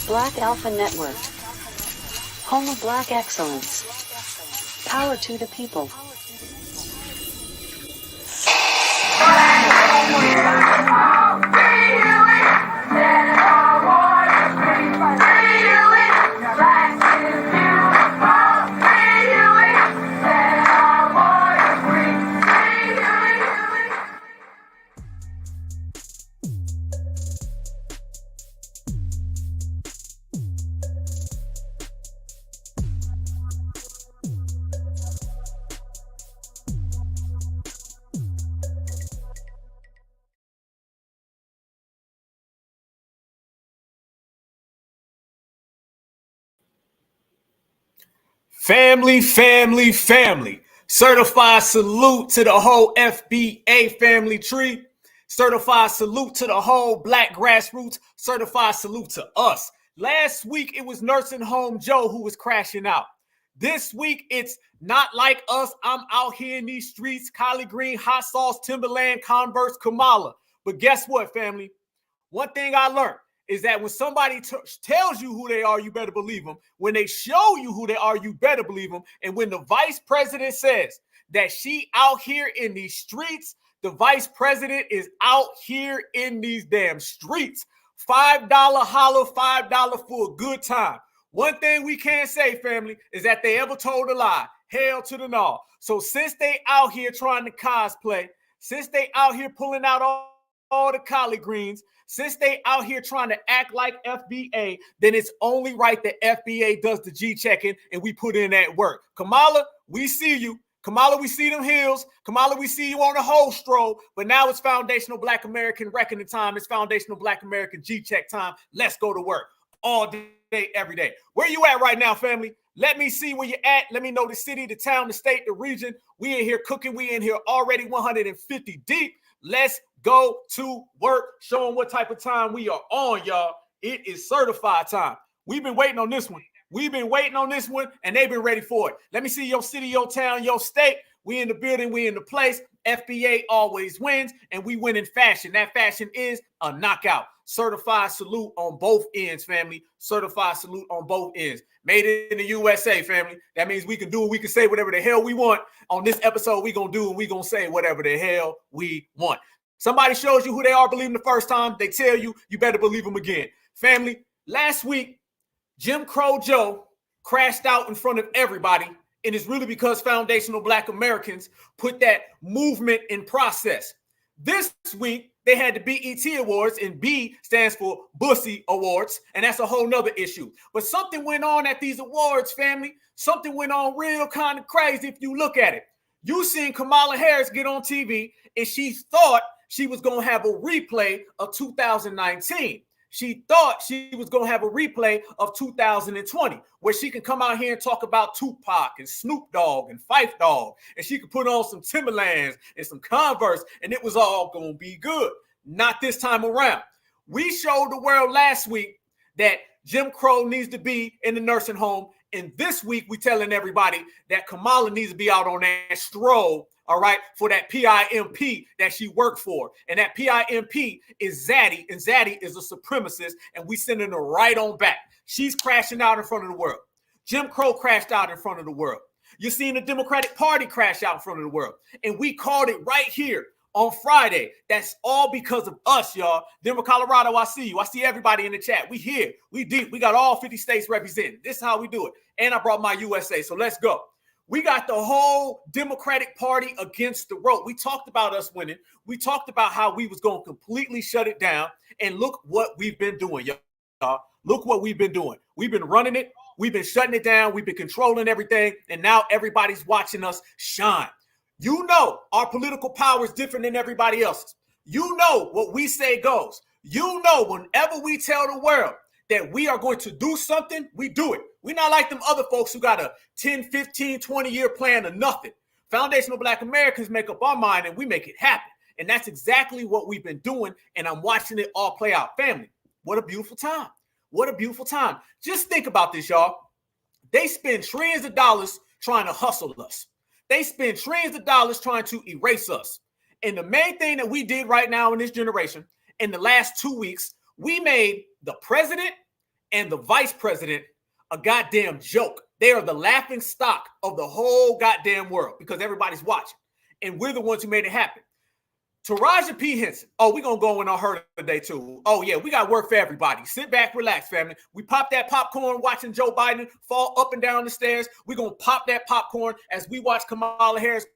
Black Alpha Network. Home of Black excellence. Power to the people. Family. Certified salute to the whole FBA family tree. Certified salute to the whole Black grassroots. Certified salute to us. Last week, it was Nursing Home Joe who was crashing out. This week, it's not like us. I'm out here in these streets, collard green, hot sauce, Timberland, Converse, Kamala. But guess what, family? One thing I learned is that when somebody tells you who they are, you better believe them. When they show you who they are, you better believe them. And when the vice president says that she out here in these streets, the vice president is out here in these damn streets. $5 holler, $5 for a good time. One thing we can't say, family, is that they ever told a lie. Hell to the no. So since they out here trying to cosplay, since they out here pulling out all the collard greens, since they out here trying to act like FBA, then it's only right that FBA does the G-checking and we put in that work. Kamala, we see you. Kamala, we see them heels. Kamala, we see you on the whole stroll. But now it's foundational Black American reckoning time. It's foundational Black American G-check time. Let's go to work all day, every day. Where you at right now, family? Let me see where you're at. Let me know the city, the town, the state, the region. We in here cooking. We in here already 150 deep. Let's go to work. Show them what type of time we are on, y'all. It is certified time. We've been waiting on this one. And they've been ready for it. Let me see your city, your town, your state. We in the building. We in the place. FBA always wins, and we win in fashion. That fashion is a knockout. Certified salute on both ends, family. Certified salute on both ends. Made it in the USA, family. That means we can do it. We can say whatever the hell we want. On this episode, we going to do and we going to say whatever the hell we want. Somebody shows you who they are, believe them the first time. They tell you, you better believe them again. Family, last week, Jim Crow Joe crashed out in front of everybody. And it's really because foundational Black Americans put that movement in process. This week, they had the BET Awards, and B stands for Bussy Awards, and that's a whole nother issue. But something went on at these awards, family. Something went on real kind of crazy if you look at it. You seen Kamala Harris get on TV, and she thought she was going to have a replay of 2019. She thought she was going to have a replay of 2020, where she can come out here and talk about Tupac and Snoop Dogg and Phife Dawg, and she could put on some Timberlands and some Converse, and it was all going to be good. Not this time around. We showed the world last week that Jim Crow needs to be in the nursing home, and this week we telling everybody that Kamala needs to be out on that stroll, all right, for that PIMP that she worked for. And that PIMP is Zaddy, and Zaddy is a supremacist, and we sending her right on back. She's crashing out in front of the world. Jim Crow crashed out in front of the world. You're seeing the Democratic Party crash out in front of the world. And we called it right here on Friday. That's all because of us, y'all. Denver, Colorado, I see you. I see everybody in the chat. We here. We deep. We got all 50 states represented. This is how we do it. And I brought my USA, so let's go. We got the whole Democratic Party against the rope. We talked about us winning. We talked about how we was going to completely shut it down. And look what we've been doing, y'all. Look what we've been doing. We've been running it. We've been shutting it down. We've been controlling everything. And now everybody's watching us shine. You know our political power is different than everybody else's. You know what we say goes. You know whenever we tell the world that we are going to do something, we do it. We're not like them other folks who got a 10, 15, 20-year plan or nothing. Foundational Black Americans make up our mind and we make it happen. And that's exactly what we've been doing. And I'm watching it all play out. Family, what a beautiful time. What a beautiful time. Just think about this, y'all. They spend trillions of dollars trying to hustle us. They spend trillions of dollars trying to erase us. And the main thing that we did right now in this generation, in the last 2 weeks, we made the president and the vice president a goddamn joke. They are the laughing stock of the whole goddamn world because everybody's watching. And we're the ones who made it happen. Taraji P. Henson. Oh, we're going to go in on her today, too. Oh, yeah, we got work for everybody. Sit back, relax, family. We pop that popcorn watching Joe Biden fall up and down the stairs. We're going to pop that popcorn as we watch Kamala Harris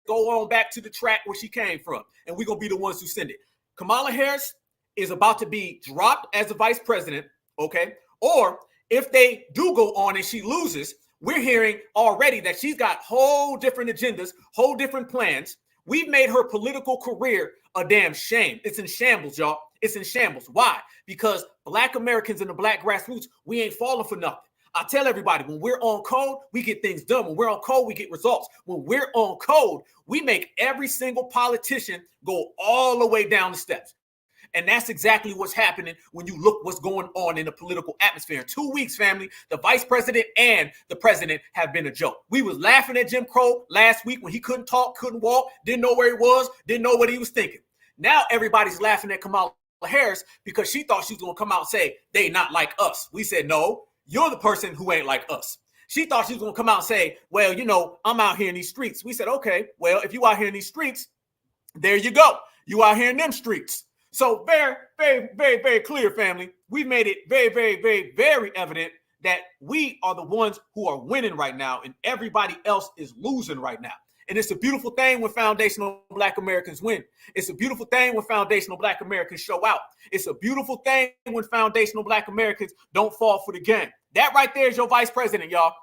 go on back to the track where she came from. And we're going to be the ones who send it. Kamala Harris is about to be dropped as the vice president, okay? Or if they do go on and she loses, we're hearing already that she's got whole different agendas, whole different plans. We've made her political career a damn shame. It's in shambles, y'all. It's in shambles. Why? Because Black Americans and the Black grassroots, we ain't falling for nothing. I tell everybody, when we're on code, we get things done. When we're on code, we get results. When we're on code, we make every single politician go all the way down the steps. And that's exactly what's happening when you look what's going on in the political atmosphere. In 2 weeks, family, the vice president and the president have been a joke. We was laughing at Jim Crow last week when he couldn't talk, couldn't walk, didn't know where he was, didn't know what he was thinking. Now everybody's laughing at Kamala Harris because she thought she was going to come out and say, they not like us. We said, no, you're the person who ain't like us. She thought she was going to come out and say, well, you know, I'm out here in these streets. We said, okay, well, if you out here in these streets, there you go. You out here in them streets. So very, very, very, very clear, family. We've made it very, very, very, very evident that we are the ones who are winning right now and everybody else is losing right now. And it's a beautiful thing when foundational Black Americans win. It's a beautiful thing when foundational Black Americans show out. It's a beautiful thing when foundational Black Americans don't fall for the game. That right there is your vice president, y'all.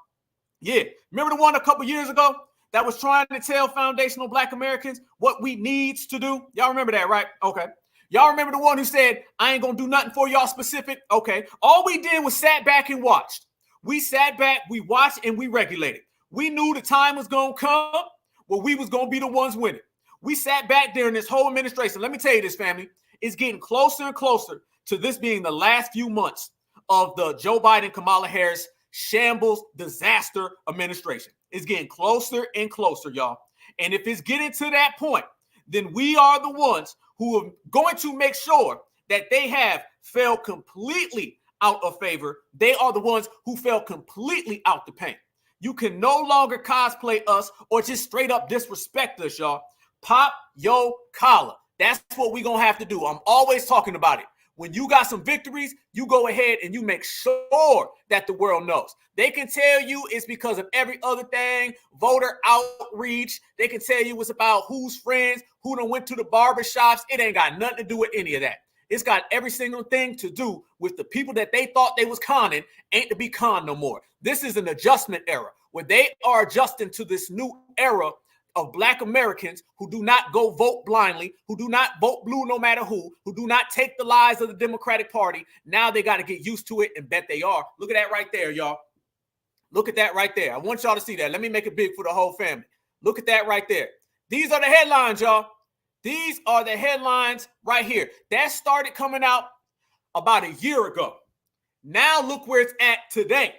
Yeah. Remember the one a couple years ago that was trying to tell foundational Black Americans what we needs to do? Y'all remember that, right? Okay. Y'all remember the one who said, I ain't going to do nothing for y'all specific? Okay. All we did was sat back and watched. We sat back, we watched, and we regulated. We knew the time was going to come where we was going to be the ones winning. We sat back during this whole administration. Let me tell you this, family. It's getting closer and closer to this being the last few months of the Joe Biden, Kamala Harris shambles disaster administration. It's getting closer and closer, y'all. And if it's getting to that point, then we are the ones who are going to make sure that they have fell completely out of favor. They are the ones who fell completely out the paint. You can no longer cosplay us or just straight up disrespect us, y'all. Pop your collar. That's what we're going to have to do. I'm always talking about it. When you got some victories, you go ahead and you make sure that the world knows. They can tell you it's because of every other thing, voter outreach. They can tell you it's about who's friends, who done went to the barbershops. It ain't got nothing to do with any of that. It's got every single thing to do with the people that they thought they was conning ain't to be conned no more. This is an adjustment era where they are adjusting to this new era of Black Americans who do not go vote blindly, who do not vote blue no matter who do not take the lies of the Democratic Party. Now they got to get used to it and bet they are. Look at that right there, y'all. Look at that right there. I want y'all to see that. Let me make it big for the whole family. Look at that right there. These are the headlines, y'all. These are the headlines right here. That started coming out about a year ago. Now look where it's at today.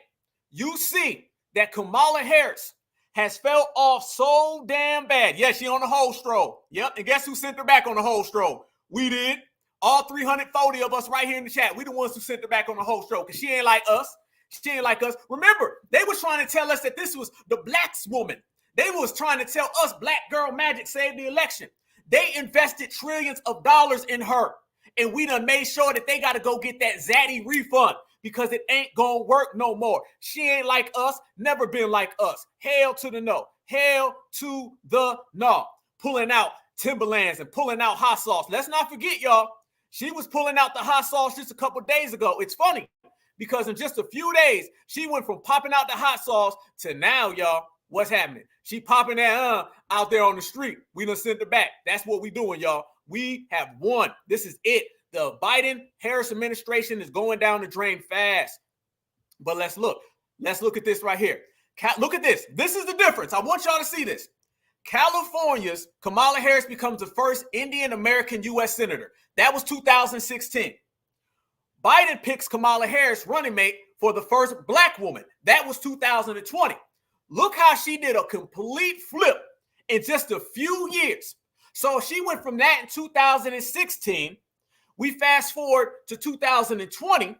You see that Kamala Harris has fell off so damn bad. Yeah, she on the whole stroll. Yep, and guess who sent her back on the whole stroll? We did. All 340 of us right here in the chat. We the ones who sent her back on the whole stroll because she ain't like us. She ain't like us. Remember, they was trying to tell us that this was the blacks woman. They was trying to tell us black girl magic saved the election. They invested trillions of dollars in her. And we done made sure that they got to go get that zaddy refund because it ain't gonna work no more. She ain't like us, never been like us. Hell to the no. Hell to the no. Pulling out Timberlands and pulling out hot sauce. Let's not forget, y'all, she was pulling out the hot sauce just a couple days ago. It's funny because in just a few days, she went from popping out the hot sauce to now, y'all, what's happening? She popping that out there on the street. We done sent her back. That's what we doing, y'all. We have won. This is it. The Biden-Harris administration is going down the drain fast. But let's look. Let's look at this right here. Look at this. This is the difference. I want y'all to see this. California's Kamala Harris becomes the first Indian American U.S. senator. That was 2016. Biden picks Kamala Harris running mate for the first black woman. That was 2020. Look how she did a complete flip in just a few years. So she went from that in 2016. We fast forward to 2020,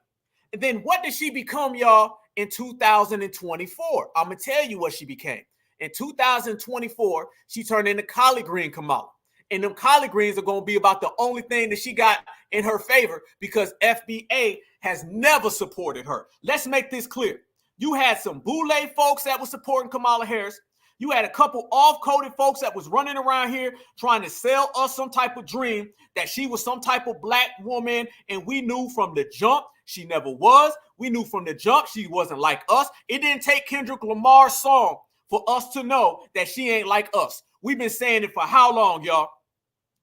And then what did she become, y'all, in 2024? I'm going to tell you what she became. In 2024, she turned into collard green Kamala. And them collard greens are going to be about the only thing that she got in her favor because FBA has never supported her. Let's make this clear. You had some boule folks that were supporting Kamala Harris. You had a couple off-coded folks that was running around here trying to sell us some type of dream that she was some type of black woman, and we knew from the jump she never was. We knew from the jump she wasn't like us. It didn't take Kendrick Lamar's song for us to know that she ain't like us. We've been saying it for how long, y'all?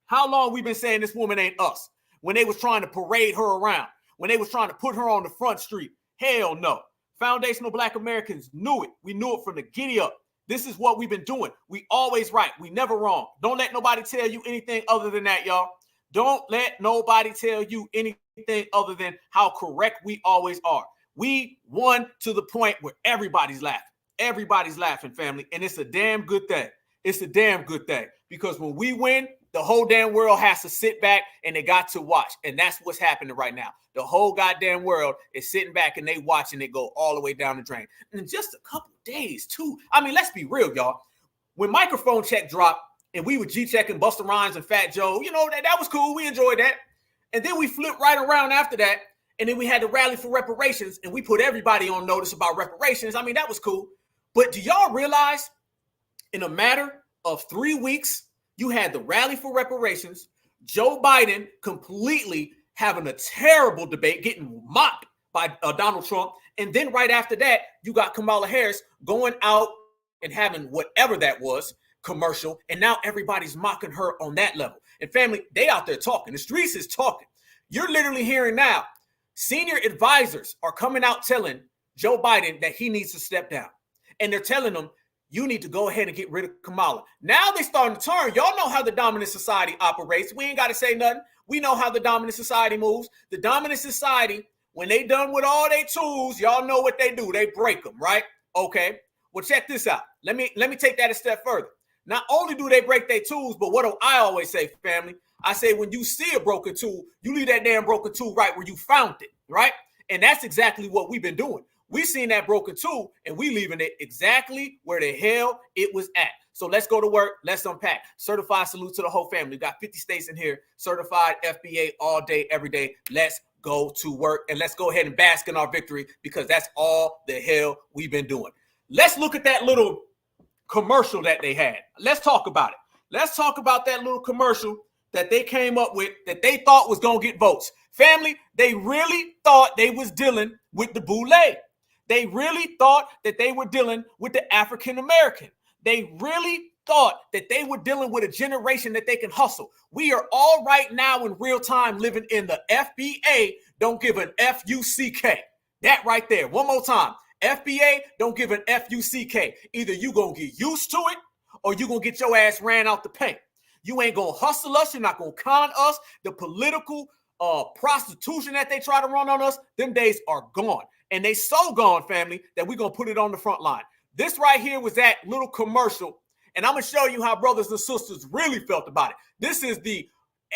How long we been saying this woman ain't us? When they was trying to parade her around, when they was trying to put her on the front street. Hell no. Foundational Black Americans knew it. We knew it from the giddy up. This is what we've been doing. We always right. We never wrong. Don't let nobody tell you anything other than that, y'all. Don't let nobody tell you anything other than how correct we always are. We won to the point where everybody's laughing. Everybody's laughing, family. And it's a damn good thing. It's a damn good thing. Because when we win, the whole damn world has to sit back and they got to watch. And that's what's happening right now. The whole goddamn world is sitting back and they watching it go all the way down the drain. And in just a couple days, too. I mean, let's be real, y'all. When Microphone Check dropped and we were G-checking Busta Rhymes and Fat Joe, you know, that was cool. We enjoyed that. And then we flipped right around after that. And then we had the rally for reparations and we put everybody on notice about reparations. I mean, that was cool. But do y'all realize in a matter of 3 weeks, you had the rally for reparations, Joe Biden completely having a terrible debate, getting mocked by Donald Trump. And then right after that, you got Kamala Harris going out and having whatever that was, commercial. And now everybody's mocking her on that level. And family, they out there talking. The streets is talking. You're literally hearing now, senior advisors are coming out telling Joe Biden that he needs to step down. And they're telling him, you need to go ahead and get rid of Kamala. Now they starting to turn. Y'all know how the dominant society operates. We ain't got to say nothing. We know how the dominant society moves. The dominant society, when they done with all their tools, y'all know what they do. They break them, right? Okay. Well, check this out. Let me take that a step further. Not only do they break their tools, but what do I always say, family? I say when you see a broken tool, you leave that damn broken tool right where you found it, right? And that's exactly what we've been doing. We seen that broken tool and we leaving it exactly where the hell it was at. So let's go to work. Let's unpack. Certified salute to the whole family. We got 50 states in here. Certified FBA all day, every day. Let's go to work and let's go ahead and bask in our victory because that's all the hell we've been doing. Let's look at that little commercial that they had. Let's talk about it. Let's talk about that little commercial that they came up with that they thought was going to get votes. Family, they really thought they was dealing with the boule. They really thought that they were dealing with the African American. They really thought that they were dealing with a generation that they can hustle. We are all right now in real time living in the FBA. Don't give an F-U-C-K. That right there. One more time. FBA, don't give an F-U-C-K. Either you going to get used to it or you going to get your ass ran out the paint. You ain't going to hustle us. You're not going to con us. The political prostitution that they try to run on us, them days are gone. And they so gone, family, that we're going to put it on the front line. This right here was that little commercial. And I'm going to show you how brothers and sisters really felt about it. This is the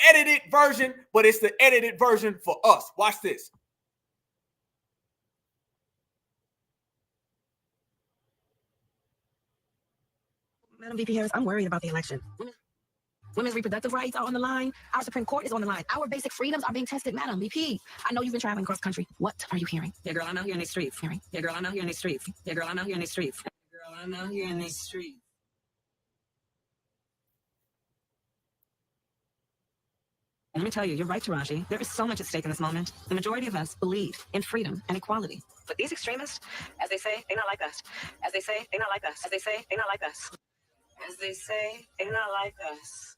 edited version, but it's the edited version for us. Watch this. Madam VP Harris, I'm worried about the election. Women's reproductive rights are on the line. Our Supreme Court is on the line. Our basic freedoms are being tested, Madam VP. I know you've been traveling across country. What are you hearing? Yeah, girl, I'm out here in these streets. Hearing? Yeah, girl, I'm out here in these streets. Yeah, girl, I'm out here in these streets. Girl, I'm out here in these streets. Let me tell you, you're right, Taraji. There is so much at stake in this moment. The majority of us believe in freedom and equality. But these extremists, as they say, they're not like us. As they say, they're not like us. As they say, they're not like us. As they say, they're not like us.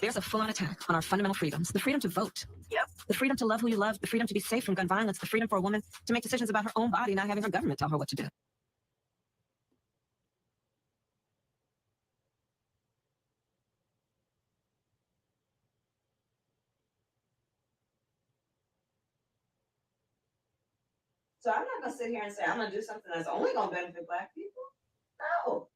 There's a full-on attack on our fundamental freedoms. The freedom to vote. Yep. The freedom to love who you love. The freedom to be safe from gun violence. The freedom for a woman to make decisions about her own body, not having her government tell her what to do. So I'm not gonna sit here and say I'm gonna do something that's only gonna benefit Black people. No.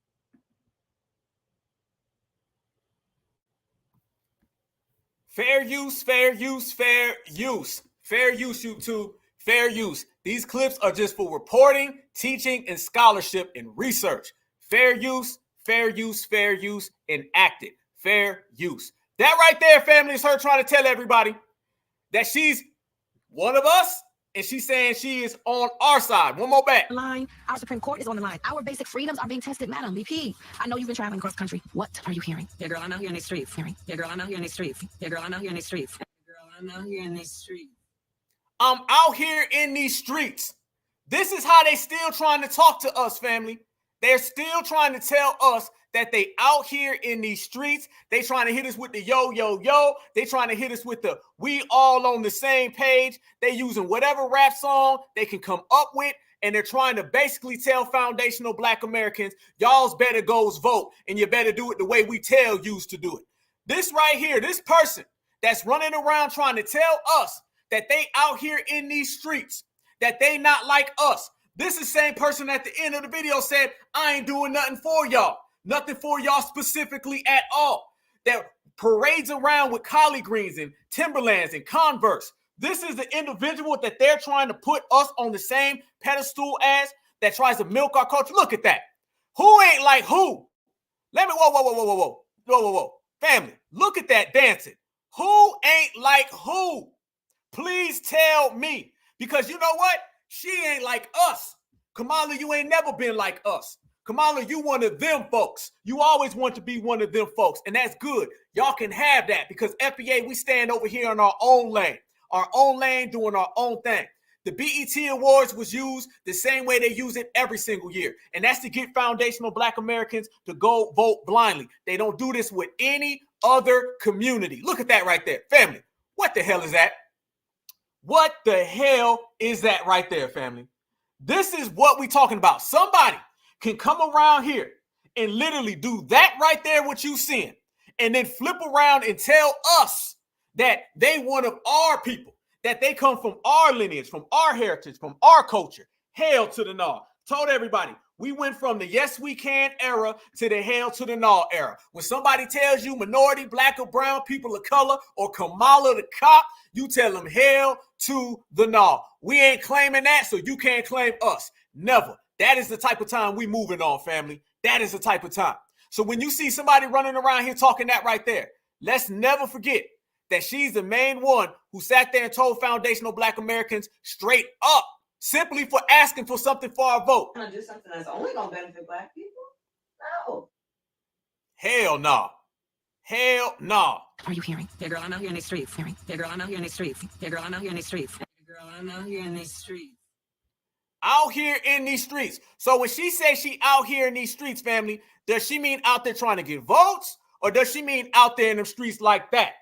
Fair use, fair use, fair use. Fair use, YouTube. Fair use. These clips are just for reporting, teaching, and scholarship and research. Fair use, fair use, fair use, enacted. Fair use. That right there, family, is her trying to tell everybody that she's one of us, and she's saying she is on our side. One more back. Line. Our Supreme Court is on the line. Our basic freedoms are being tested, Madam VP. I know you've been traveling across country. What are you hearing? Yeah, girl, I'm out here in these streets. Yeah, girl, I'm out here in these streets. Yeah, girl, I'm out here in these streets. Yeah, girl, I'm out here in these streets. I'm out here in these streets. This is how they still trying to talk to us, family. They're still trying to tell us that they out here in these streets. They trying to hit us with the yo, yo, yo. They trying to hit us with the we all on the same page. They using whatever rap song they can come up with, and they're trying to basically tell foundational Black Americans, y'all's better goes vote, and you better do it the way we tell yous to do it. This right here, this person that's running around trying to tell us that they out here in these streets, that they not like us. This is the same person at the end of the video said, I ain't doing nothing for y'all. Nothing for y'all specifically at all. That parades around with collard greens and Timberlands and Converse. This is the individual that they're trying to put us on the same pedestal as, that tries to milk our culture. Look at that. Who ain't like who? Whoa. Family, look at that dancing. Who ain't like who? Please tell me. Because you know what? She ain't like us. Kamala, you ain't never been like us. Kamala, you one of them folks. You always want to be one of them folks. And that's good. Y'all can have that because FBA, we stand over here in our own lane doing our own thing. The BET Awards was used the same way they use it every single year. And that's to get foundational Black Americans to go vote blindly. They don't do this with any other community. Look at that right there. Family, what the hell is that? What the hell is that right there, family? This is what we talking about. Somebody can come around here and literally do that right there, what you seeing, and then flip around and tell us that they one of our people, that they come from our lineage, from our heritage, from our culture. Hell to the no. Told everybody, we went from the yes we can era to the hell to the no era. When somebody tells you minority, Black or brown, people of color, or Kamala the cop, you tell them hell to the no. We ain't claiming that, so you can't claim us. Never. That is the type of time we moving on, family. That is the type of time. So when you see somebody running around here talking that right there, let's never forget that she's the main one who sat there and told foundational Black Americans straight up, simply for asking for something for our vote. I'm gonna do something that's only gonna benefit Black people? No. Hell no. Hell no. Are you hearing? Yeah, girl, I'm out here in these streets. Yeah, girl, I'm out here in these streets. Yeah, girl, I'm out here in these streets. Yeah, girl, I'm out here in these streets. Out here in these streets. So when she says she out here in these streets, family, does she mean out there trying to get votes? Or does she mean out there in them streets like that?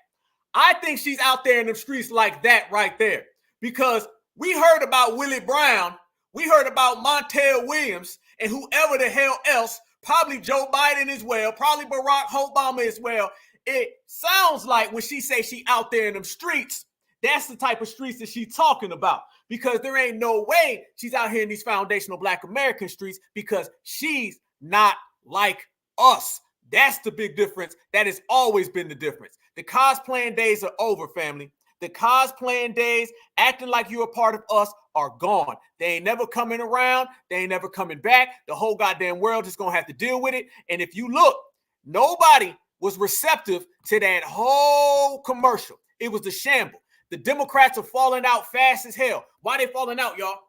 I think she's out there in them streets like that right there. Because we heard about Willie Brown, we heard about Montel Williams, and whoever the hell else, probably Joe Biden as well, probably Barack Obama as well. It sounds like when she say she out there in them streets, that's the type of streets that she's talking about. Because there ain't no way she's out here in these foundational Black American streets because she's not like us. That's the big difference. That has always been the difference. The cosplaying days are over, family. The cosplaying days, acting like you're a part of us, are gone. They ain't never coming around. They ain't never coming back. The whole goddamn world is going to have to deal with it. And if you look, nobody was receptive to that whole commercial. It was the shamble. The Democrats are falling out fast as hell. Why they falling out, y'all?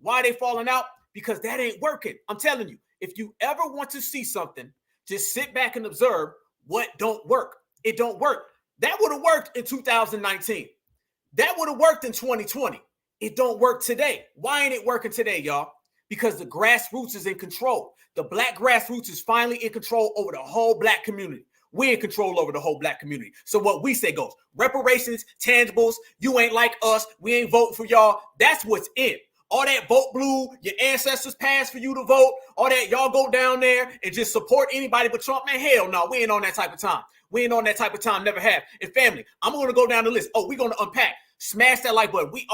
Why they falling out? Because that ain't working. I'm telling you, if you ever want to see something, just sit back and observe what don't work. It don't work. That would have worked in 2019. That would have worked in 2020. It don't work today. Why ain't it working today, y'all? Because the grassroots is in control. The Black grassroots is finally in control over the whole Black community. We're in control over the whole Black community. So what we say goes. Reparations, tangibles, you ain't like us, we ain't voting for y'all. That's what's in. All that vote blue, your ancestors passed for you to vote, all that y'all go down there and just support anybody but Trump. Man, hell no, we ain't on that type of time. We ain't on that type of time, never have. And family, I'm going to go down the list. Oh, we're going to unpack Smash that like button. We've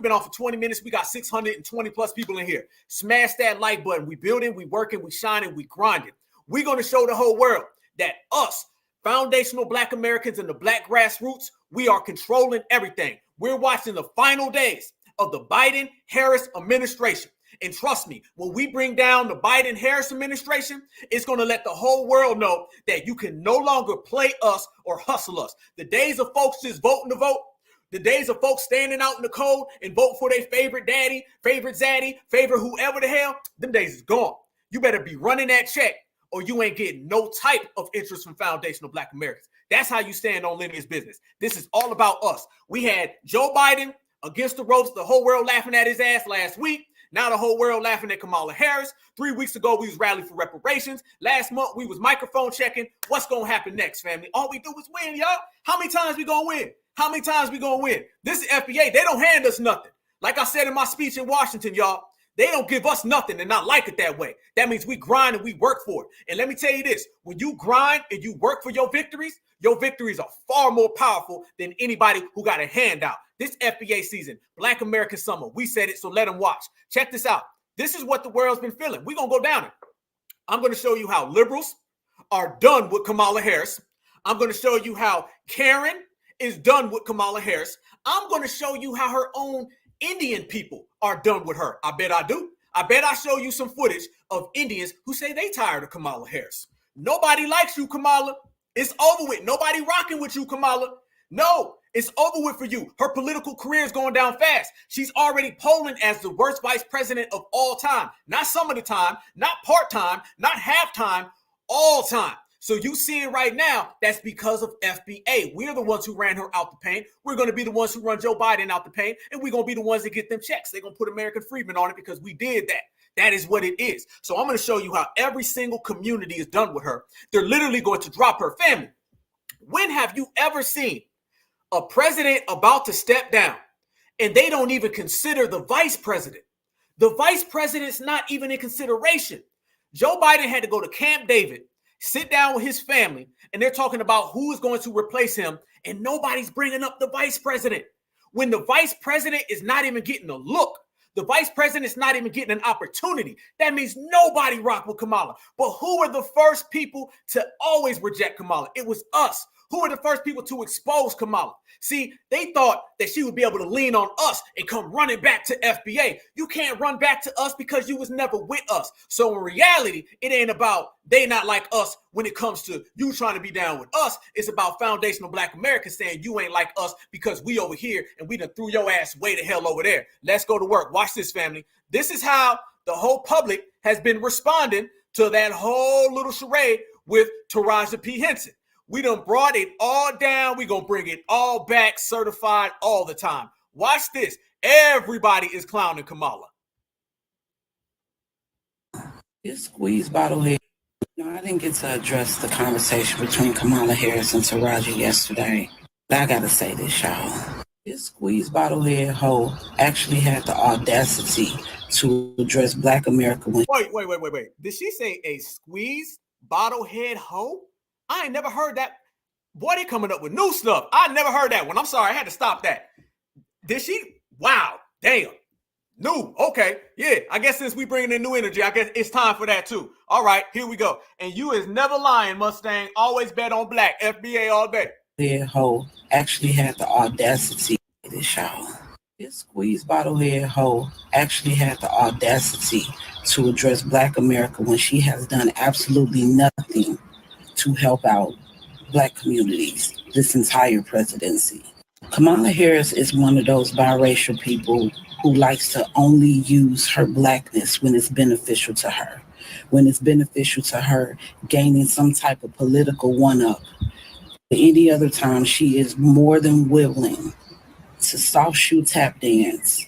been on for 20 minutes. We got 620 plus people in here. Smash that like button. We building, we working, we shining, we grinding. We're going to show the whole world that us, foundational Black Americans and the Black grassroots, we are controlling everything. We're watching the final days of the Biden-Harris administration. And trust me, when we bring down the Biden-Harris administration, it's going to let the whole world know that you can no longer play us or hustle us. The days of folks just voting to vote, the days of folks standing out in the cold and vote for their favorite daddy, favorite zaddy, favorite whoever the hell, them days is gone. You better be running that check or you ain't getting no type of interest from foundational Black Americans. That's how you stand on Lineage business. This is all about us. We had Joe Biden against the ropes, the whole world laughing at his ass last week. Now the whole world laughing at Kamala Harris. 3 weeks ago, we was rallying for reparations. Last month, we was microphone checking. What's going to happen next, family? All we do is win, y'all. How many times we going to win? How many times we going to win? This is FBA. They don't hand us nothing. Like I said in my speech in Washington, y'all, they don't give us nothing and not like it that way. That means we grind and we work for it. And let me tell you this, when you grind and you work for your victories are far more powerful than anybody who got a handout. This FBA season, Black American Summer, we said it, so let them watch. Check this out. This is what the world's been feeling. We're going to go down it. I'm going to show you how liberals are done with Kamala Harris. I'm going to show you how Karen is done with Kamala Harris. I'm going to show you how her own Indian people are done with her. I bet I do. I bet I show you some footage of Indians who say they tired of Kamala Harris. Nobody likes you, Kamala. It's over with. Nobody rocking with you, Kamala. No, it's over with for you. Her political career is going down fast. She's already polling as the worst vice president of all time. Not some of the time, not part-time, not half-time, all time. So you see it right now, that's because of FBA. We're the ones who ran her out the paint. We're going to be the ones who run Joe Biden out the paint, and we're going to be the ones that get them checks. They're going to put American freedmen on it because we did that. That is what it is. So I'm going to show you how every single community is done with her. They're literally going to drop her family. When have you ever seen a president about to step down and they don't even consider the vice president? The vice president's not even in consideration. Joe Biden had to go to Camp David, sit down with his family, and they're talking about who is going to replace him, and nobody's bringing up the vice president. When the vice president is not even getting a look, the vice president is not even getting an opportunity. That means nobody rocked with Kamala. But who were the first people to always reject Kamala? It was us. Who were the first people to expose Kamala? See, they thought that she would be able to lean on us and come running back to FBA. You can't run back to us because you was never with us. So in reality, it ain't about they not like us when it comes to you trying to be down with us. It's about foundational Black Americans saying you ain't like us because we over here and we done threw your ass way the hell over there. Let's go to work. Watch this, family. This is how the whole public has been responding to that whole little charade with Taraji P. Henson. We done brought it all down. We gonna bring it all back, certified all the time. Watch this. Everybody is clowning Kamala. This squeeze bottle head. No, I didn't get to address the conversation between Kamala Harris and Taraji yesterday. But I gotta say this, y'all. This squeeze bottle head hoe actually had the audacity to address Black America when. Wait. Did she say a squeeze bottle head hoe? I ain't never heard that. Boy, they coming up with new stuff. I never heard that one. I'm sorry. I had to stop that. Did she? Wow. Damn. New. Okay. Yeah. I guess since we bringing in new energy, I guess it's time for that too. All right. Here we go. And you is never lying, Mustang. Always bet on Black. FBA all day. Head hoe actually had the audacity. This, y'all. This squeeze bottle head hoe actually had the audacity to address Black America when she has done absolutely nothing to help out Black communities this entire presidency. Kamala Harris is one of those biracial people who likes to only use her Blackness when it's beneficial to her. When it's beneficial to her gaining some type of political one-up. Any other time, she is more than willing to soft shoe tap dance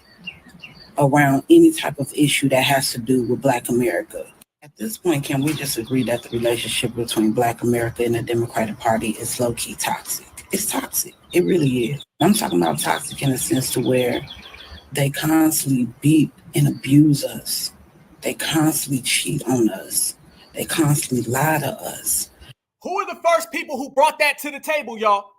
around any type of issue that has to do with Black America. At this point, can we just agree that the relationship between Black America and the Democratic Party is low-key toxic? It's toxic. It really is. I'm talking about toxic in a sense to where they constantly beat and abuse us. They constantly cheat on us. They constantly lie to us. Who are the first people who brought that to the table, y'all?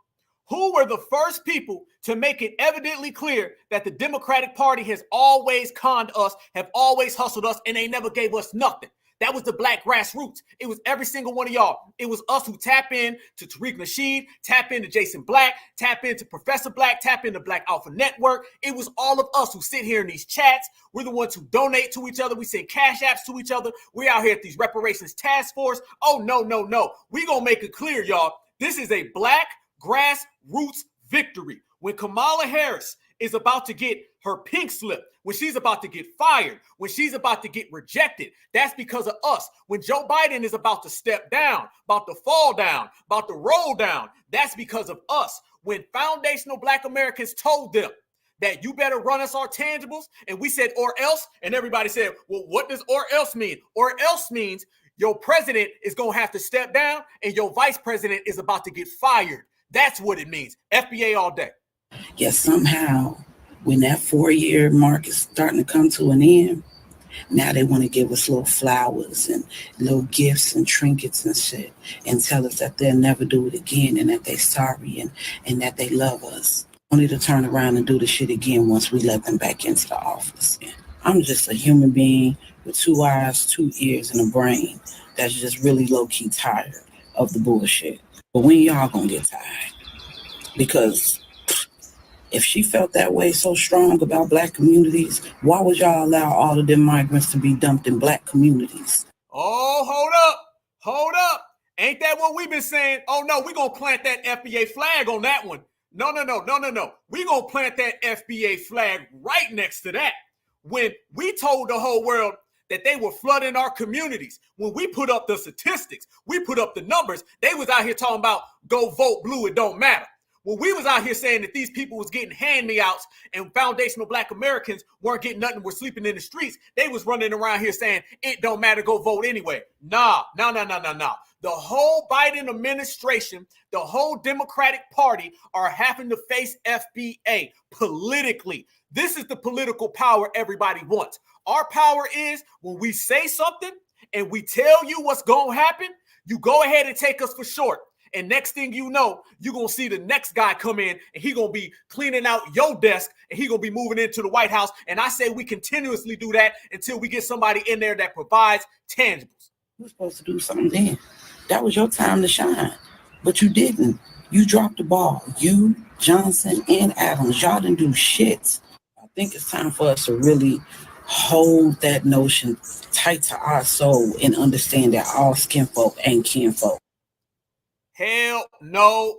Who were the first people to make it evidently clear that the Democratic Party has always conned us, have always hustled us, and they never gave us nothing. That was the black grassroots. It was every single one of y'all. It was us who tap in to Tariq Nasheed, tap into Jason Black, tap into Professor Black, tap into Black Alpha Network. It was all of us who sit here in these chats. We're the ones who donate to each other. We send cash apps to each other. We're out here at these reparations task force. Oh, no. We gonna make it clear, y'all. This is a black grassroots victory. When Kamala Harris is about to get her pink slip, when she's about to get fired, when she's about to get rejected, that's because of us. When Joe Biden is about to step down, about to fall down, about to roll down, that's because of us. When foundational black Americans told them that you better run us our tangibles, and we said, or else, and everybody said, well, what does or else mean? Or else means your president is going to have to step down and your vice president is about to get fired. That's what it means. FBA all day. Yet somehow, when that 4-year mark is starting to come to an end, now they want to give us little flowers and little gifts and trinkets and shit and tell us that they'll never do it again and that they're sorry and that they love us. Only to turn around and do the shit again once we let them back into the office. I'm just a human being with 2 eyes, 2 ears, and a brain that's just really low-key tired of the bullshit. But when y'all gonna get tired? Because if she felt that way so strong about black communities, why would y'all allow all of them migrants to be dumped in black communities? Oh, hold up. Ain't that what we've been saying? Oh, no, we're going to plant that FBA flag on that one. No. We're going to plant that FBA flag right next to that. When we told the whole world that they were flooding our communities, when we put up the statistics, we put up the numbers, they was out here talking about go vote blue, it don't matter. When we was out here saying that these people was getting hand-me-outs and foundational black Americans weren't getting nothing, were sleeping in the streets, they was running around here saying it don't matter, go vote anyway. Nah. The whole Biden administration, the whole Democratic Party are having to face FBA politically. This is the political power everybody wants. Our power is when we say something and we tell you what's going to happen, you go ahead and take us for short. And next thing you know, you're going to see the next guy come in and he going to be cleaning out your desk and he going to be moving into the White House. And I say we continuously do that until we get somebody in there that provides tangibles. You were supposed to do something then. That was your time to shine. But you didn't. You dropped the ball. You, Johnson, and Adams, y'all didn't do shit. I think it's time for us to really hold that notion tight to our soul and understand that all skin folk ain't kinfolk. Hell no.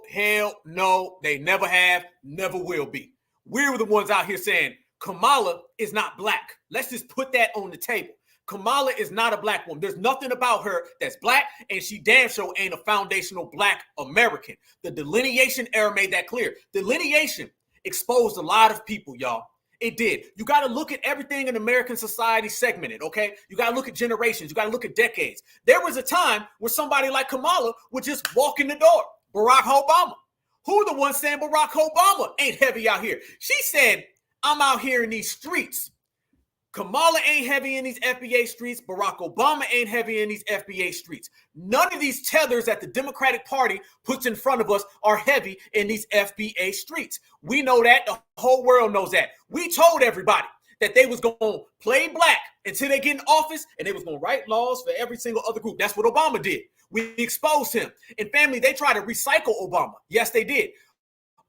They never have, never will be. We're the ones out here saying Kamala is not black. Let's just put that on the table. Kamala is not a black woman. There's nothing about her that's black, and she damn sure ain't a foundational black American. The delineation era made that clear. Delineation exposed a lot of people, y'all. It did. You got to look at everything in American society segmented, okay? You got to look at generations. You got to look at decades. There was a time where somebody like Kamala would just walk in the door. Barack Obama. Who the one saying Barack Obama ain't heavy out here? She said, I'm out here in these streets. Kamala ain't heavy in these FBA streets. Barack Obama ain't heavy in these FBA streets. None of these tethers that the Democratic Party puts in front of us are heavy in these FBA streets. We know that. The whole world knows that. We told everybody that they was going to play black until they get in office, and they was going to write laws for every single other group. That's what Obama did. We exposed him. And family, they tried to recycle Obama. Yes, they did.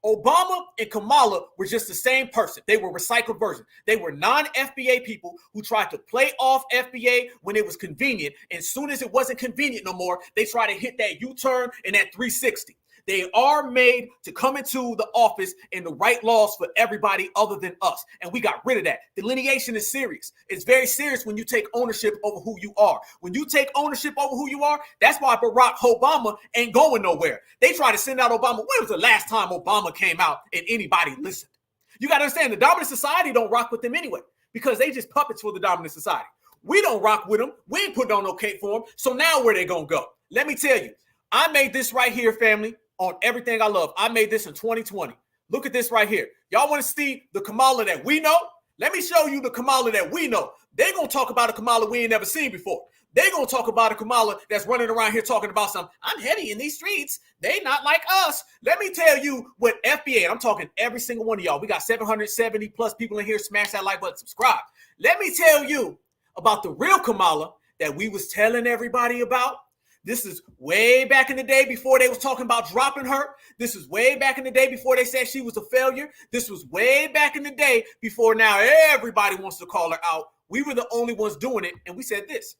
Obama and Kamala were just the same person. They were recycled versions. They were non-FBA people who tried to play off FBA when it was convenient. And as soon as it wasn't convenient no more, they tried to hit that U-turn and that 360. They are made to come into the office and to write laws for everybody other than us. And we got rid of that. Delineation is serious. It's very serious when you take ownership over who you are. When you take ownership over who you are, that's why Barack Obama ain't going nowhere. They try to send out Obama. When was the last time Obama came out and anybody listened? You got to understand, the dominant society don't rock with them anyway because they just puppets for the dominant society. We don't rock with them. We ain't putting on no cape for them. So now where they going to go? Let me tell you, I made this right here, family. On everything I love. I made this in 2020. Look at this right here. Y'all want to see the Kamala that we know? Let me show you the Kamala that we know. They're going to talk about a Kamala we ain't never seen before. They gonna talk about a Kamala that's running around here talking about some, I'm heavy in these streets. They not like us. Let me tell you what FBA, and I'm talking every single one of y'all. We got 770 plus people in here. Smash that like button, subscribe. Let me tell you about the real Kamala that we was telling everybody about. This is way back in the day before they was talking about dropping her. This is way back in the day before they said she was a failure. This was way back in the day before now everybody wants to call her out. We were the only ones doing it, and we said this.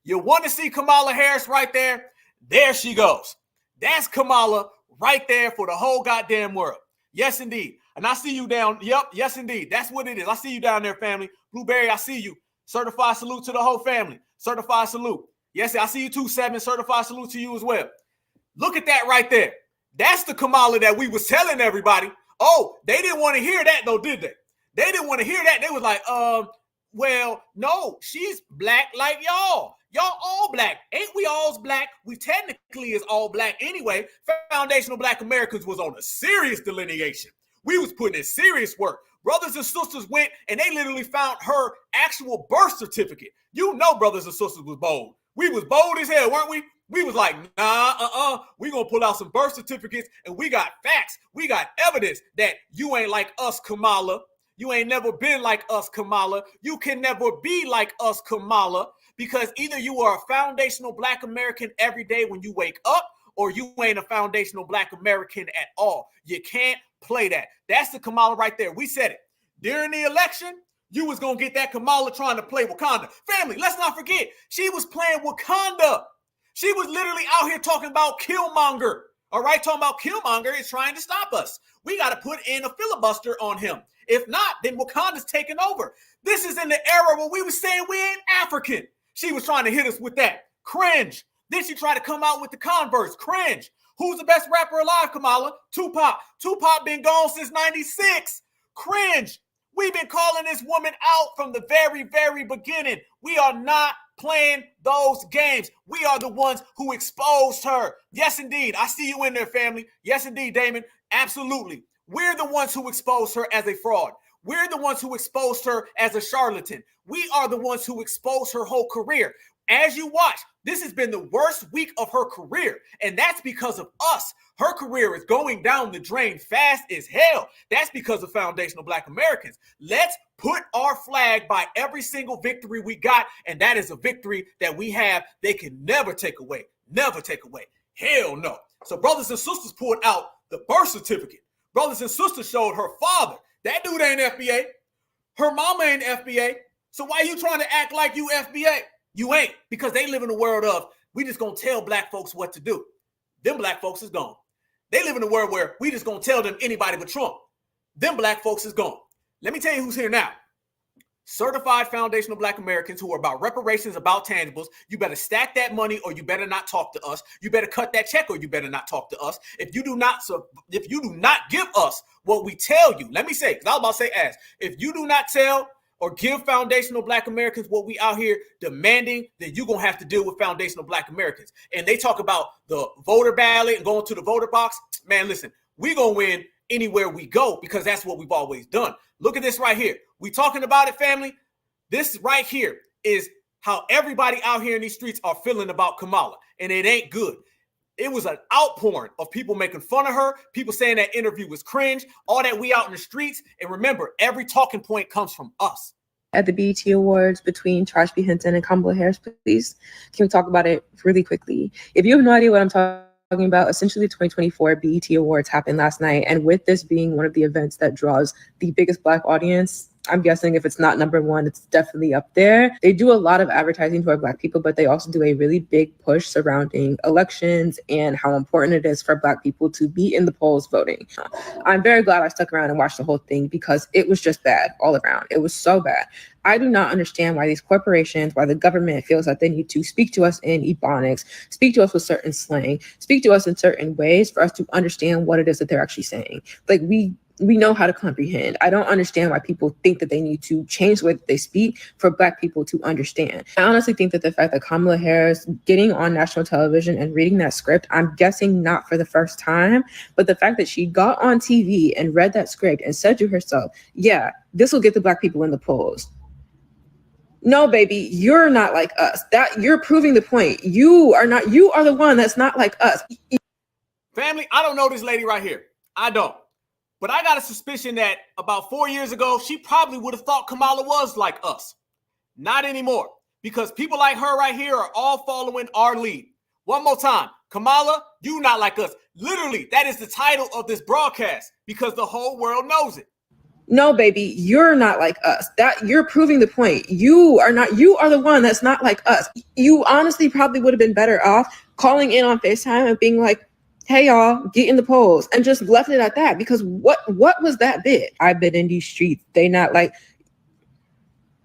You want to see Kamala Harris right there? There she goes. That's Kamala right there for the whole goddamn world. Yes, indeed. And I see you down. Yep, yes, indeed. That's what it is. I see you down there, family. Blueberry, I see you. Certified salute to the whole family. Certified salute. Yes, I see you too, 7. Certified salute to you as well. Look at that right there. That's the Kamala that we was telling everybody. Oh, they didn't want to hear that though, did they? They didn't want to hear that. They was like, well, no, she's black like y'all. Y'all all black. Ain't we all black? We technically is all black anyway. Foundational Black Americans was on a serious delineation. We was putting in serious work. Brothers and sisters went and they literally found her actual birth certificate. You know brothers and sisters was bold. We was bold as hell, weren't we? We was like, nah, we gonna pull out some birth certificates and we got facts. We got evidence that you ain't like us, Kamala. You ain't never been like us, Kamala. You can never be like us, Kamala, because either you are a foundational Black American every day when you wake up, or you ain't a foundational Black American at all. You can't play that. That's the Kamala right there. We said it. During the election, you was going to get that Kamala trying to play Wakanda. Family, let's not forget, she was playing Wakanda. She was literally out here talking about Killmonger. All right, talking about Killmonger is trying to stop us. We got to put in a filibuster on him. If not, then Wakanda's taking over. This is in the era where we were saying we ain't African. She was trying to hit us with that. Cringe. Then she tried to come out with the converse. Cringe. Who's the best rapper alive, Kamala? Tupac. Tupac been gone since 96. Cringe. We've been calling this woman out from the very, very beginning. We are not playing those games. We are the ones who exposed her. Yes, indeed. I see you in there, family. Yes, indeed, Damon. Absolutely. We're the ones who exposed her as a fraud. We're the ones who exposed her as a charlatan. We are the ones who exposed her whole career. As you watch, this has been the worst week of her career, and that's because of us. Her career is going down the drain fast as hell. That's because of foundational Black Americans. Let's put our flag by every single victory we got, and that is a victory that we have. They can never take away. Never take away. Hell no. So brothers and sisters pulled out the birth certificate. Brothers and sisters showed her father. That dude ain't FBA. Her mama ain't FBA. So why you trying to act like you FBA? You ain't, because they live in a world of, we just gonna tell black folks what to do. Them black folks is gone. They live in a world where we just gonna tell them anybody but Trump. Them black folks is gone. Let me tell you who's here now. Certified foundational Black Americans who are about reparations, about tangibles. You better stack that money or you better not talk to us. You better cut that check or you better not talk to us. If you do not give us what we tell you, let me say, because I was about to say ask, if you do not tell or give foundational Black Americans what we out here demanding, then you're going to have to deal with foundational Black Americans. And they talk about the voter ballot and going to the voter box. Man, listen, we're going to win anywhere we go because that's what we've always done. Look at this right here. We talking about it, family. This right here is how everybody out here in these streets are feeling about Kamala, and it ain't good. It was an outpouring of people making fun of her, people saying that interview was cringe, all that we out in the streets. And remember, every talking point comes from us. At the BET Awards between Taraji P. Henson and Kamala Harris, please. Can we talk about it really quickly? If you have no idea what I'm talking about, essentially the 2024 BET Awards happened last night. And with this being one of the events that draws the biggest Black audience, I'm guessing if it's not number one, it's definitely up there. They do a lot of advertising to our Black people, but they also do a really big push surrounding elections and how important it is for Black people to be in the polls voting. I'm very glad I stuck around and watched the whole thing because it was just bad all around. It was so bad. I do not understand why these corporations, why the government feels that they need to speak to us in Ebonics, speak to us with certain slang, speak to us in certain ways for us to understand what it is that they're actually saying. Like we know how to comprehend. I don't understand why people think that they need to change the way that they speak for Black people to understand. I honestly think that the fact that Kamala Harris getting on national television and reading that script, I'm guessing not for the first time, but the fact that she got on TV and read that script and said to herself, yeah, this will get the Black people in the polls. No, baby, you're not like us. That you're proving the point. You are not. You are the one that's not like us. Family, I don't know this lady right here. I don't. But I got a suspicion that about 4 years ago, she probably would have thought Kamala was like us. Not anymore. Because people like her right here are all following our lead. One more time. Kamala, you not like us. Literally, that is the title of this broadcast because the whole world knows it. No, baby, you're not like us. That you're proving the point. You are not. You are the one that's not like us. You honestly probably would have been better off calling in on FaceTime and being like, "Hey, y'all, get in the polls," and just left it at that. Because what was that bit? I've been in these streets. They not like.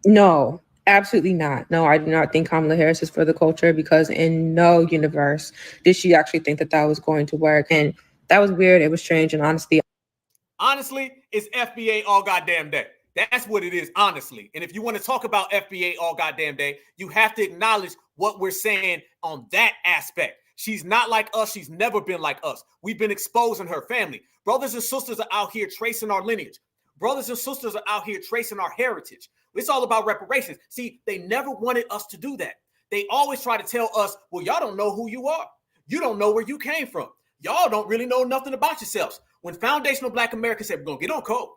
No, absolutely not. No, I do not think Kamala Harris is for the culture because in no universe did she actually think that that was going to work. And that was weird. It was strange. And Honestly, it's FBA all goddamn day. That's what it is, honestly. And if you want to talk about FBA all goddamn day, you have to acknowledge what we're saying on that aspect. She's not like us. She's never been like us. We've been exposing her family. Brothers and sisters are out here tracing our lineage. Brothers and sisters are out here tracing our heritage. It's all about reparations. See, they never wanted us to do that. They always try to tell us, well, y'all don't know who you are. You don't know where you came from. Y'all don't really know nothing about yourselves. When foundational Black Americans said, we're going to get on code.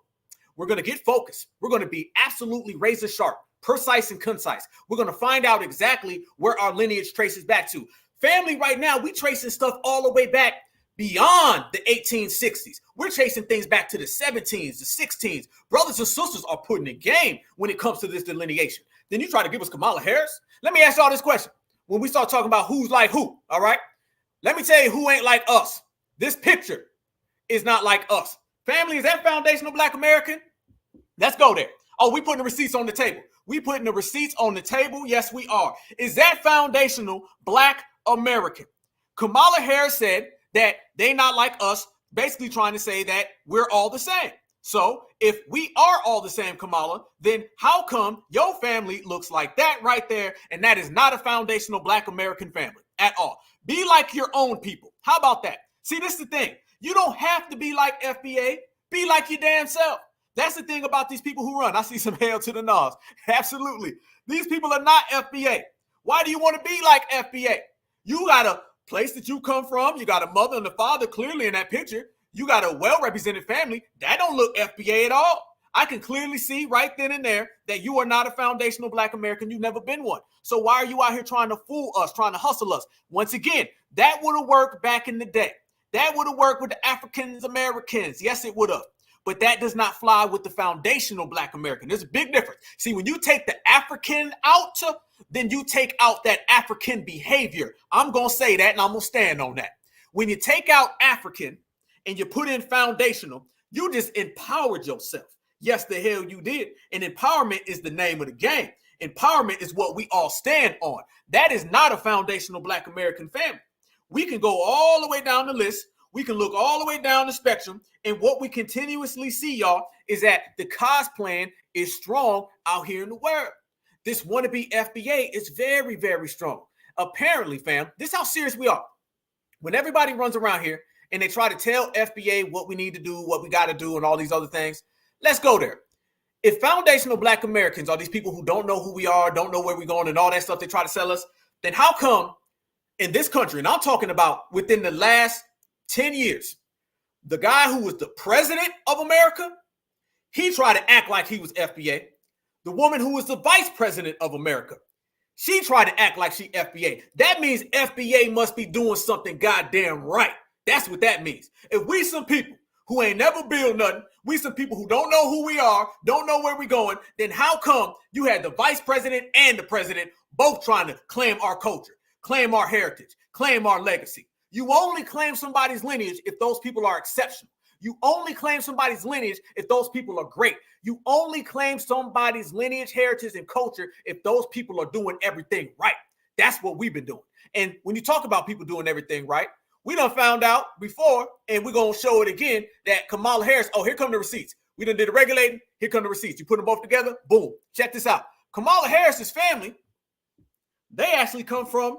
We're going to get focused. We're going to be absolutely razor sharp, precise and concise. We're going to find out exactly where our lineage traces back to. Family right now, we tracing stuff all the way back beyond the 1860s. We're chasing things back to the 17s, the 16s. Brothers and sisters are putting in game when it comes to this delineation. Then you try to give us Kamala Harris? Let me ask y'all this question. When we start talking about who's like who, all right? Let me tell you who ain't like us. This picture is not like us. Family, is that foundational Black American? Let's go there. Oh, we putting the receipts on the table. We putting the receipts on the table. Yes, we are. Is that foundational Black American? Kamala Harris said that they not like us, basically trying to say that we're all the same. So if we are all the same, Kamala, then how come your family looks like that right there? And that is not a foundational Black American family at all. Be like your own people. How about that? See, this is the thing. You don't have to be like FBA. Be like your damn self. That's the thing about these people who run. I see some hail to the nose. Absolutely. These people are not FBA. Why do you want to be like FBA? You got a place that you come from. You got a mother and a father clearly in that picture. You got a well-represented family. That don't look FBA at all. I can clearly see right then and there that you are not a foundational Black American. You've never been one. So why are you out here trying to fool us, trying to hustle us? Once again, that would have worked back in the day. That would have worked with the African Americans. Yes, it would have. But that does not fly with the foundational Black American. There's a big difference. See, when you take the African out, then you take out that African behavior. I'm going to say that and I'm going to stand on that. When you take out African and you put in foundational, you just empowered yourself. Yes, the hell you did. And empowerment is the name of the game. Empowerment is what we all stand on. That is not a foundational Black American family. We can go all the way down the list. We can look all the way down the spectrum. And what we continuously see, y'all, is that the cosplaying is strong out here in the world. This wannabe FBA is very, very strong. Apparently, fam, this is how serious we are. When everybody runs around here and they try to tell FBA what we need to do, what we got to do, and all these other things, let's go there. If foundational Black Americans are these people who don't know who we are, don't know where we're going, and all that stuff they try to sell us, then how come in this country, and I'm talking about within the last 10 years, the guy who was the president of America, he tried to act like he was FBA. The woman who was the vice president of America, she tried to act like she FBA. That means FBA must be doing something goddamn right. That's what that means. If we some people who ain't never built nothing, we some people who don't know who we are, don't know where we're going, then how come you had the vice president and the president both trying to claim our culture, claim our heritage, claim our legacy? You only claim somebody's lineage if those people are exceptional. You only claim somebody's lineage if those people are great. You only claim somebody's lineage, heritage, and culture if those people are doing everything right. That's what we've been doing. And when you talk about people doing everything right, we done found out before, and we're going to show it again, that Kamala Harris, oh, here come the receipts. We done did the regulating, here come the receipts. You put them both together, boom. Check this out. Kamala Harris's family, they actually come from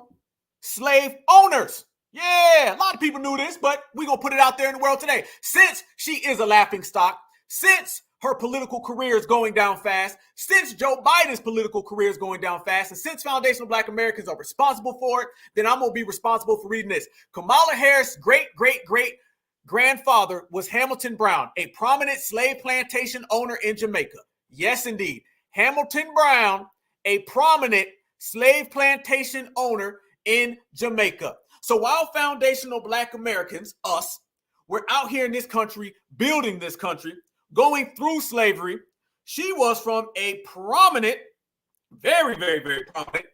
slave owners. Yeah, a lot of people knew this, but we're going to put it out there in the world today. Since she is a laughing stock, since her political career is going down fast, since Joe Biden's political career is going down fast, and since foundational Black Americans are responsible for it, then I'm going to be responsible for reading this. Kamala Harris' great-great-great-grandfather was Hamilton Brown, a prominent slave plantation owner in Jamaica. Yes, indeed. Hamilton Brown, a prominent slave plantation owner in Jamaica. So while foundational Black Americans, us, we're out here in this country, building this country, going through slavery, she was from a prominent, very, very, very prominent,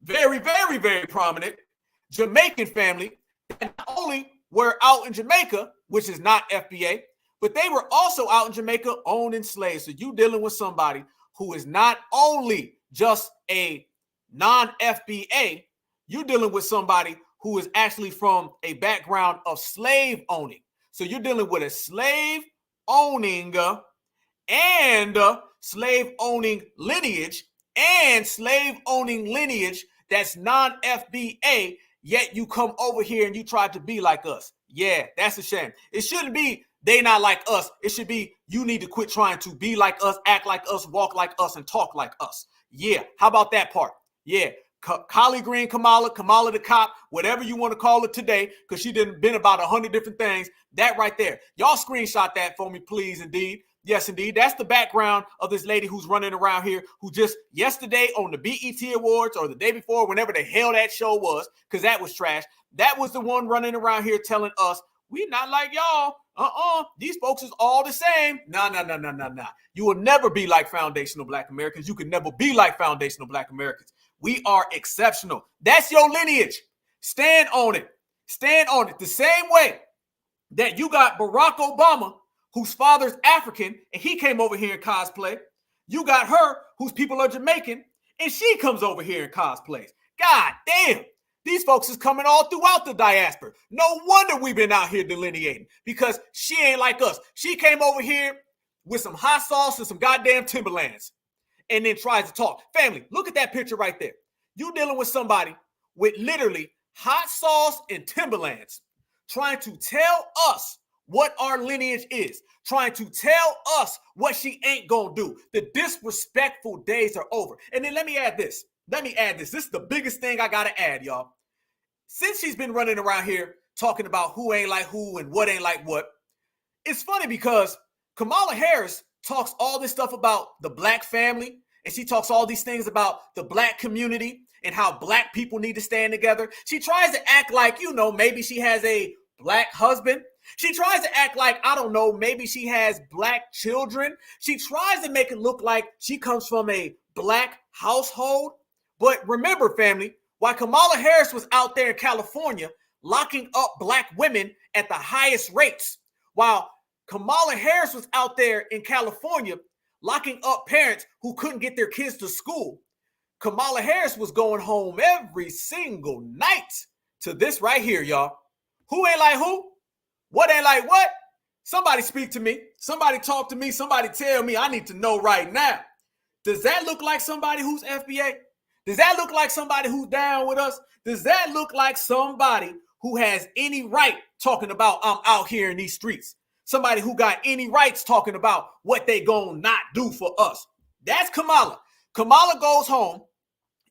very, very, very prominent Jamaican family that not only were out in Jamaica, which is not FBA, but they were also out in Jamaica owning slaves. So you dealing with somebody who is not only just a non-FBA, you're dealing with somebody who is actually from a background of slave owning. So you're dealing with a slave owning and slave owning lineage and slave owning lineage that's non-FBA, yet you come over here and you try to be like us. Yeah, that's a shame. It shouldn't be they not like us. It should be you need to quit trying to be like us, act like us, walk like us, and talk like us. Yeah, how about that part? Yeah, Collie Green Kamala, Kamala the cop, whatever you want to call it today, because she done been about 100 different things. That right there. Y'all screenshot that for me, please, indeed. Yes, indeed. That's the background of this lady who's running around here, who just yesterday on the BET Awards or the day before, whenever the hell that show was, because that was trash, that was the one running around here telling us, we not like y'all. These folks is all the same. Nah. You will never be like foundational Black Americans. You can never be like foundational Black Americans. We are exceptional. That's your lineage. Stand on it. Stand on it. The same way that you got Barack Obama, whose father's African, and he came over here in cosplay. You got her, whose people are Jamaican, and she comes over here in cosplays. God damn. These folks is coming all throughout the diaspora. No wonder we've been out here delineating, because she ain't like us. She came over here with some hot sauce and some goddamn Timberlands and then tries to talk. Family, look at that picture right there. You dealing with somebody with literally hot sauce and Timberlands trying to tell us what our lineage is, trying to tell us what she ain't gonna do. The disrespectful days are over. And then let me add this. This is the biggest thing I gotta add, y'all. Since she's been running around here talking about who ain't like who and what ain't like what, it's funny because Kamala Harris talks all this stuff about the Black family, and she talks all these things about the Black community and how Black people need to stand together. She tries to act like, you know, maybe she has a Black husband. She tries to act like, I don't know, maybe she has Black children. She tries to make it look like she comes from a Black household. But remember, family, while Kamala Harris was out there in California locking up Black women at the highest rates, while Kamala Harris was out there in California locking up parents who couldn't get their kids to school, Kamala Harris was going home every single night to this right here, y'all. Who ain't like who? What ain't like what? Somebody speak to me. Somebody talk to me. Somebody tell me. I need to know right now. Does that look like somebody who's FBA? Does that look like somebody who's down with us? Does that look like somebody who has any right talking about I'm out here in these streets? Somebody who got any rights talking about what they gonna not do for us? That's Kamala. Kamala goes home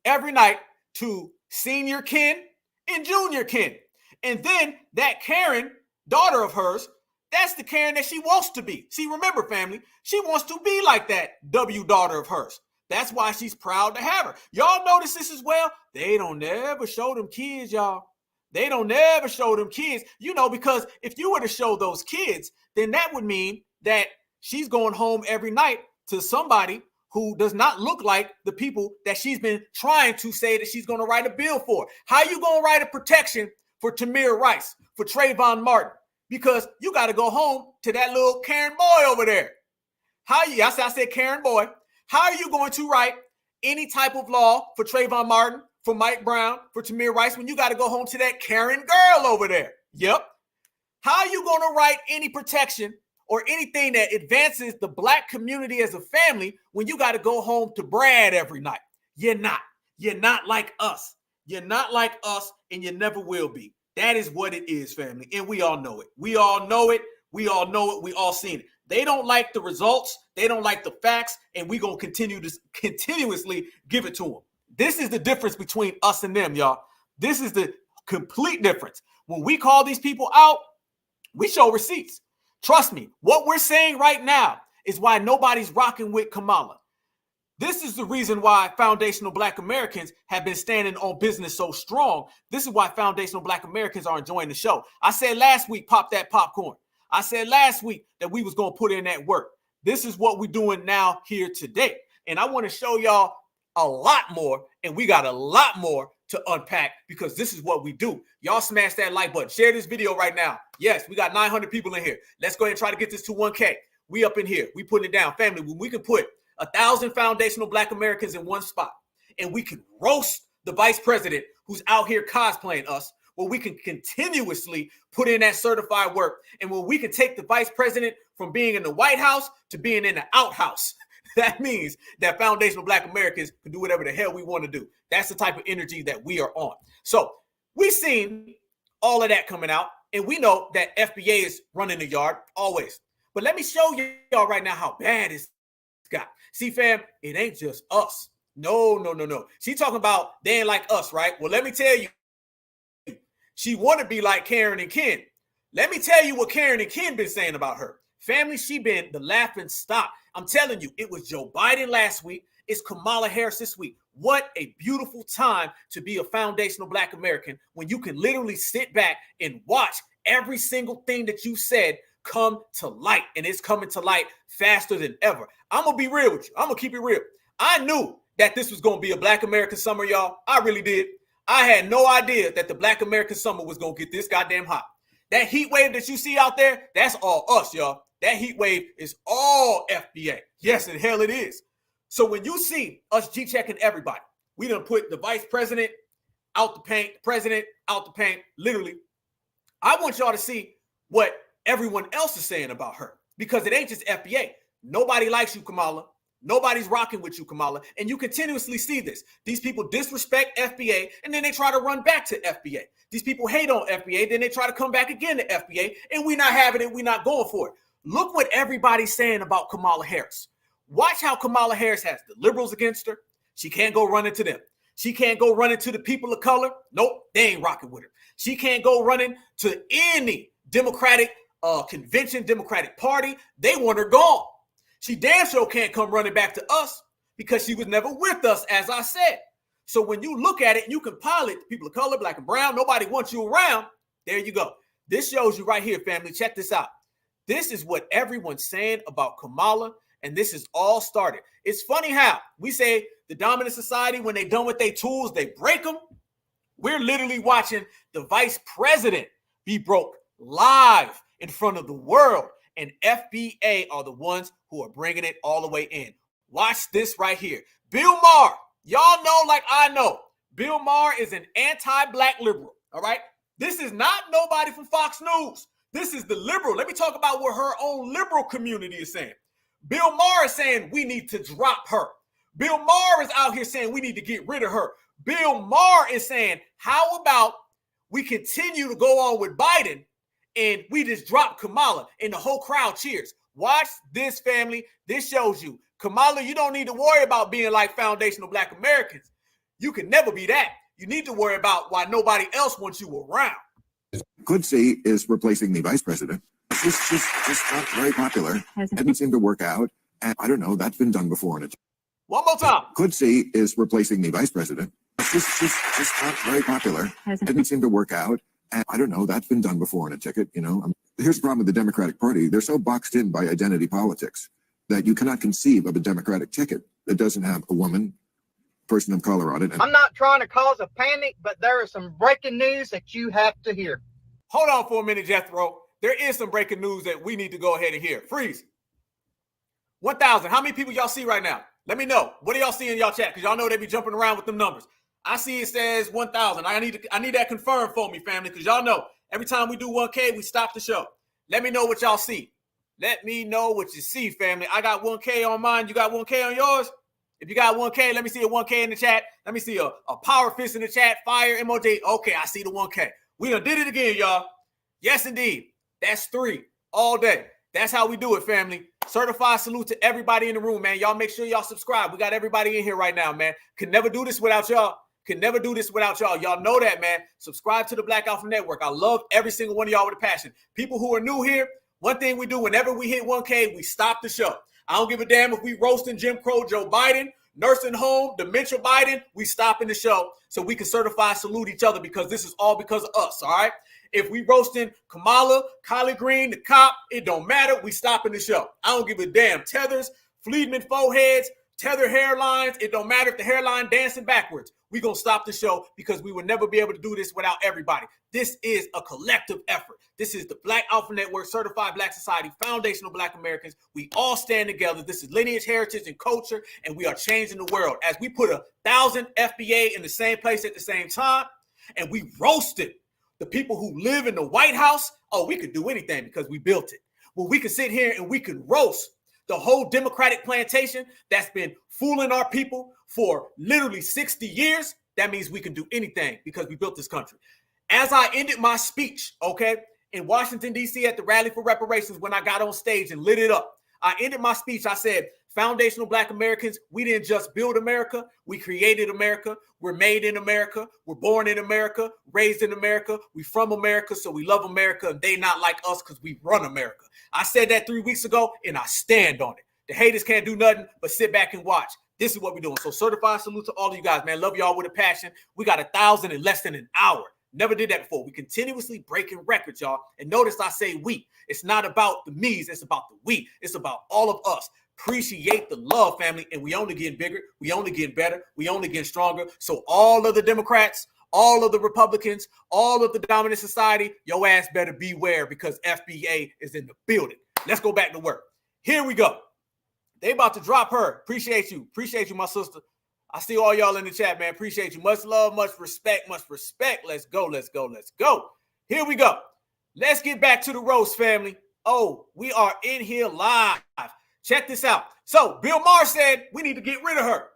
every night to senior kin and junior kin. And then that Karen, daughter of hers, that's the Karen that she wants to be. See, remember, family, she wants to be like that W daughter of hers. That's why she's proud to have her. Y'all notice this as well? They don't never show them kids, y'all. They don't never show them kids, you know, because if you were to show those kids, then that would mean that she's going home every night to somebody who does not look like the people that she's been trying to say that she's going to write a bill for. How you going to write a protection for Tamir Rice, for Trayvon Martin? Because you got to go home to that little Karen boy over there. I said Karen boy. How are you going to write any type of law for Trayvon Martin, for Mike Brown, for Tamir Rice, when you got to go home to that Karen girl over there? Yep. How are you going to write any protection or anything that advances the Black community as a family when you got to go home to Brad every night? You're not. You're not like us. You're not like us, and you never will be. That is what it is, family, and we all know it. We all know it. We all know it. We all seen it. They don't like the results. They don't like the facts. And we're going to continue to continuously give it to them. This is the difference between us and them, y'all. This is the complete difference. When we call these people out, we show receipts. Trust me, what we're saying right now is why nobody's rocking with Kamala. This is the reason why foundational Black Americans have been standing on business so strong. This is why foundational Black Americans are enjoying the show. I said last week, pop that popcorn. I said last week that we was going to put in that work. This is what we're doing now here today. And I want to show y'all a lot more, and we got a lot more to unpack because this is what we do. Y'all smash that like button. Share this video right now. Yes, we got 900 people in here. Let's go ahead and try to get this to 1K. We up in here. We putting it down. Family, when we can put 1,000 foundational Black Americans in one spot, and we can roast the vice president who's out here cosplaying us, where we can continuously put in that certified work, and where we can take the vice president from being in the White House to being in the outhouse. That means that foundational Black Americans can do whatever the hell we want to do. That's the type of energy that we are on. So we've seen all of that coming out, and we know that FBA is running the yard always. But let me show y'all right now how bad it's got. See, fam, it ain't just us. No. She talking about they ain't like us, right? Well, let me tell you, she want to be like Karen and Ken. Let me tell you what Karen and Ken been saying about her. Family, she been the laughing stock. I'm telling you, it was Joe Biden last week. It's Kamala Harris this week. What a beautiful time to be a foundational Black American when you can literally sit back and watch every single thing that you said come to light. And it's coming to light faster than ever. I'm going to be real with you. I'm going to keep it real. I knew that this was going to be a Black American summer, y'all. I really did. I had no idea that the Black American summer was going to get this goddamn hot. That heat wave that you see out there, that's all us, y'all. That heat wave is all FBA. Yes, and hell it is. So when you see us G-checking everybody, we done put the vice president out the paint, the president out the paint, literally. I want y'all to see what everyone else is saying about her, because it ain't just FBA. Nobody likes you, Kamala. Nobody's rocking with you, Kamala. And you continuously see this. These people disrespect FBA, and then they try to run back to FBA. These people hate on FBA, then they try to come back again to FBA, and we're not having it. We're not going for it. Look what everybody's saying about Kamala Harris. Watch how Kamala Harris has the liberals against her. She can't go running to them. She can't go running to the people of color. Nope, they ain't rocking with her. She can't go running to any Democratic convention, Democratic Party. They want her gone. She damn sure can't come running back to us because she was never with us, as I said. So when you look at it, you compile it. People of color, Black and brown, nobody wants you around. There you go. This shows you right here, family. Check this out. This is what everyone's saying about Kamala, and this is all started. It's funny how we say the dominant society, when they done with their tools, they break them. We're literally watching the vice president be broke live in front of the world, and FBA are the ones who are bringing it all the way in. Watch this right here. Bill Maher, y'all know like I know, Bill Maher is an anti-Black liberal, all right? This is not nobody from Fox News. This is the liberal. Let me talk about what her own liberal community is saying. Bill Maher is saying we need to drop her. Bill Maher is out here saying we need to get rid of her. Bill Maher is saying, how about we continue to go on with Biden and we just drop Kamala, and the whole crowd cheers. Watch this, family. This shows you, Kamala, you don't need to worry about being like foundational Black Americans. You can never be that. You need to worry about why nobody else wants you around. Could see is replacing the vice president. It's just not very popular. Didn't seem to work out. And I don't know, that's been done before. One more time. Could see is replacing the vice president. It's just not very popular. Didn't seem to work out. And I don't know, that's been done before on a ticket, you know. Here's the problem with the Democratic Party. They're so boxed in by identity politics that you cannot conceive of a Democratic ticket that doesn't have a woman, person of color on it. I'm not trying to cause a panic, but there is some breaking news that you have to hear. Hold on for a minute, Jethro. There is some breaking news that we need to go ahead and hear. Freeze. 1,000. How many people y'all see right now? Let me know. What do y'all see in y'all chat? Because y'all know they be jumping around with them numbers. I see it says 1,000. I need that confirmed for me, family, because y'all know every time we do 1K, we stop the show. Let me know what y'all see. Let me know what you see, family. I got 1K on mine. You got 1K on yours? If you got 1K, let me see a 1K in the chat. Let me see a power fist in the chat. Fire emoji. Okay, I see the 1K. We done did it again, y'all. Yes, indeed. That's 3 all day. That's how we do it, family. Certified salute to everybody in the room, man. Y'all make sure y'all subscribe. We got everybody in here right now, man. Can never do this without y'all. Can never do this without y'all. Y'all know that, man. Subscribe to the Black Alpha Network. I love every single one of y'all with a passion. People who are new here, one thing we do whenever we hit 1K, we stop the show. I don't give a damn if we roasting Jim Crow Joe Biden, nursing home, dementia Biden, we stopping the show so we can certify salute each other because this is all because of us, all right? If we roasting Kamala, Collard Green, the cop, it don't matter. We stopping the show. I don't give a damn. Tethers, Fleedman foreheads, Tether hairlines. It don't matter if the hairline dancing backwards. We gonna stop the show because we would never be able to do this without everybody. This is a collective effort. This is the Black Alpha Network, Certified Black Society, Foundational Black Americans. We all stand together. This is lineage, heritage, and culture, and we are changing the world. As we put 1,000 FBA in the same place at the same time, and we roasted the people who live in the White House, oh, we could do anything because we built it. Well, we could sit here and we could roast the whole Democratic plantation that's been fooling our people for literally 60 years. That means we can do anything because we built this country. As I ended my speech, okay, in Washington, D.C. at the Rally for Reparations, when I got on stage and lit it up, I ended my speech. I said, foundational Black Americans, we didn't just build America. We created America. We're made in America. We're born in America, raised in America. We from America, so we love America, and they not like us because we run America. I said that 3 weeks ago, and I stand on it. The haters can't do nothing but sit back and watch. This is what we're doing. So certified salute to all of you guys, man. Love y'all with a passion. We got 1,000 in less than an hour. Never did that before. We continuously breaking records, y'all. And notice I say we. It's not about the me's. It's about the we. It's about all of us. Appreciate the love, family. And we only getting bigger. We only getting better. We only getting stronger. So all of the Democrats, all of the Republicans, all of the dominant society, your ass better beware because FBA is in the building. Let's go back to work. Here we go. They about to drop her. Appreciate you. Appreciate you, my sister. I see all y'all in the chat, man. Appreciate you. Much love, much respect, much respect. Let's go, let's go, let's go. Here we go. Let's get back to the roast, family. Oh, we are in here live. Check this out. So Bill Maher said we need to get rid of her.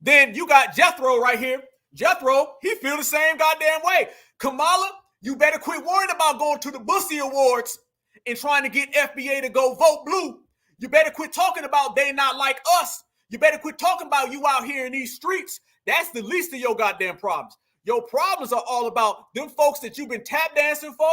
Then you got Jethro right here. Jethro, he feel the same goddamn way. Kamala, you better quit worrying about going to the Bussy Awards and trying to get FBA to go vote blue. You better quit talking about they not like us. You better quit talking about you out here in these streets. That's the least of your goddamn problems. Your problems are all about them folks that you've been tap dancing for.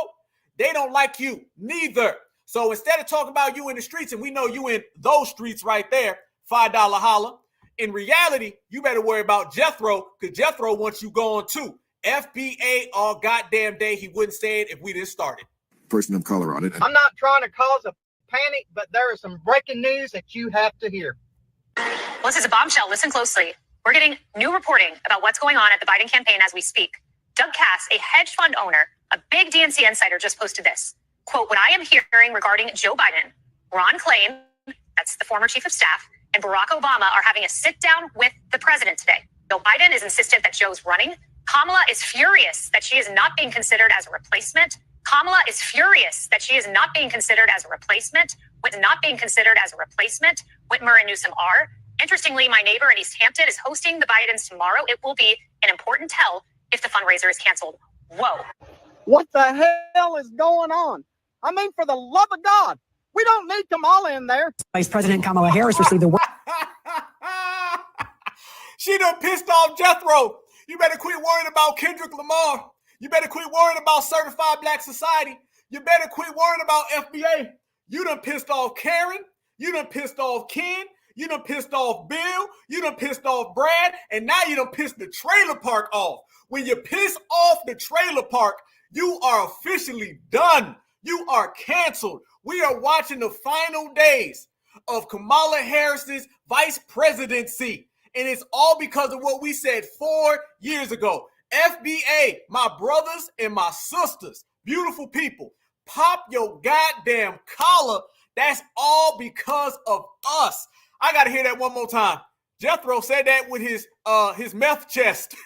They don't like you, neither. So instead of talking about you in the streets, and we know you in those streets right there, $5 holla, in reality, you better worry about Jethro, because Jethro wants you going too. FBA all goddamn day. He wouldn't say it if we didn't start it. Person of color on it. I'm not trying to cause a panic, but there is some breaking news that you have to hear. Well, this is a bombshell. Listen closely. We're getting new reporting about what's going on at the Biden campaign as we speak. Doug Cass, a hedge fund owner, a big DNC insider, just posted this. Quote, what I am hearing regarding Joe Biden, Ron Klain, that's the former chief of staff, and Barack Obama are having a sit down with the president today. Joe Biden is insistent that Joe's running. Kamala is furious that she is not being considered as a replacement. Kamala is furious that she is not being considered as a replacement. With not being considered as a replacement, Whitmer and Newsom are. Interestingly, my neighbor in East Hampton is hosting the Bidens tomorrow. It will be an important tell if the fundraiser is canceled. Whoa. What the hell is going on? I mean, for the love of God, we don't need Kamala in there. Vice President Kamala Harris received the She done pissed off Jethro. You better quit worrying about Kendrick Lamar. You better quit worrying about Certified Black Society. You better quit worrying about FBA. You done pissed off Karen. You done pissed off Ken. You done pissed off Bill. You done pissed off Brad. And now you done pissed the trailer park off. When you piss off the trailer park, you are officially done. You are canceled. We are watching the final days of Kamala Harris's vice presidency. And it's all because of what we said 4 years ago. FBA, my brothers and my sisters, beautiful people, pop your goddamn collar. That's all because of us. I got to hear that one more time. Jethro said that with his meth chest.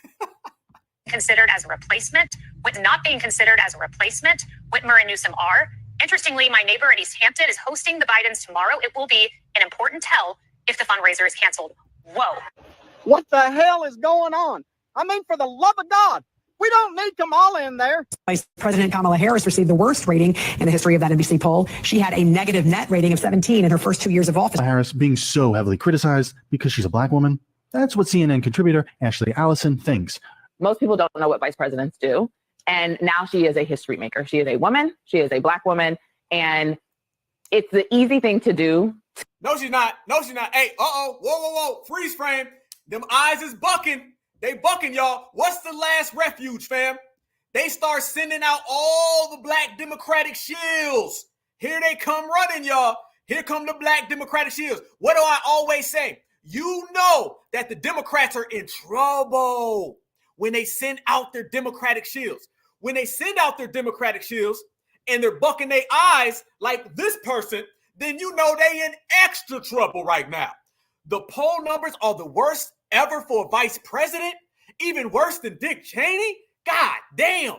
Considered as a replacement. With not being considered as a replacement, Whitmer and Newsom are. Interestingly, my neighbor in East Hampton is hosting the Bidens tomorrow. It will be an important tell if the fundraiser is canceled. Whoa. What the hell is going on? I mean, for the love of God, We don't need Kamala in there. Vice President Kamala Harris received the worst rating in the history of that NBC poll. She had a negative net rating of 17 in her first 2 years of office. Harris being so heavily criticized because she's a black woman. That's what CNN contributor Ashley Allison thinks. Most people don't know what vice presidents do. And now she is a history maker. She is a woman. She is a black woman. And it's the easy thing to do. No, she's not. No, she's not. Hey, whoa. Freeze frame. Them eyes is bucking. They bucking, y'all. What's the last refuge, fam? They start sending out all the black Democratic shields. Here they come running, y'all. Here come the black Democratic shields. What do I always say? You know that the Democrats are in trouble when they send out their Democratic shields. When they send out their Democratic shields and they're bucking their eyes like this person, then you know they in extra trouble right now. The poll numbers are the worst ever for a vice president, even worse than Dick Cheney. God damn.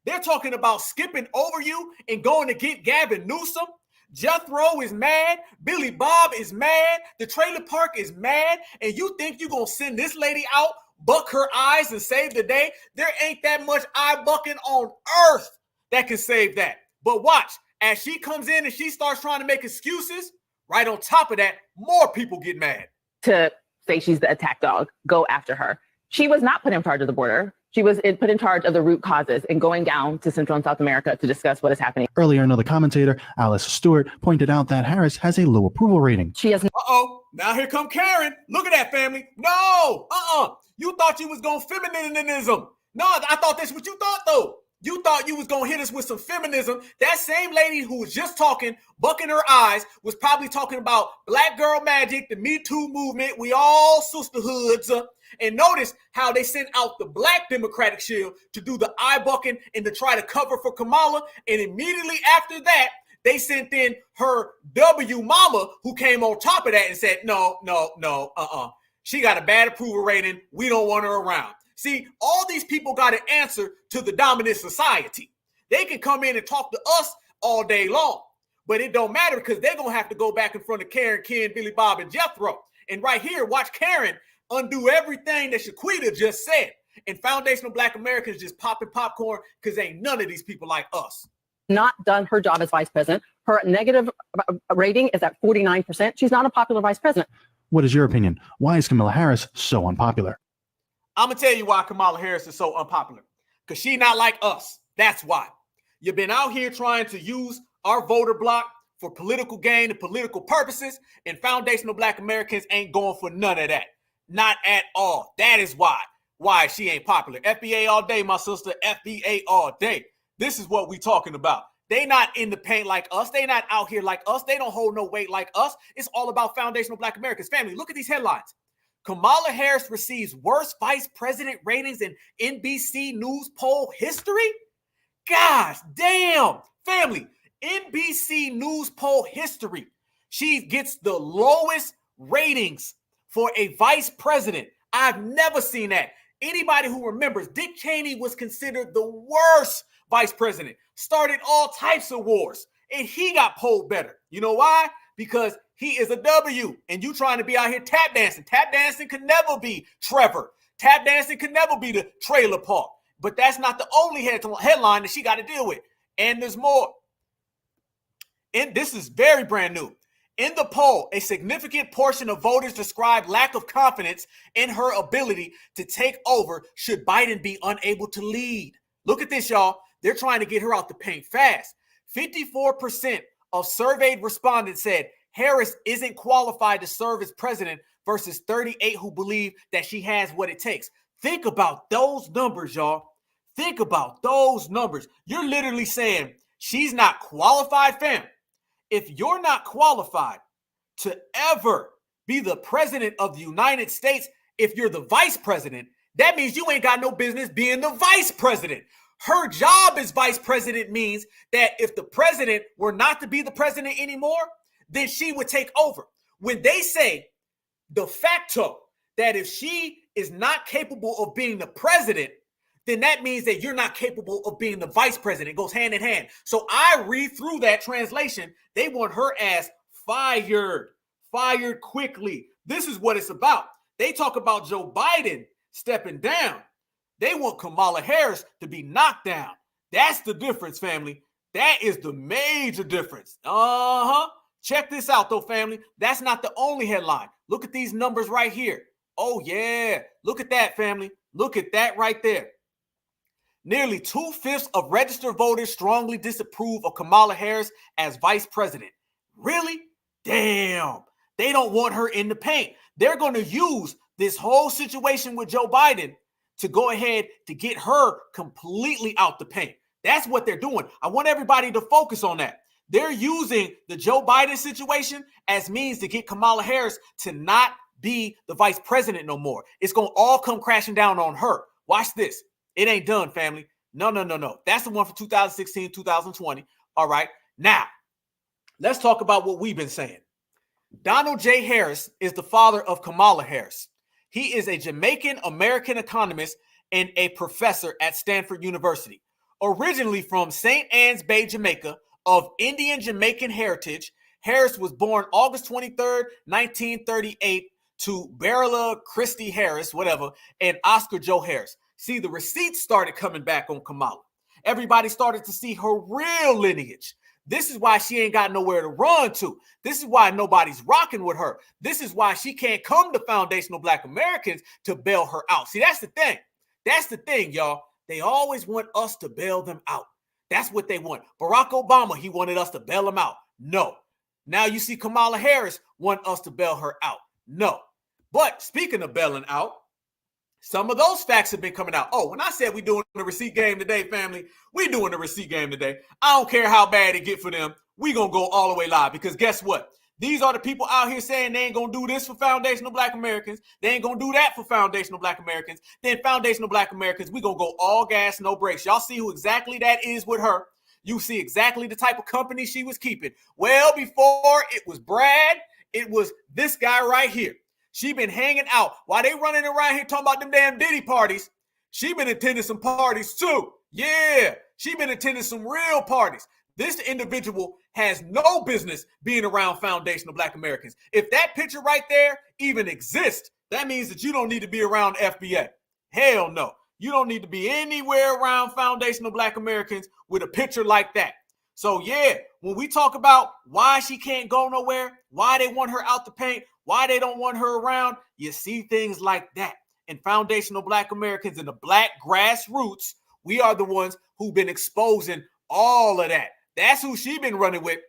They're talking about skipping over you and going to get Gavin Newsom. Jethro is mad. Billy Bob is mad. The trailer park is mad. And you think you're going to send this lady out, buck her eyes and save the day? There ain't that much eye bucking on earth that can save that. But watch, as she comes in and she starts trying to make excuses, right on top of that, more people get mad. To say she's the attack dog, go after her. She was not put in charge of the border. She was put in charge of the root causes and going down to Central and South America to discuss what is happening. Earlier, another commentator, Alice Stewart, pointed out that Harris has a low approval rating. She has. Now here come Karen. Look at that, family. No, you thought you was going feminism. No, I thought that's what you thought, though. You thought you was going to hit us with some feminism. That same lady who was just talking, bucking her eyes, was probably talking about black girl magic, the Me Too movement. We all sisterhoods. And notice how they sent out the black Democratic shield to do the eye bucking and to try to cover for Kamala. And immediately after that, they sent in her W mama, who came on top of that and said, no. She got a bad approval rating. We don't want her around. See, all these people got an answer to the dominant society. They can come in and talk to us all day long, but it don't matter because they're going to have to go back in front of Karen, Ken, Billy Bob, and Jethro. And right here, watch Karen undo everything that Shaquita just said. And foundational black Americans just popping popcorn because ain't none of these people like us. Not done her job as vice president. Her negative rating is at 49%. She's not a popular vice president. What is your opinion? Why is Kamala Harris so unpopular? I'm going to tell you why Kamala Harris is so unpopular. Because she not like us. That's why. You've been out here trying to use our voter block for political gain and political purposes, and foundational black Americans ain't going for none of that. Not at all. That is why she ain't popular. FBA all day, my sister. FBA all day. This is what we talking about. They not in the paint like us. They not out here like us. They don't hold no weight like us. It's all about foundational black Americans. Family, look at these headlines. Kamala Harris receives worst vice president ratings in NBC News poll history? Gosh, damn. Family, NBC News poll history. She gets the lowest ratings for a vice president. I've never seen that. Anybody who remembers, Dick Cheney was considered the worst vice president. Started all types of wars, and he got polled better. You know why? Because he is a W, and you trying to be out here tap dancing. Tap dancing could never be Trevor. Tap dancing could never be the trailer park. But that's not the only headline that she got to deal with. And there's more. And this is very brand new. In the poll, a significant portion of voters described lack of confidence in her ability to take over should Biden be unable to lead. Look at this, y'all. They're trying to get her out the paint fast. 54% of surveyed respondents said Harris isn't qualified to serve as president versus 38 who believe that she has what it takes. Think about those numbers, y'all. Think about those numbers. You're literally saying she's not qualified, fam. If you're not qualified to ever be the president of the United States, if you're the vice president, that means you ain't got no business being the vice president. Her job as vice president means that if the president were not to be the president anymore, then she would take over. When they say de facto that if she is not capable of being the president, then that means that you're not capable of being the vice president. It goes hand in hand. So I read through that translation. They want her ass fired quickly. This is what it's about. They talk about Joe Biden stepping down. They want Kamala Harris to be knocked down. That's the difference, family. That is the major difference. Check this out, though, family. That's not the only headline. Look at these numbers right here. Oh, yeah. Look at that, family. Look at that right there. Nearly 2/5 of registered voters strongly disapprove of Kamala Harris as vice president. Really? Damn. They don't want her in the paint. They're going to use this whole situation with Joe Biden to go ahead to get her completely out the paint. That's what they're doing. I want everybody to focus on that. They're using the Joe Biden situation as means to get Kamala Harris to not be the vice president no more. It's going to all come crashing down on her. Watch this. It ain't done, family. No. That's the one for 2016, 2020. All right. Now, let's talk about what we've been saying. Donald J. Harris is the father of Kamala Harris. He is a Jamaican American economist and a professor at Stanford University. Originally from St. Ann's Bay, Jamaica, of Indian Jamaican heritage, Harris was born August 23rd, 1938 to Beryla Christie Harris, whatever, and Oscar Joe Harris. See, the receipts started coming back on Kamala. Everybody started to see her real lineage. This is why she ain't got nowhere to run to. This is why nobody's rocking with her. This is why she can't come to foundational Black Americans to bail her out. See, that's the thing. That's the thing, y'all. They always want us to bail them out. That's what they want. Barack Obama, he wanted us to bail him out. No. Now you see Kamala Harris want us to bail her out. No. But speaking of bailing out, some of those facts have been coming out. Oh, when I said we doing the receipt game today, family, we doing the receipt game today. I don't care how bad it get for them. We going to go all the way live because guess what? These are the people out here saying they ain't going to do this for foundational Black Americans. They ain't going to do that for foundational Black Americans. Then foundational Black Americans, we going to go all gas, no brakes. Y'all see who exactly that is with her. You see exactly the type of company she was keeping. Well, before it was Brad, it was this guy right here. She been hanging out while they running around here talking about them damn Diddy parties. She been attending some parties too. Yeah, she been attending some real parties. This individual has no business being around foundational Black Americans. If that picture right there even exists, that means that you don't need to be around FBA. Hell no. You don't need to be anywhere around foundational Black Americans with a picture like that. So yeah, when we talk about why she can't go nowhere, why they want her out the paint, why they don't want her around, you see things like that. And foundational Black Americans and the Black grassroots, we are the ones who've been exposing all of that. That's who she been running with.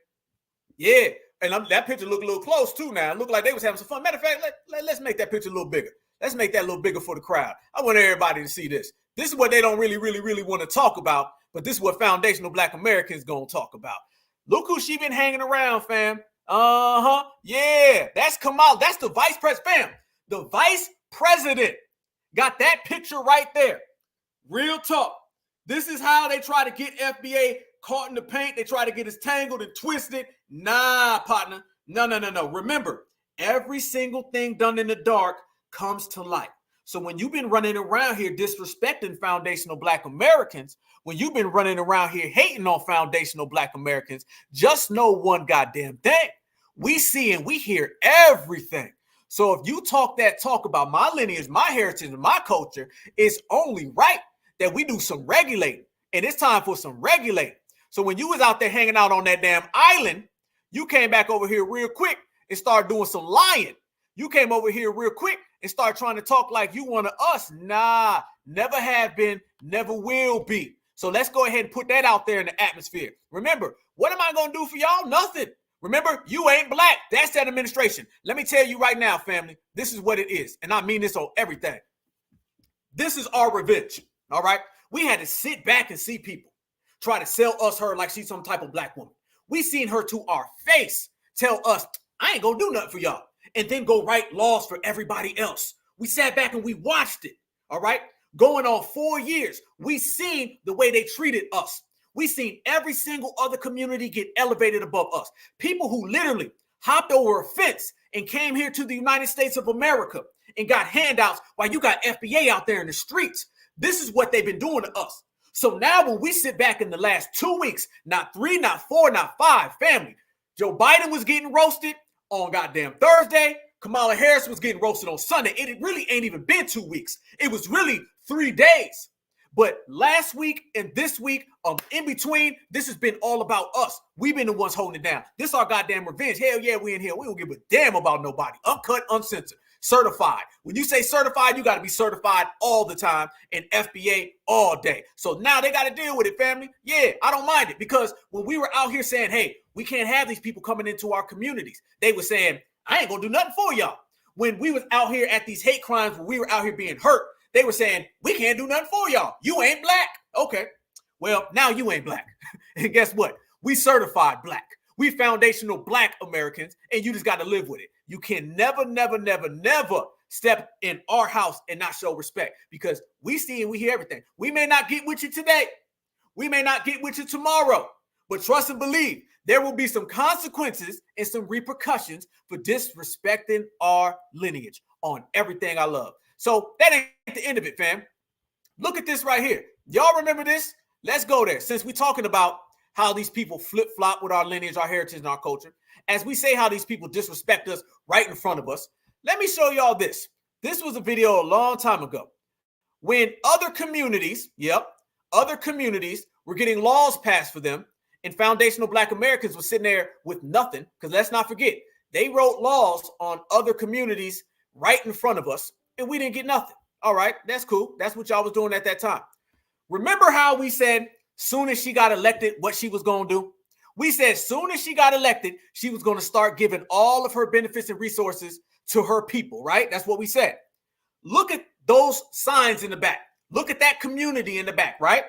Yeah, and that picture look a little close too now. It looked like they was having some fun. Matter of fact, let's make that picture a little bigger. Let's make that a little bigger for the crowd. I want everybody to see this. This is what they don't really want to talk about, but this is what foundational Black Americans gonna talk about. Look who she been hanging around, fam. Yeah, that's Kamala. That's the vice president, fam. The vice president got that picture right there. Real talk. This is how they try to get FBA caught in the paint. They try to get us tangled and twisted. Nah, partner. No. Remember, every single thing done in the dark comes to light. So when you've been running around here disrespecting foundational Black Americans, when you've been running around here hating on foundational Black Americans, just know one goddamn thing. We see and we hear everything. So if you talk that talk about my lineage, my heritage, and my culture, it's only right that we do some regulating. And it's time for some regulating. So when you was out there hanging out on that damn island, you came back over here real quick and started doing some lying. You came over here real quick and started trying to talk like you one of us. Nah, never have been, never will be. So let's go ahead and put that out there in the atmosphere. Remember, what am I going to do for y'all? Nothing. Remember, you ain't Black. That's that administration. Let me tell you right now, family, this is what it is. And I mean this on everything. This is our revenge. All right. We had to sit back and see people try to sell us her like she's some type of Black woman. We seen her to our face tell us, I ain't gonna do nothing for y'all. And then go write laws for everybody else. We sat back and we watched it. All right. Going on 4 years, we seen the way they treated us. We seen every single other community get elevated above us. People who literally hopped over a fence and came here to the United States of America and got handouts while you got FBA out there in the streets. This is what they've been doing to us. So now when we sit back in the last 2 weeks, not 3, not 4, not 5, family, Joe Biden was getting roasted on goddamn Thursday. Kamala Harris was getting roasted on Sunday. It really ain't even been 2 weeks. It was really 3 days. But last week and this week, in between, this has been all about us. We've been the ones holding it down. This is our goddamn revenge. Hell yeah, we in here. We don't give a damn about nobody. Uncut, uncensored, certified. When you say certified, you got to be certified all the time and FBA all day. So now they got to deal with it, family. Yeah, I don't mind it, because when we were out here saying, hey, we can't have these people coming into our communities, they were saying, I ain't gonna do nothing for y'all. When we was out here at these hate crimes, when we were out here being hurt, they were saying, we can't do nothing for y'all. You ain't black. Okay. Well, now you ain't black. And guess what? We certified black. We foundational black Americans, and you just got to live with it. You can never, never, never, never step in our house and not show respect, because we see and we hear everything. We may not get with you today. We may not get with you tomorrow, but trust and believe, there will be some consequences and some repercussions for disrespecting our lineage on everything I love. So that ain't the end of it, fam. Look at this right here. Y'all remember this? Let's go there. Since we're talking about how these people flip-flop with our lineage, our heritage, and our culture, as we say how these people disrespect us right in front of us, let me show y'all this. This was a video a long time ago when other communities were getting laws passed for them, and foundational black Americans were sitting there with nothing, because let's not forget, they wrote laws on other communities right in front of us, and we didn't get nothing. All right, that's cool. That's what y'all was doing at that time. Remember how we said soon as she got elected what she was going to do? We said soon as she got elected, she was going to start giving all of her benefits and resources to her people, right? That's what we said. Look at those signs in the back. Look at that community in the back, right?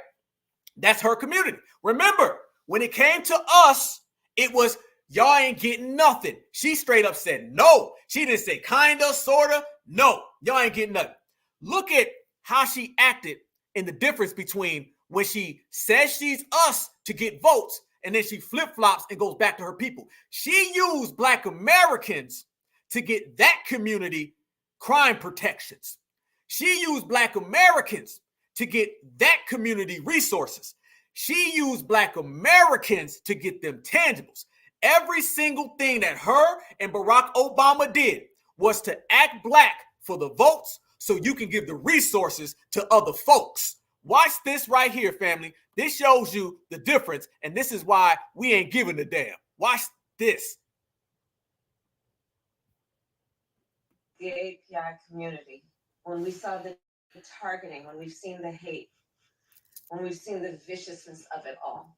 That's her community. Remember, when it came to us, it was, y'all ain't getting nothing. She straight up said no. She didn't say kinda, sorta. No, y'all ain't getting nothing. Look at how she acted and the difference between when she says she's us to get votes and then she flip-flops and goes back to her people. She used black Americans to get that community crime protections. She used black Americans to get that community resources. She used black Americans to get them tangibles. Every single thing that her and Barack Obama did was to act black for the votes so you can give the resources to other folks. Watch this right here, family. This shows you the difference, and this is why we ain't giving a damn. Watch this. The API community, when we saw the targeting, when we've seen the hate, when we've seen the viciousness of it all.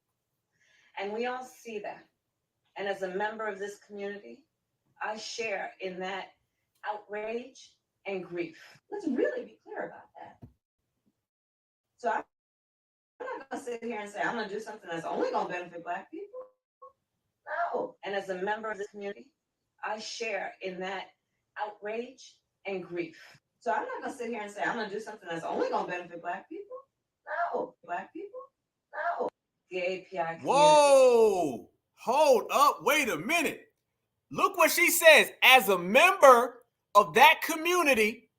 And we all see that. And as a member of this community, I share in that outrage and grief. Let's really be clear about that. So I'm not going to sit here and say, I'm going to do something that's only going to benefit Black people. No. And as a member of this community, I share in that outrage and grief. So I'm not going to sit here and say, I'm going to do something that's only going to benefit Black people. No. Black people? No. The API community. Whoa. Hold up. Wait a minute. Look what she says. As a member of that community,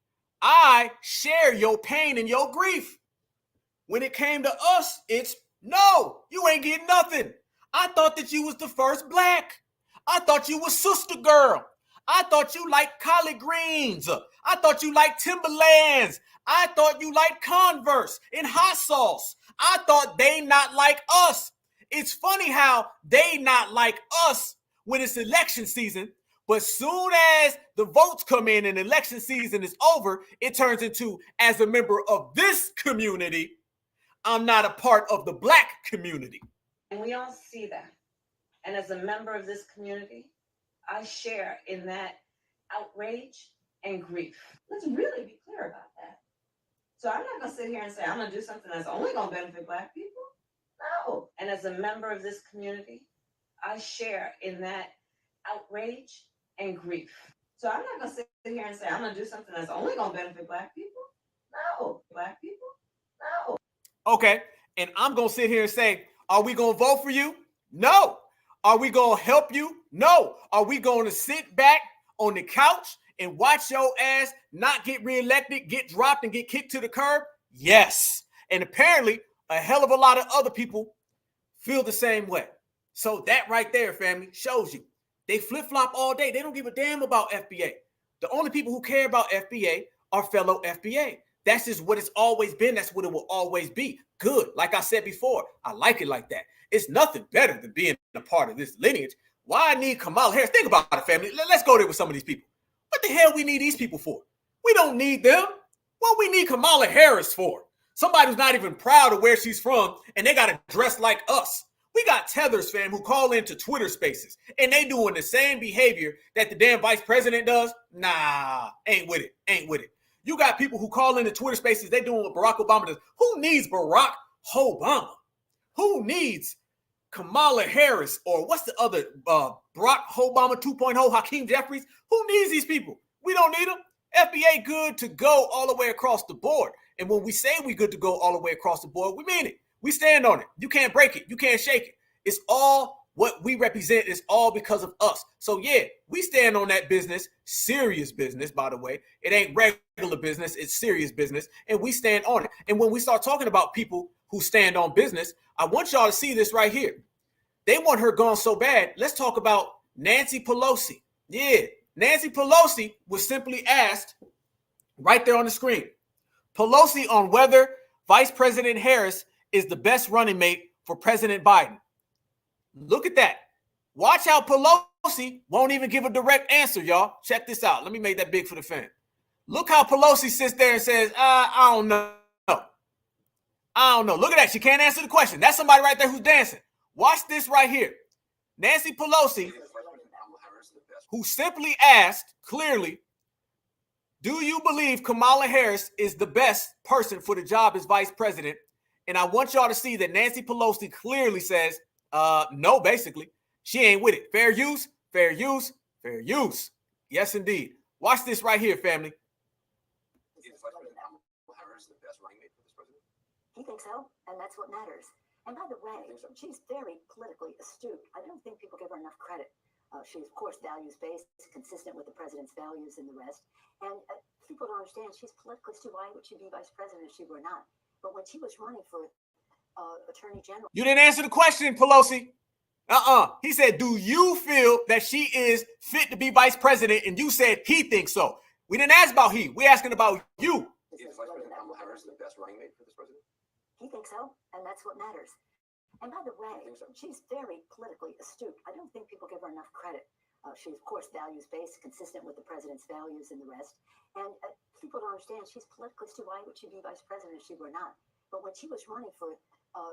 I share your pain and your grief. When it came to us, it's no, you ain't getting nothing. I thought that you was the first Black. I thought you was sister girl. I thought you liked collard greens. I thought you liked Timberlands. I thought you liked Converse and hot sauce. I thought they not like us. It's funny how they not like us when it's election season, but soon as the votes come in and election season is over, it turns into, as a member of this community, I'm not a part of the Black community. And we all see that. And as a member of this community, I share in that outrage and grief. Let's really be clear about that. So I'm not going to sit here and say, I'm going to do something that's only going to benefit Black people. No. And as a member of this community, I share in that outrage and grief. So I'm not going to sit here and say, I'm going to do something that's only going to benefit Black people. No. Black people? No. Okay, and I'm going to sit here and say, are we going to vote for you? No. Are we going to help you? No. Are we going to sit back on the couch and watch your ass not get reelected, get dropped, and get kicked to the curb? Yes. And apparently, a hell of a lot of other people feel the same way. So that right there, family, shows you. They flip-flop all day. They don't give a damn about FBA. The only people who care about FBA are fellow FBA. That's just what it's always been. That's what it will always be. Good. Like I said before, I like it like that. It's nothing better than being a part of this lineage. Why I need Kamala Harris? Think about it, family. Let's go there with some of these people. What the hell we need these people for? We don't need them. What we need Kamala Harris for? Somebody who's not even proud of where she's from, and they got to dress like us. We got Tethers, fam, who call into Twitter spaces, and they doing the same behavior that the damn vice president does. Nah, ain't with it. Ain't with it. You got people who call into Twitter spaces. They doing what Barack Obama does. Who needs Barack Obama? Who needs Kamala Harris, or what's the other, Barack Obama 2.0, Hakeem Jeffries? Who needs these people? We don't need them. FBA good to go all the way across the board. And when we say we good to go all the way across the board, we mean it. We stand on it. You can't break it. You can't shake it. It's all what we represent. Is all because of us. So yeah, we stand on that business, serious business, by the way. It ain't regular business. It's serious business. And we stand on it. And when we start talking about people who stand on business, I want y'all to see this right here. They want her gone so bad. Let's talk about Nancy Pelosi. Yeah, Nancy Pelosi was simply asked right there on the screen. Pelosi on whether Vice President Harris is the best running mate for President Biden. Look at that. Watch how Pelosi won't even give a direct answer, y'all. Check this out. Let me make that big for the fan. Look how Pelosi sits there and says, I don't know. I don't know. Look at that. She can't answer the question. That's somebody right there who's dancing. Watch this right here. Nancy Pelosi, who simply asked clearly, do you believe Kamala Harris is the best person for the job as vice president? And I want y'all to see that Nancy Pelosi clearly says, no, basically. She ain't with it. Fair use, fair use, fair use. Yes, indeed. Watch this right here, family. He thinks so, and that's what matters. And by the way, she's very politically astute. I don't think people give her enough credit. She, of course, values-based, consistent with the president's values and the rest. And people don't understand she's politically astute. Why would she be vice president if she were not? But when she was running for attorney general... You didn't answer the question, Pelosi. He said, do you feel that she is fit to be vice president? And you said he thinks so. We didn't ask about he. We're asking about you. Is Vice President Kamala Harris the best running mate for this president? He thinks so, and that's what matters. And by the way, she's very politically astute. I don't think people give her enough credit. She, of course, values-based, consistent with the president's values and the rest. And people don't understand she's politically astute. Why would she be vice president if she were not? But when she was running for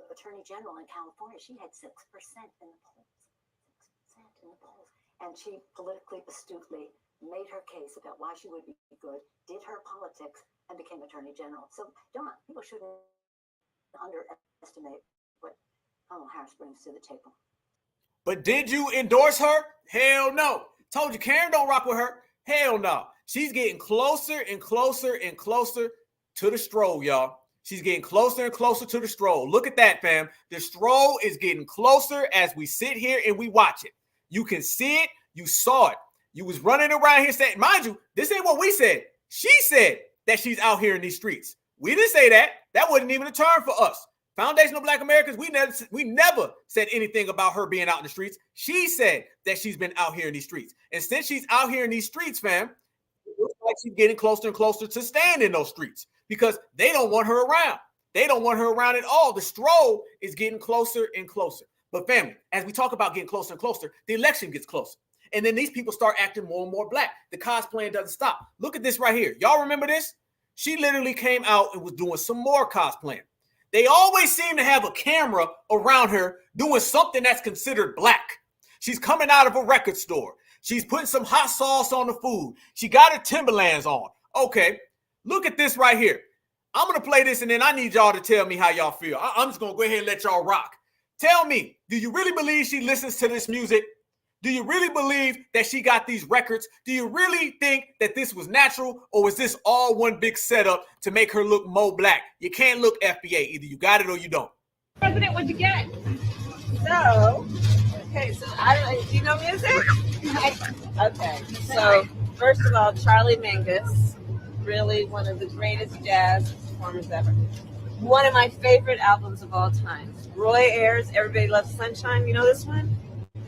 attorney general in California, she had 6% in the polls. 6% in the polls. And she politically astutely made her case about why she would be good, did her politics, and became attorney general. So people shouldn't underestimate what Kamala Harris brings to the table. But did you endorse her? Hell no. Told you, Karen don't rock with her. Hell no. She's getting closer and closer and closer to the stroll, y'all. She's getting closer and closer to the stroll. Look at that, fam. The stroll is getting closer as we sit here and we watch it. You can see it. You saw it. You was running around here saying, mind you, this ain't what we said. She said that she's out here in these streets. We didn't say that. That wasn't even a term for us. Foundational Black Americans, we never said anything about her being out in the streets. She said that she's been out here in these streets. And since she's out here in these streets, fam, it looks like she's getting closer and closer to staying in those streets because they don't want her around. They don't want her around at all. The stroll is getting closer and closer. But family, as we talk about getting closer and closer, the election gets closer. And then these people start acting more and more black. The cosplaying doesn't stop. Look at this right here. Y'all remember this? She literally came out and was doing some more cosplaying. They always seem to have a camera around her doing something that's considered black. She's coming out of a record store. She's putting some hot sauce on the food. She got her Timberlands on. Okay, look at this right here. I'm going to play this and then I need y'all to tell me how y'all feel. I'm just going to go ahead and let y'all rock. Tell me, do you really believe she listens to this music? Do you really believe that she got these records? Do you really think that this was natural, or was this all one big setup to make her look more black? You can't look FBA. Either you got it or you don't. President, what'd you get? So, okay, so do you know music? Okay, so first of all, Charlie Mingus, really one of the greatest jazz performers ever. One of my favorite albums of all time. Roy Ayers, Everybody Loves Sunshine. You know this one?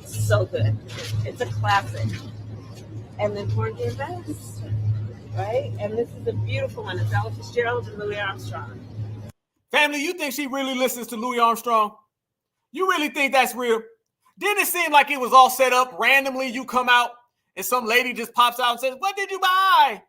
So good. It's a classic. And then Porgy and Bess. right? And this is a beautiful one. It's Ella Fitzgerald and Louis Armstrong. Family, you think she really listens to Louis Armstrong? You really think that's real? Didn't it seem like it was all set up? Randomly, you come out and some lady just pops out and says, "What did you buy?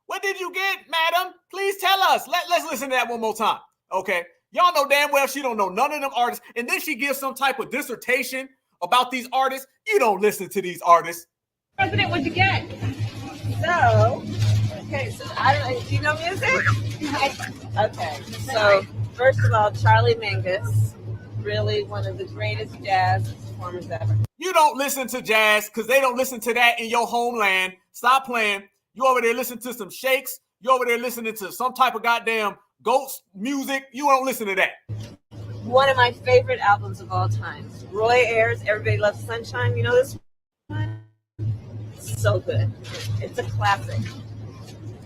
What did you get, madam? Please tell us." Let's listen to that one more time, okay? Y'all know damn well she don't know none of them artists. And then she gives some type of dissertation about these artists. You don't listen to these artists. President, what'd you get? So, okay, so I don't know. Do you know music? Okay, so first of all, Charlie Mingus, really one of the greatest jazz performers ever. You don't listen to jazz because they don't listen to that in your homeland. Stop playing. You over there listening to some shakes. You over there listening to some type of goddamn ghost music. You don't listen to that. One of my favorite albums of all time. Roy Ayers, Everybody Loves Sunshine. You know this one? So good. It's a classic.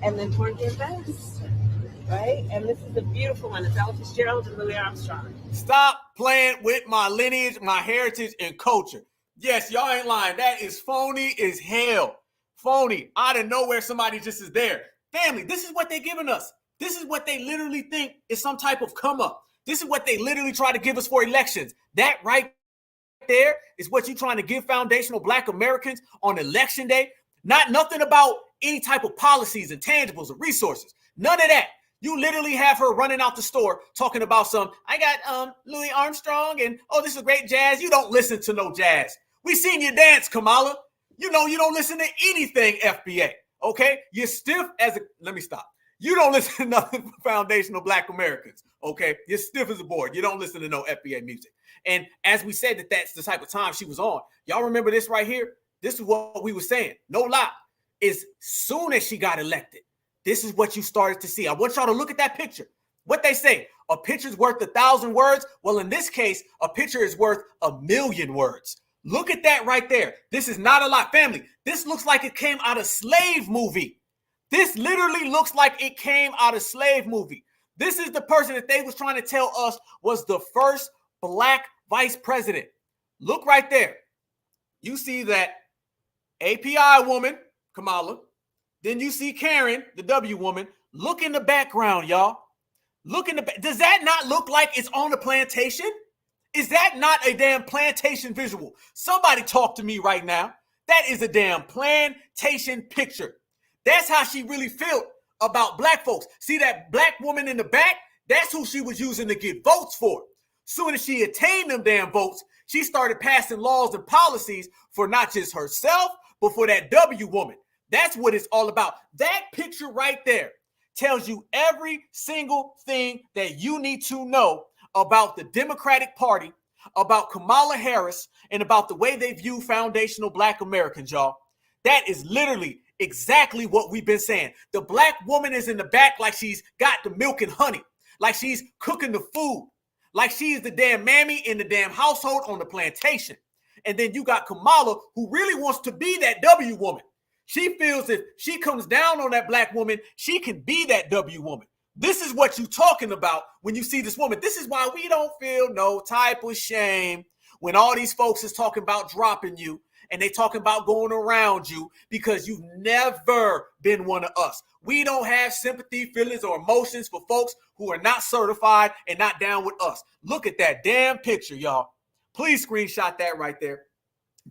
And then Porgy and Bess, right? And this is a beautiful one. It's Ella Fitzgerald and Louis Armstrong. Stop playing with my lineage, my heritage, and culture. Yes, y'all ain't lying. That is phony as hell. Phony. Out of nowhere, somebody just is there. Family, this is what they're giving us. This is what they literally think is some type of come up. This is what they literally try to give us for elections. That right there is what you're trying to give foundational Black Americans on election day. Not nothing about any type of policies and tangibles or resources. None of that. You literally have her running out the store talking about I got Louis Armstrong and, oh, this is great jazz. You don't listen to no jazz. We seen you dance, Kamala. You know you don't listen to anything FBA, okay? You're stiff as a, let me stop. You don't listen to nothing for foundational Black Americans, okay? You're stiff as a board. You don't listen to no FBA music. And as we said that's the type of time she was on. Y'all remember this right here? This is what we were saying. No lie. As soon as she got elected, this is what you started to see. I want y'all to look at that picture. What they say, a picture's worth 1,000 words. Well, in this case, a picture is worth 1,000,000 words. Look at that right there. This is not a lot, family. This looks like it came out of slave movie. This literally looks like it came out of slave movie. This is the person that they was trying to tell us was the first Black vice president. Look right there. You see that API woman, Kamala. Then you see Karen, the W woman. Look in the background, y'all. Look in the back. Does that not look like it's on the plantation? Is that not a damn plantation visual? Somebody talk to me right now. That is a damn plantation picture. That's how she really felt about Black folks. See that Black woman in the back? That's who she was using to get votes for. Soon as she attained them damn votes, she started passing laws and policies for not just herself, but for that W woman. That's what it's all about. That picture right there tells you every single thing that you need to know about the Democratic Party, about Kamala Harris, and about the way they view foundational Black Americans, y'all. That is literally exactly what we've been saying. The Black woman is in the back like she's got the milk and honey, like she's cooking the food, like she's the damn mammy in the damn household on the plantation. And then you got Kamala, who really wants to be that W woman. She feels if she comes down on that Black woman, she can be that W woman. This is what you're talking about when you see this woman. This is why we don't feel no type of shame when all these folks is talking about dropping you and they talking about going around you because you've never been one of us. We don't have sympathy, feelings, or emotions for folks who are not certified and not down with us. Look at that damn picture, y'all. Please screenshot that right there.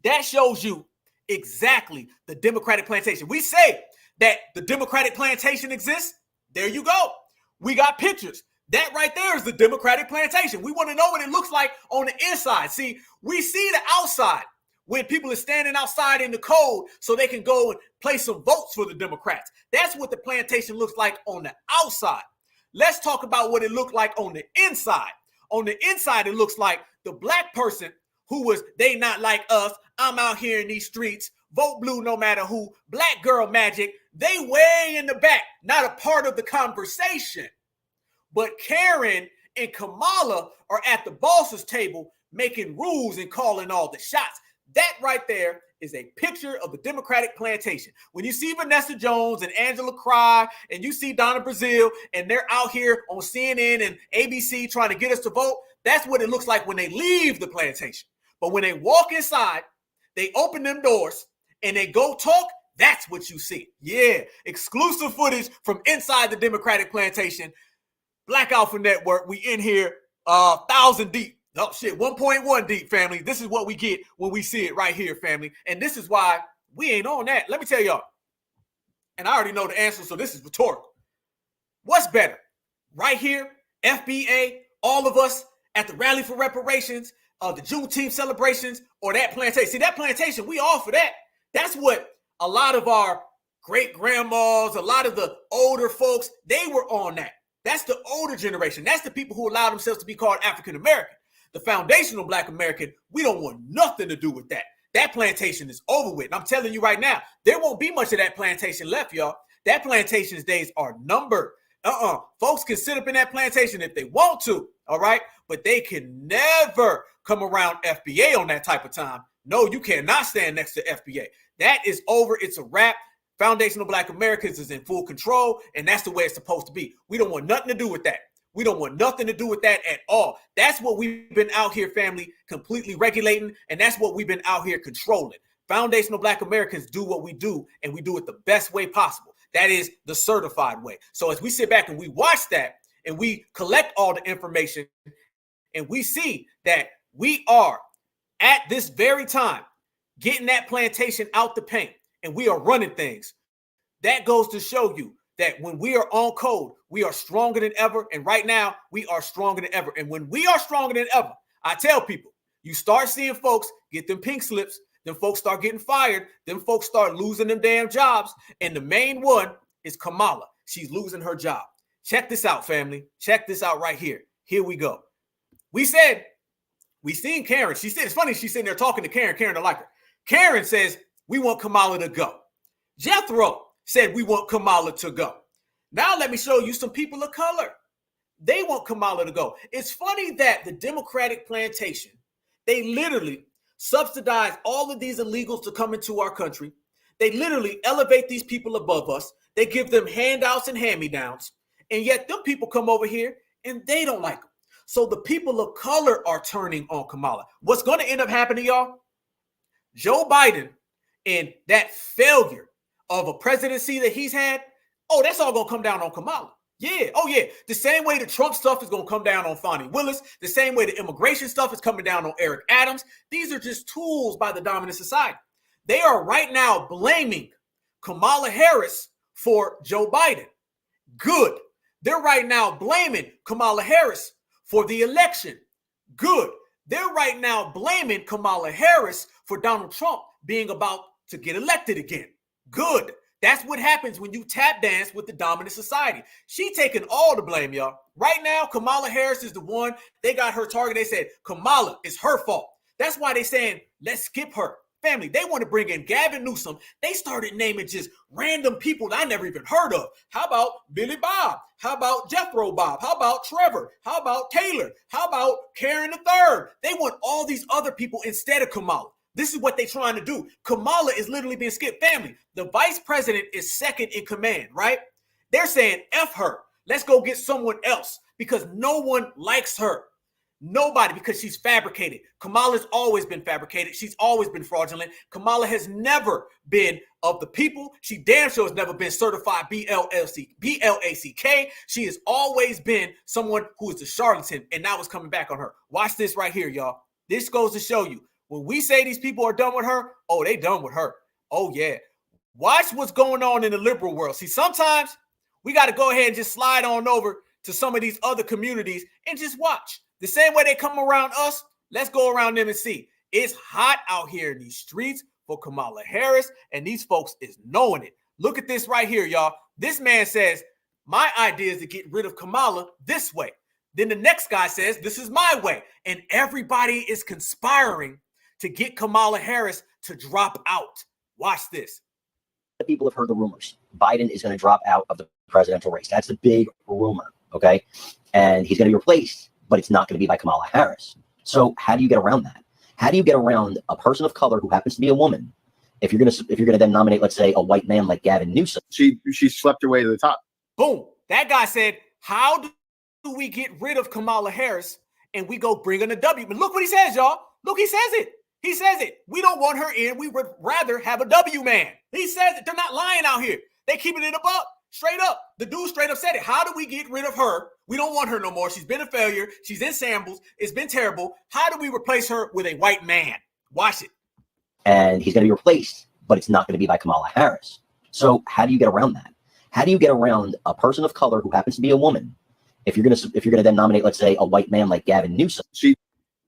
That shows you exactly the Democratic plantation. We say that the Democratic plantation exists. There you go. We got pictures. That right there is the Democratic plantation. We want to know what it looks like on the inside. See, we see the outside when people are standing outside in the cold so they can go and place some votes for the Democrats. That's what the plantation looks like on the outside. Let's talk about what it looked like on the inside. On the inside, it looks like the Black person who was, they not like us, I'm out here in these streets, vote blue no matter who, Black girl magic, they way in the back, not a part of the conversation. But Karen and Kamala are at the boss's table making rules and calling all the shots. That right there is a picture of the Democratic plantation. When you see Vanessa Jones and Angela Cry and you see Donna Brazile and they're out here on CNN and ABC trying to get us to vote, that's what it looks like when they leave the plantation. But when they walk inside, they open them doors and they go talk, That's what you see. Yeah, exclusive footage from inside the Democratic plantation. Black Alpha Network, we in here 1,000 deep. Oh shit, 1.1 deep, family. This is what we get when we see it right here, family. And this is why we ain't on that. Let me tell y'all. And I already know the answer, so this is rhetorical. What's better? Right here, FBA, all of us at the Rally for Reparations, the Juneteenth celebrations, or that plantation. See, that plantation, we all for that. That's what a lot of our great-grandmas, a lot of the older folks, they were on that. That's the older generation. That's the people who allow themselves to be called African-American. The foundational Black American, we don't want nothing to do with that. That plantation is over with. And I'm telling you right now, there won't be much of that plantation left, y'all. That plantation's days are numbered. Folks can sit up in that plantation if they want to, all right? But they can never come around FBA on that type of time. No, you cannot stand next to FBA. That is over. It's a wrap. Foundational Black Americans is in full control, and that's the way it's supposed to be. We don't want nothing to do with that. We don't want nothing to do with that at all. That's what we've been out here, family, completely regulating, and that's what we've been out here controlling. Foundational Black Americans do what we do, and we do it the best way possible. That is the certified way. So as we sit back and we watch that, and we collect all the information, and we see that we are, at this very time, getting that plantation out the paint, and we are running things, that goes to show you that when we are on code, we are stronger than ever. And right now, we are stronger than ever. And when we are stronger than ever, I tell people, you start seeing folks get them pink slips, then folks start getting fired, then folks start losing them damn jobs. And the main one is Kamala. She's losing her job. Check this out, family. Check this out right here. Here we go. We seen Karen. She said, it's funny, she's sitting there talking to Karen. Karen don't like her. Karen says, we want Kamala to go. Jethro said we want Kamala to go. Now let me show you some people of color. They want Kamala to go. It's funny that the Democratic plantation, they literally subsidize all of these illegals to come into our country. They literally elevate these people above us. They give them handouts and hand-me-downs. And yet them people come over here and they don't like them. So the people of color are turning on Kamala. What's going to end up happening, y'all? Joe Biden and that failure of a presidency that he's had, that's all going to come down on Kamala. Yeah. Oh, yeah. The same way the Trump stuff is going to come down on Fani Willis. The same way the immigration stuff is coming down on Eric Adams. These are just tools by the dominant society. They are right now blaming Kamala Harris for Joe Biden. Good. They're right now blaming Kamala Harris for the election. Good. They're right now blaming Kamala Harris for Donald Trump being about to get elected again. Good. That's what happens when you tap dance with the dominant society. She taking all the blame, y'all. Right now, Kamala Harris is the one. They got her target. They said, Kamala, it's her fault. That's why they saying, let's skip her. Family, they want to bring in Gavin Newsom. They started naming just random people that I never even heard of. How about Billy Bob? How about Jethro Bob? How about Trevor? How about Taylor? How about Karen III? They want all these other people instead of Kamala. This is what they're trying to do. Kamala is literally being skipped. Family, the vice president is second in command, right? They're saying, F her. Let's go get someone else because no one likes her. Nobody, because she's fabricated. Kamala's always been fabricated. She's always been fraudulent. Kamala has never been of the people. She damn sure has never been certified BLACK. She has always been someone who is a charlatan, and now it's coming back on her. Watch this right here, y'all. This goes to show you. When we say these people are done with her, they done with her. Oh, yeah. Watch what's going on in the liberal world. See, sometimes we got to go ahead and just slide on over to some of these other communities and just watch. The same way they come around us, let's go around them and see. It's hot out here in these streets for Kamala Harris, and these folks is knowing it. Look at this right here, y'all. This man says, my idea is to get rid of Kamala this way. Then the next guy says, this is my way. And everybody is conspiring to get Kamala Harris to drop out. Watch this. The people have heard the rumors. Biden is going to drop out of the presidential race. That's the big rumor, okay? And he's going to be replaced, but it's not going to be by Kamala Harris. So how do you get around that? How do you get around a person of color who happens to be a woman if you're going to then nominate, let's say, a white man like Gavin Newsom? She slept her way to the top. Boom. That guy said, how do we get rid of Kamala Harris and we go bring in a W? But look what he says, y'all. Look, he says it. He says it. We don't want her in. We would rather have a W man. He says it. They're not lying out here. They keeping it above. Straight up. The dude straight up said it. How do we get rid of her? We don't want her no more. She's been a failure. She's in shambles. It's been terrible. How do we replace her with a white man? Watch it. And he's going to be replaced, but it's not going to be by Kamala Harris. So how do you get around that? How do you get around a person of color who happens to be a woman? If you're going to then nominate, let's say, a white man like Gavin Newsom.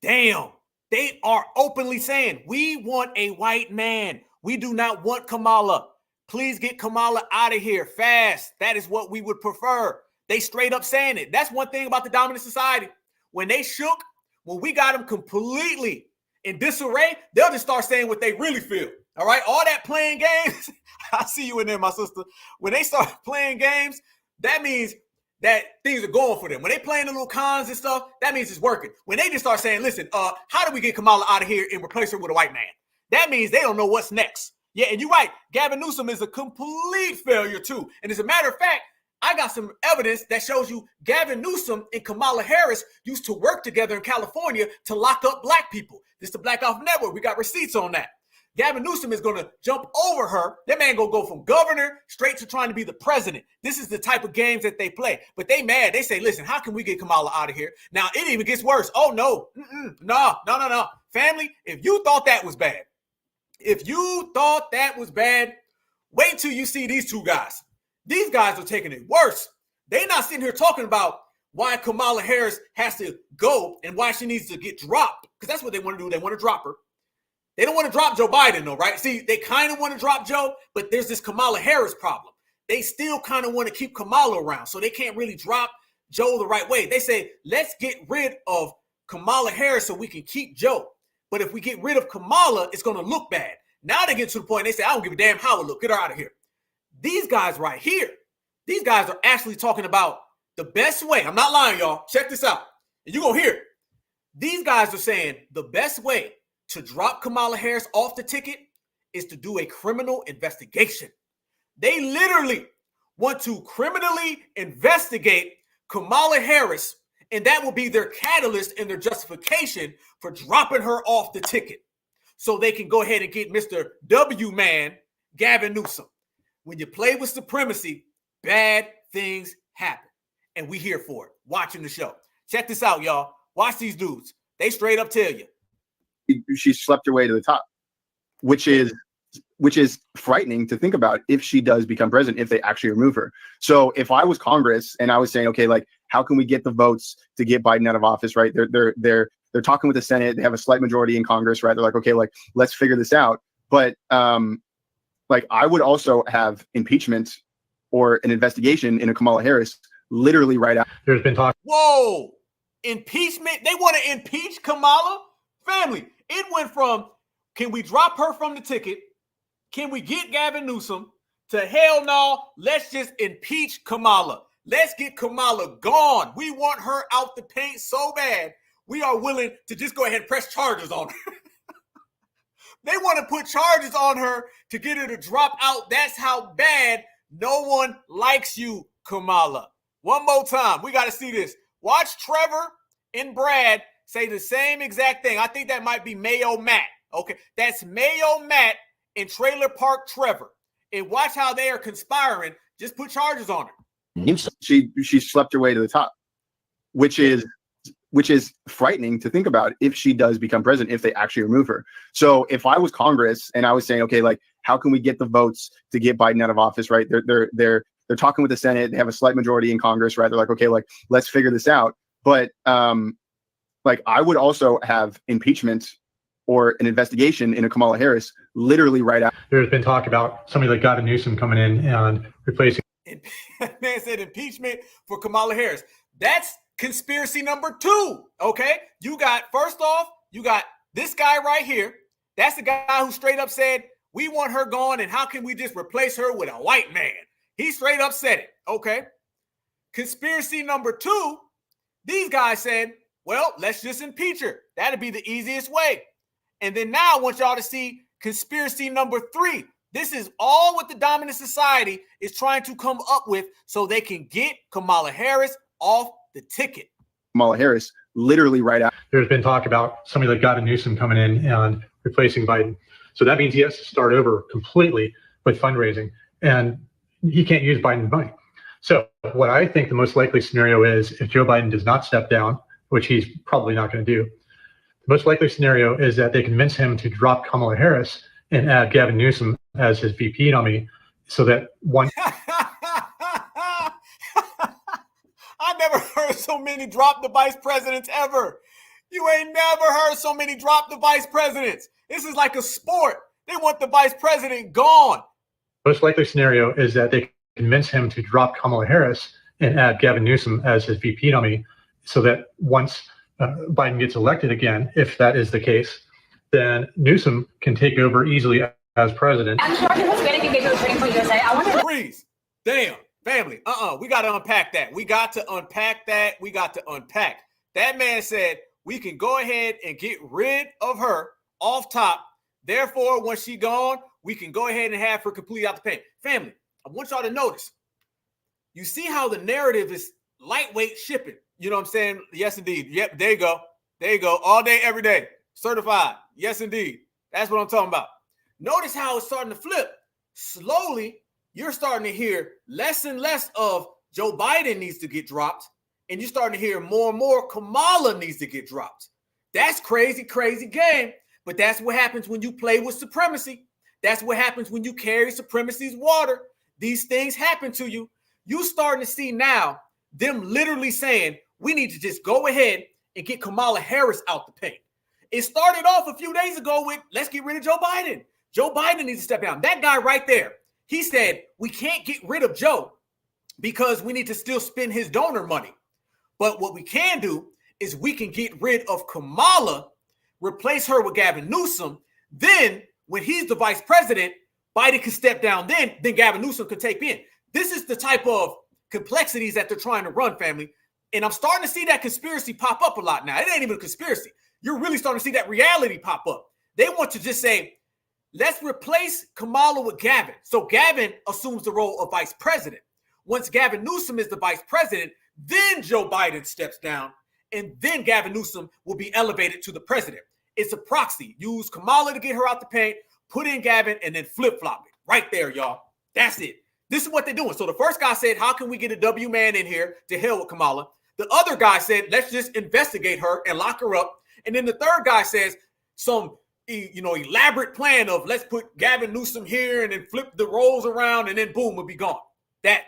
Damn. They are openly saying, we want a white man. We do not want Kamala. Please get Kamala out of here fast. That is what we would prefer. They straight up saying it. That's one thing about the dominant society. When they shook, when we got them completely in disarray, they'll just start saying what they really feel. All right? All that playing games. I see you in there, my sister. When they start playing games, that means that things are going for them. When they playing the little cons and stuff, that means it's working. When they just start saying, listen, how do we get Kamala out of here and replace her with a white man? That means they don't know what's next. Yeah, and you're right. Gavin Newsom is a complete failure too. And as a matter of fact, I got some evidence that shows you Gavin Newsom and Kamala Harris used to work together in California to lock up black people. This is the Black Off Network. We got receipts on that. Gavin Newsom is going to jump over her. That man going to go from governor straight to trying to be the president. This is the type of games that they play. But they mad. They say, listen, how can we get Kamala out of here? Now, it even gets worse. Oh, no. No. Family, if you thought that was bad, wait till you see these two guys. These guys are taking it worse. They're not sitting here talking about why Kamala Harris has to go and why she needs to get dropped, because that's what they want to do. They want to drop her. They don't want to drop Joe Biden, though, right? See, they kind of want to drop Joe, but there's this Kamala Harris problem. They still kind of want to keep Kamala around, so they can't really drop Joe the right way. They say, let's get rid of Kamala Harris so we can keep Joe. But if we get rid of Kamala, it's going to look bad. Now they get to the point, they say, I don't give a damn how it look. Get her out of here. These guys right here, these guys are actually talking about the best way. I'm not lying, y'all. Check this out. And you're going to hear it. These guys are saying the best way to drop Kamala Harris off the ticket is to do a criminal investigation. They literally want to criminally investigate Kamala Harris, and that will be their catalyst and their justification for dropping her off the ticket. So they can go ahead and get Mr. W Man, Gavin Newsom. When you play with supremacy, bad things happen. And we here for it, watching the show. Check this out, y'all. Watch these dudes. They straight up tell you. She slept her way to the top, which is frightening to think about if she does become president, if they actually remove her. So if I was Congress and I was saying, okay, like, how can we get the votes to get Biden out of office, right? They're talking with the Senate. They have a slight majority in Congress, right? They're like, okay, like, let's figure this out. But like, I would also have impeachment or an investigation into Kamala Harris literally right out. There's been talk. Whoa, impeachment? They want to impeach Kamala? Family, it went from, can we drop her from the ticket? Can we get Gavin Newsom? To hell no, let's just impeach Kamala. Let's get Kamala gone. We want her out the paint so bad, we are willing to just go ahead and press charges on her. They want to put charges on her to get her to drop out. That's how bad no one likes you, Kamala. One more time. We got to see this. Watch Trevor and Brad say the same exact thing. I think that might be Mayo Matt. Okay, that's Mayo Matt and Trailer Park Trevor. And watch how they are conspiring. Just put charges on her. Newsom. She slept her way to the top, which is frightening to think about if she does become president, if they actually remove her. So if I was Congress and I was saying, okay, like, how can we get the votes to get Biden out of office, right? They're talking with the Senate. They have a slight majority in Congress, right? They're like, okay, like, let's figure this out. But like, I would also have impeachment or an investigation into Kamala Harris literally right out. There's been talk about somebody like Gavin Newsom coming in and replacing. Man said impeachment for Kamala Harris. That's conspiracy number 2. Okay, first off, you got this guy right here. That's the guy who straight up said, we want her gone, and how can we just replace her with a white man? He straight up said it. Okay. Conspiracy number 2, these guys said, well, let's just impeach her. That'd be the easiest way. And then now I want y'all to see conspiracy number 3. This is all what the dominant society is trying to come up with so they can get Kamala Harris off the ticket. Kamala Harris literally right out. There's been talk about somebody like Gavin Newsom coming in and replacing Biden. So that means he has to start over completely with fundraising, and he can't use Biden money. So what I think the most likely scenario is, if Joe Biden does not step down, which he's probably not going to do, the most likely scenario is that they convince him to drop Kamala Harris and add Gavin Newsom as his VP nominee, so that one. I never heard so many drop the vice presidents ever. You ain't never heard so many drop the vice presidents. This is like a sport. They want the vice president gone. Most likely scenario is that they convince him to drop Kamala Harris and add Gavin Newsom as his VP nominee, so that once Biden gets elected again, if that is the case, then Newsom can take over easily as president. Freeze. Damn. Family. We got to unpack that. We got to unpack that. We got to unpack. That man said we can go ahead and get rid of her off top. Therefore, once she's gone, we can go ahead and have her completely out the paint. Family, I want y'all to notice. You see how the narrative is lightweight shipping. You know what I'm saying? Yes, indeed. Yep, there you go. There you go. All day, every day. Certified. Yes, indeed. That's what I'm talking about. Notice how it's starting to flip. Slowly, you're starting to hear less and less of Joe Biden needs to get dropped, and you're starting to hear more and more Kamala needs to get dropped. That's crazy, crazy game. But that's what happens when you play with supremacy. That's what happens when you carry supremacy's water. These things happen to you. You starting to see now them literally saying, we need to just go ahead and get Kamala Harris out the paint. It started off a few days ago with, let's get rid of Joe Biden. Joe Biden needs to step down. That guy right there, he said, we can't get rid of Joe because we need to still spend his donor money. But what we can do is we can get rid of Kamala, replace her with Gavin Newsom. Then when he's the vice president, Biden can step down. Then Gavin Newsom could take in. This is the type of complexities that they're trying to run, family. And I'm starting to see that conspiracy pop up a lot now. It ain't even a conspiracy. You're really starting to see that reality pop up. They want to just say, let's replace Kamala with Gavin. So Gavin assumes the role of vice president. Once Gavin Newsom is the vice president, then Joe Biden steps down, and then Gavin Newsom will be elevated to the president. It's a proxy. Use Kamala to get her out the paint, put in Gavin, and then flip-flop it. Right there, y'all. That's it. This is what they're doing. So the first guy said, how can we get a W man in here to hell with Kamala? The other guy said, let's just investigate her and lock her up. And then the third guy says some elaborate plan of let's put Gavin Newsom here and then flip the roles around and then boom, we'll be gone. That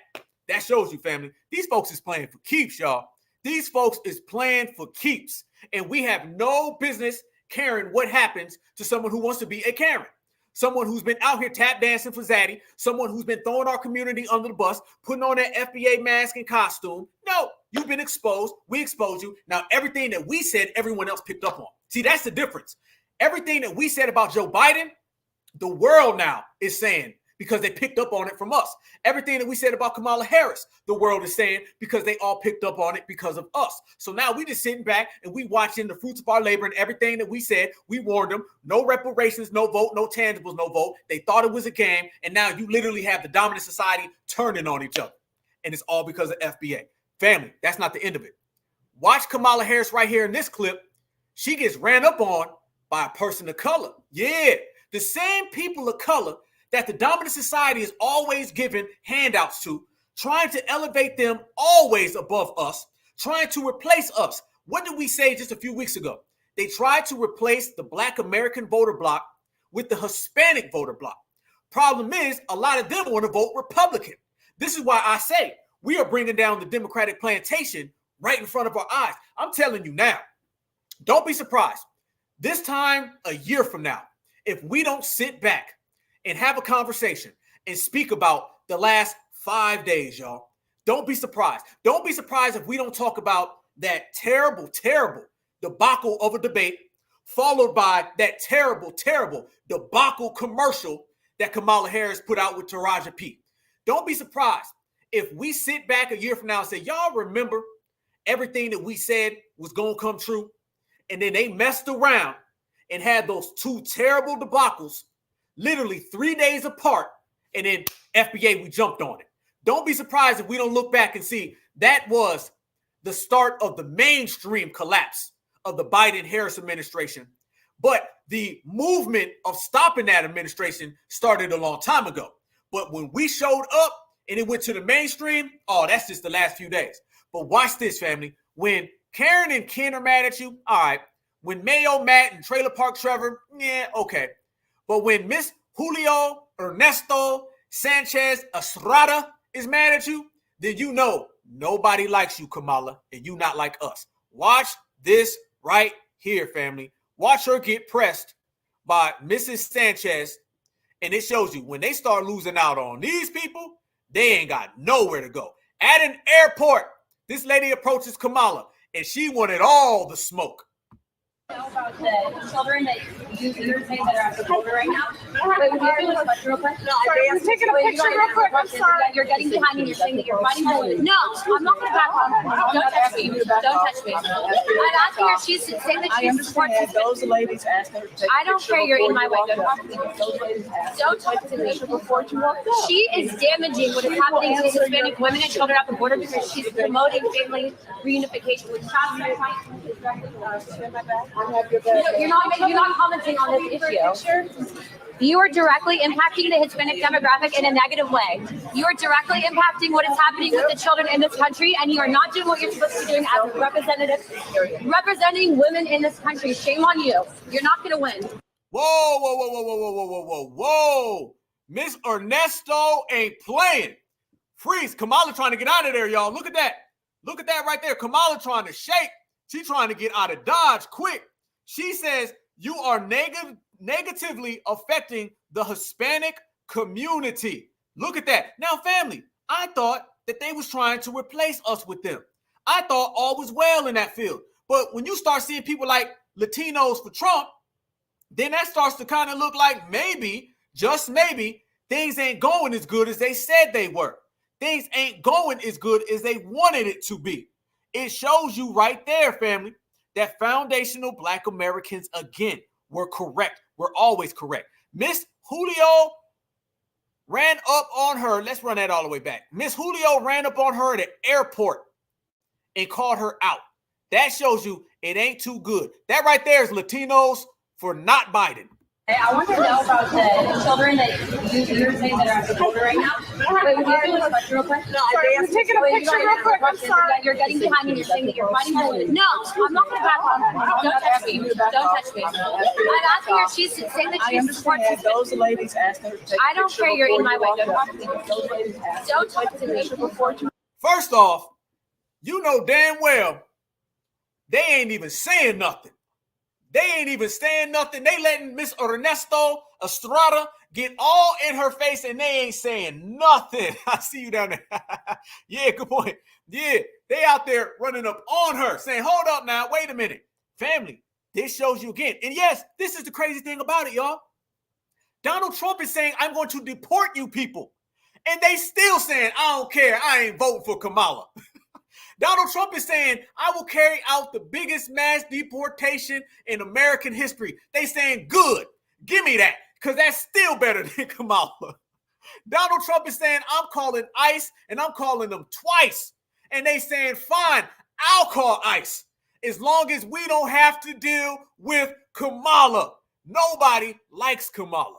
shows you, family. These folks is playing for keeps, y'all. These folks is playing for keeps. And we have no business caring what happens to someone who wants to be a Karen. Someone who's been out here tap dancing for Zaddy. Someone who's been throwing our community under the bus, putting on that FBA mask and costume. No, you've been exposed. We exposed you. Now, everything that we said, everyone else picked up on. See, that's the difference. Everything that we said about Joe Biden, the world now is saying because they picked up on it from us. Everything that we said about Kamala Harris, the world is saying because they all picked up on it because of us. So now we just sitting back and we watching the fruits of our labor, and everything that we said, we warned them, no reparations, no vote, no tangibles, no vote. They thought it was a game. And now you literally have the dominant society turning on each other. And it's all because of FBA. Family, that's not the end of it. Watch Kamala Harris right here in this clip. She gets ran up on by a person of color. Yeah, the same people of color that the dominant society is always giving handouts to, trying to elevate them always above us, trying to replace us. What did we say just a few weeks ago? They tried to replace the Black American voter bloc with the Hispanic voter bloc. Problem is, a lot of them want to vote Republican. This is why I say we are bringing down the Democratic plantation right in front of our eyes. I'm telling you now, don't be surprised. This time, a year from now, if we don't sit back and have a conversation and speak about the last 5 days, y'all, don't be surprised. Don't be surprised if we don't talk about that terrible, terrible debacle of a debate, followed by that terrible, terrible debacle commercial that Kamala Harris put out with Taraji P. Don't be surprised if we sit back a year from now and say, y'all remember everything that we said was going to come true? And then they messed around and had those two terrible debacles literally 3 days apart, and then FBA, we jumped on it. Don't be surprised if we don't look back and see that was the start of the mainstream collapse of the Biden-Harris administration But the movement of stopping that administration started a long time ago. But when we showed up and it went to the mainstream, oh, that's just the last few days. But watch this, family. When Karen and Ken are mad at you, all right. When Mayo, Matt, and Trailer Park Trevor, yeah, okay. But when Miss Julio Ernesto Sanchez Estrada is mad at you, then you know nobody likes you, Kamala, and you not like us. Watch this right here, family. Watch her get pressed by Mrs. Sanchez, and it shows you when they start losing out on these people, they ain't got nowhere to go. At an airport, this lady approaches Kamala, and she wanted all the smoke. About the children that you say that are at the border right now. Wait, would you do a question real quick? No, I'm taking a picture real quick. I'm sorry. You're getting behind me. You're saying that you're fighting for it. No, I'm not going to back on. Don't touch me. Don't touch me. I'm asking her. She's saying that she supports. Those ladies asked her to take I don't care. You're in my way. Don't talk to me. Don't talk to me. She is damaging what is happening to Hispanic women and children at the border because she's promoting family reunification with child. You're not commenting on this issue. You are directly impacting the Hispanic demographic in a negative way. You are directly impacting what is happening with the children in this country, and you are not doing what you're supposed to be doing as a representative, representing women in this country. Shame on you. You're not going to win. Whoa, whoa, whoa, whoa, whoa, whoa, whoa, whoa, whoa. Miss Ernesto ain't playing. Freeze. Kamala trying to get out of there, y'all. Look at that. Look at that right there. Kamala trying to shake. She's trying to get out of Dodge quick. She says you are negatively affecting the Hispanic community. Look at that. Now, family, I thought that they was trying to replace us with them. I thought all was well in that field. But when you start seeing people like Latinos for Trump, then that starts to kind of look like maybe, just maybe, things ain't going as good as they said they were. Things ain't going as good as they wanted it to be. It shows you right there, family, that foundational Black Americans, again, were correct. We're always correct. Miss Julio ran up on her. Let's run that all the way back. Miss Julio ran up on her at the airport and called her out. That shows you it ain't too good. That right there is Latinos for not Biden. I want to know about the children that you're saying that are at the border right now. Wait, would you do a question real quick? No, I'm taking a picture real quick. I'm sorry. You're getting behind me. You're saying that you're fighting for it. No, I'm not going to back on. Don't touch me. Don't touch me. I'm asking her. She's saying that she supports. Those ladies asked her to take I don't care. You're in my way. Don't talk to me. Don't talk to me. First off, you know damn well they ain't even saying nothing. They ain't even saying nothing. They letting Miss Ernesto Estrada get all in her face and they ain't saying nothing. I see you down there. Yeah, good point. Yeah, they out there running up on her saying, hold up now, wait a minute. Family, this shows you again. And yes, this is the crazy thing about it, y'all. Donald Trump is saying, I'm going to deport you people. And they still saying, I don't care. I ain't voting for Kamala. Donald Trump is saying, I will carry out the biggest mass deportation in American history. They saying, good, give me that, because that's still better than Kamala. Donald Trump is saying, I'm calling ICE, and I'm calling them twice. And they saying, fine, I'll call ICE, as long as we don't have to deal with Kamala. Nobody likes Kamala.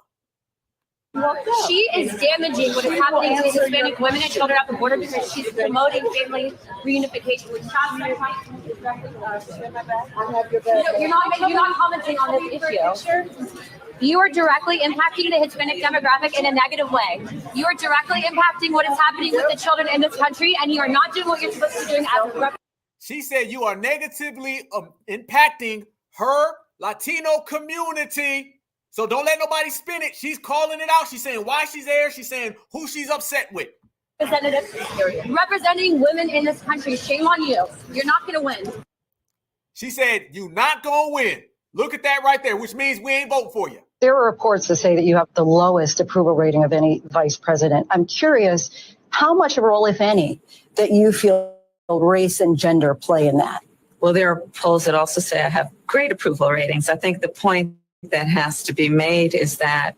She is damaging what is happening to Hispanic women and children at the border because she's promoting family reunification with child. You're not commenting on this issue. You are directly impacting the Hispanic demographic in a negative way. You are directly impacting what is happening with the children in this country, and you are not doing what you're supposed to be doing as a She said you are negatively impacting her Latino community. So don't let nobody spin it. She's calling it out. She's saying why she's there. She's saying who she's upset with. Representing women in this country. Shame on you. You're not going to win. She said you're not going to win. Look at that right there, which means we ain't voting for you. There are reports that say that you have the lowest approval rating of any vice president. I'm curious how much of a role, if any, that you feel race and gender play in that. Well, there are polls that also say I have great approval ratings. I think the point that has to be made is that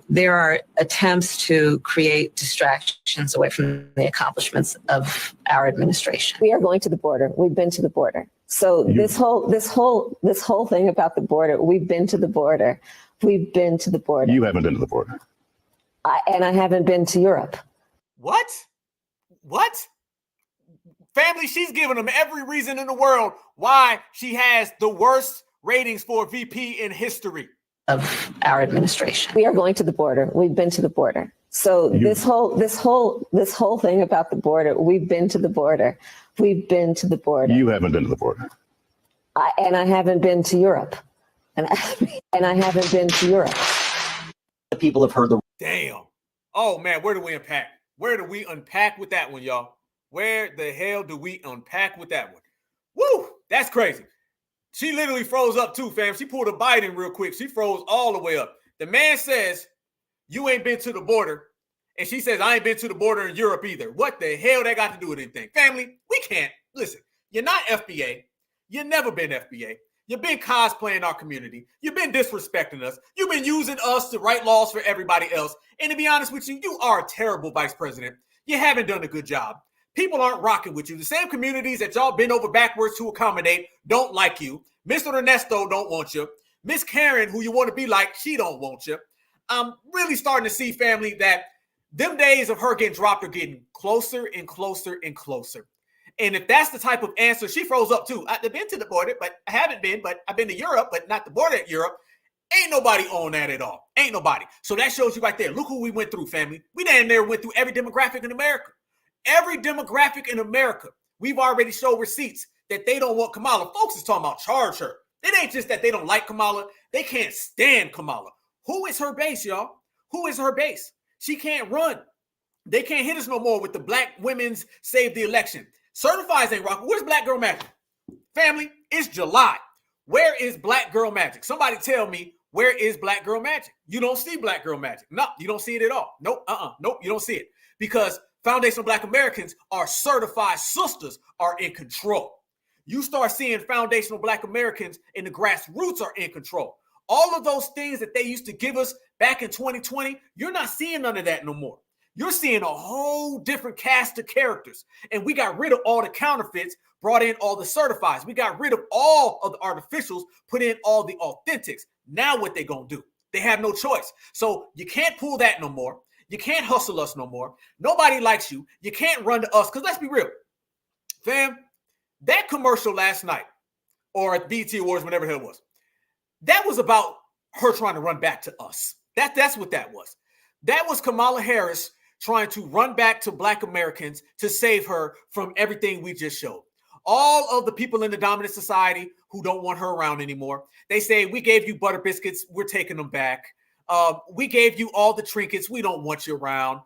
there are attempts to create distractions away from the accomplishments of our administration. We are going to the border. We've been to the border. So this whole thing about the border, we've been to the border. We've been to the border. You haven't been to the border. And I haven't been to Europe. What? Family, she's giving them every reason in the world why she has the worst ratings for VP in history of our administration. We are going to the border. We've been to the border. So this whole thing about the border, we've been to the border. We've been to the border. You haven't been to the border. And I haven't been to Europe. And I haven't been to Europe. The people have heard the. Damn. Oh man, where do we unpack? Where do we unpack with that one, y'all? Where the hell do we unpack with that one? Woo, that's crazy. She literally froze up too, fam. She pulled a Biden real quick. She froze all the way up. The man says, you ain't been to the border. And she says, I ain't been to the border in Europe either. What the hell that got to do with anything? Family, we can't. Listen, you're not FBA. You've never been FBA. You've been cosplaying our community. You've been disrespecting us. You've been using us to write laws for everybody else. And to be honest with you, you are a terrible vice president. You haven't done a good job. People aren't rocking with you. The same communities that y'all bend over backwards to accommodate don't like you. Mr. Ernesto don't want you. Miss Karen, who you want to be like, she don't want you. I'm really starting to see, family, that them days of her getting dropped are getting closer and closer and closer. And if that's the type of answer, she froze up too. I've been to the border, but I haven't been, but I've been to Europe, but not the border at Europe. Ain't nobody on that at all. Ain't nobody. So that shows you right there. Look who we went through, family. We damn near went through every demographic in America. Every demographic in America. We've already showed receipts that they don't want Kamala. Folks is talking about charge her. It ain't just that they don't like Kamala. They can't stand Kamala. Who is her base, y'all? Who is her base? She can't run. They can't hit us no more with the Black women's save the election. Certifies ain't rocking. Where's Black Girl Magic? Family, it's July. Where is Black Girl Magic? Somebody tell me, where is Black Girl Magic? You don't see Black Girl Magic. No, you don't see it at all. Nope, nope, you don't see it. Because Foundational Black Americans, our certified sisters, are in control. You start seeing foundational Black Americans and the grassroots are in control. All of those things that they used to give us back in 2020, you're not seeing none of that no more. You're seeing a whole different cast of characters. And we got rid of all the counterfeits, brought in all the certifieds. We got rid of all of the artificials, put in all the authentics. Now what they gonna do? They have no choice. So you can't pull that no more. You can't hustle us no more. Nobody likes you. You can't run to us. Because let's be real. Fam, that commercial last night, or at BET Awards, whenever the hell it was, that was about her trying to run back to us. That's what that was. That was Kamala Harris trying to run back to Black Americans to save her from everything we just showed. All of the people in the dominant society who don't want her around anymore, they say, we gave you butter biscuits, we're taking them back. We gave you all the trinkets, we don't want you around.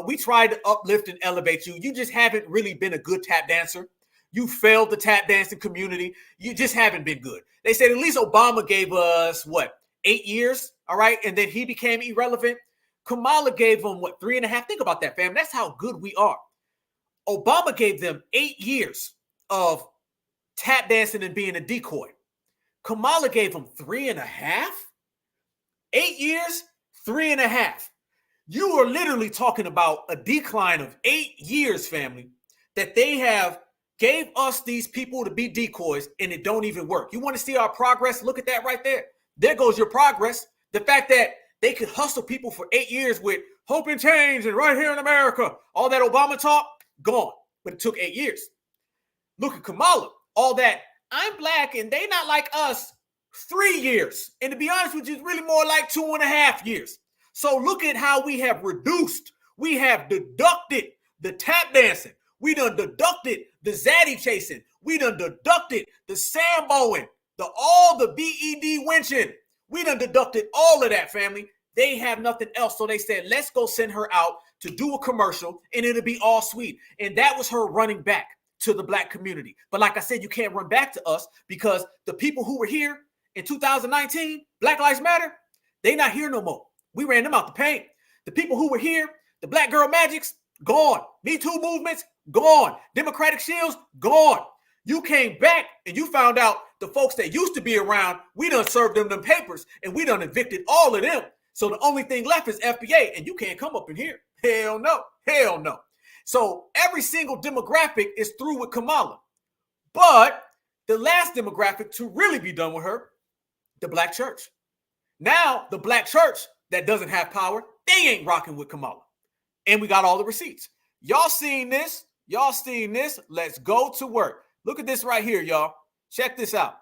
We tried to uplift and elevate you. You just haven't really been a good tap dancer. You failed the tap dancing community. You just haven't been good. They said at least Obama gave us, 8 years? All right. And then he became irrelevant. Kamala gave them, 3.5? Think about that, fam. That's how good we are. Obama gave them 8 years of tap dancing and being a decoy. Kamala gave them 3.5? 8 years, 3.5. You are literally talking about a decline of 8 years, family, that they have gave us these people to be decoys, and it don't even work. You want to see our progress? Look at that right there. There goes your progress. The fact that they could hustle people for 8 years with hope and change and right here in America, all that Obama talk, gone. But it took 8 years. Look at Kamala. All that, I'm Black and they not like us, 3 years. And to be honest with you, it's really more like 2.5 years. So look at how we have reduced. We have deducted the tap dancing. We done deducted the zaddy chasing. We done deducted the samboing, all the BED winching. We done deducted all of that, family. They have nothing else. So they said, let's go send her out to do a commercial and it'll be all sweet. And that was her running back to the Black community. But like I said, you can't run back to us because the people who were here in 2019, Black Lives Matter, they not here no more. We ran them out the paint. The people who were here, the Black Girl Magics, gone. Me Too movements, gone. Democratic Shields, gone. You came back and you found out the folks that used to be around, we done served them papers and we done evicted all of them. So the only thing left is FBA, and you can't come up in here. Hell no. Hell no. So every single demographic is through with Kamala. But the last demographic to really be done with her, the black church. Now, the black church that doesn't have power, they ain't rocking with Kamala. And we got all the receipts. Y'all seen this? Y'all seen this? Let's go to work. Look at this right here, y'all. Check this out.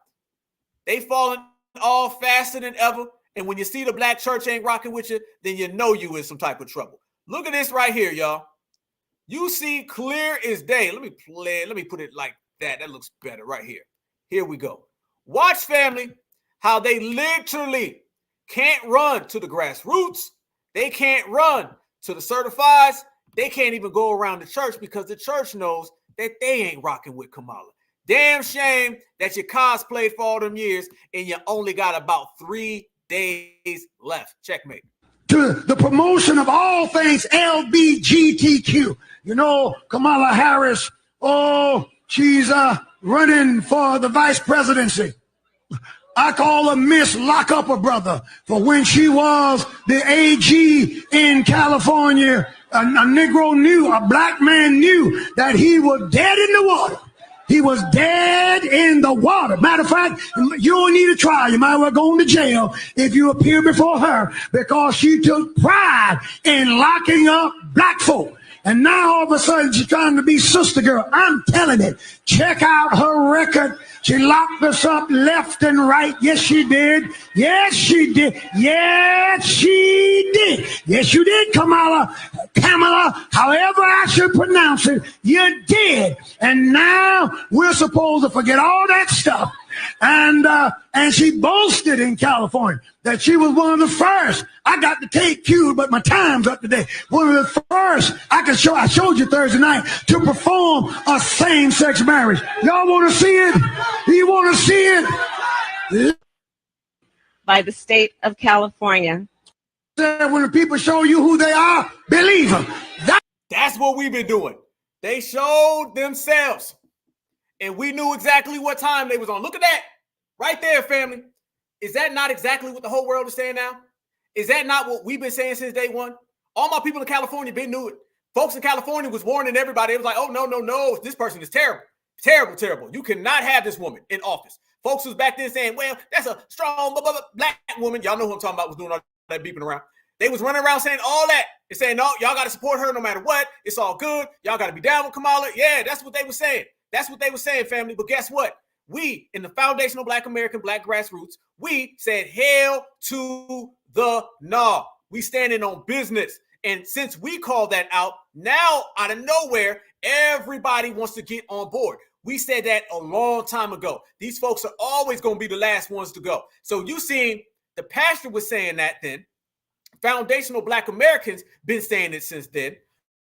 They falling all faster than ever. And when you see the black church ain't rocking with you, then you know you in some type of trouble. Look at this right here, y'all. You see clear as day. Let me put it like that. That looks better right here. Here we go. Watch, family, how they literally can't run to the grassroots. They can't run to the certifieds. They can't even go around the church because the church knows that they ain't rocking with Kamala. Damn shame that you cosplayed for all them years and you only got about 3 days left. Checkmate. To the promotion of all things LBGTQ. You know, Kamala Harris, she's running for the vice presidency. I call her Miss Lock Up Her Brother, for when she was the AG in California, a Negro knew, a black man knew that he was dead in the water. He was dead in the water. Matter of fact, you don't need a trial. You might well go into jail if you appear before her, because she took pride in locking up black folk. And now all of a sudden she's trying to be sister girl. I'm telling it. Check out her record. She locked us up left and right. Yes, she did. Yes, she did. Yes, she did. Yes, you did, Kamala, however I should pronounce it, you did. And now we're supposed to forget all that stuff. And she boasted in California that she was one of the first. I got the tape queued, but my time's up today. One of the first I showed you Thursday night to perform a same-sex marriage. Y'all want to see it? You want to see it? By the state of California. When the people show you who they are, believe them. That's what we've been doing. They showed themselves. And we knew exactly what time they was on. Look at that. Right there, family. Is that not exactly what the whole world is saying now? Is that not what we've been saying since day one? All my people in California been knew it. Folks in California was warning everybody. It was like, oh, no. This person is terrible. Terrible. You cannot have this woman in office. Folks was back then saying, well, that's a strong black woman. Y'all know who I'm talking about, was doing all that beeping around. They was running around saying all that and saying, no, y'all got to support her no matter what. It's all good. Y'all got to be down with Kamala. Yeah, that's what they were saying. That's what they were saying, family. But guess what? We, in the foundational Black American, Black grassroots, we said hell to the no. We standing on business. And since we called that out, now out of nowhere, everybody wants to get on board. We said that a long time ago. These folks are always going to be the last ones to go. So you seen the pastor was saying that then. Foundational Black Americans been saying it since then.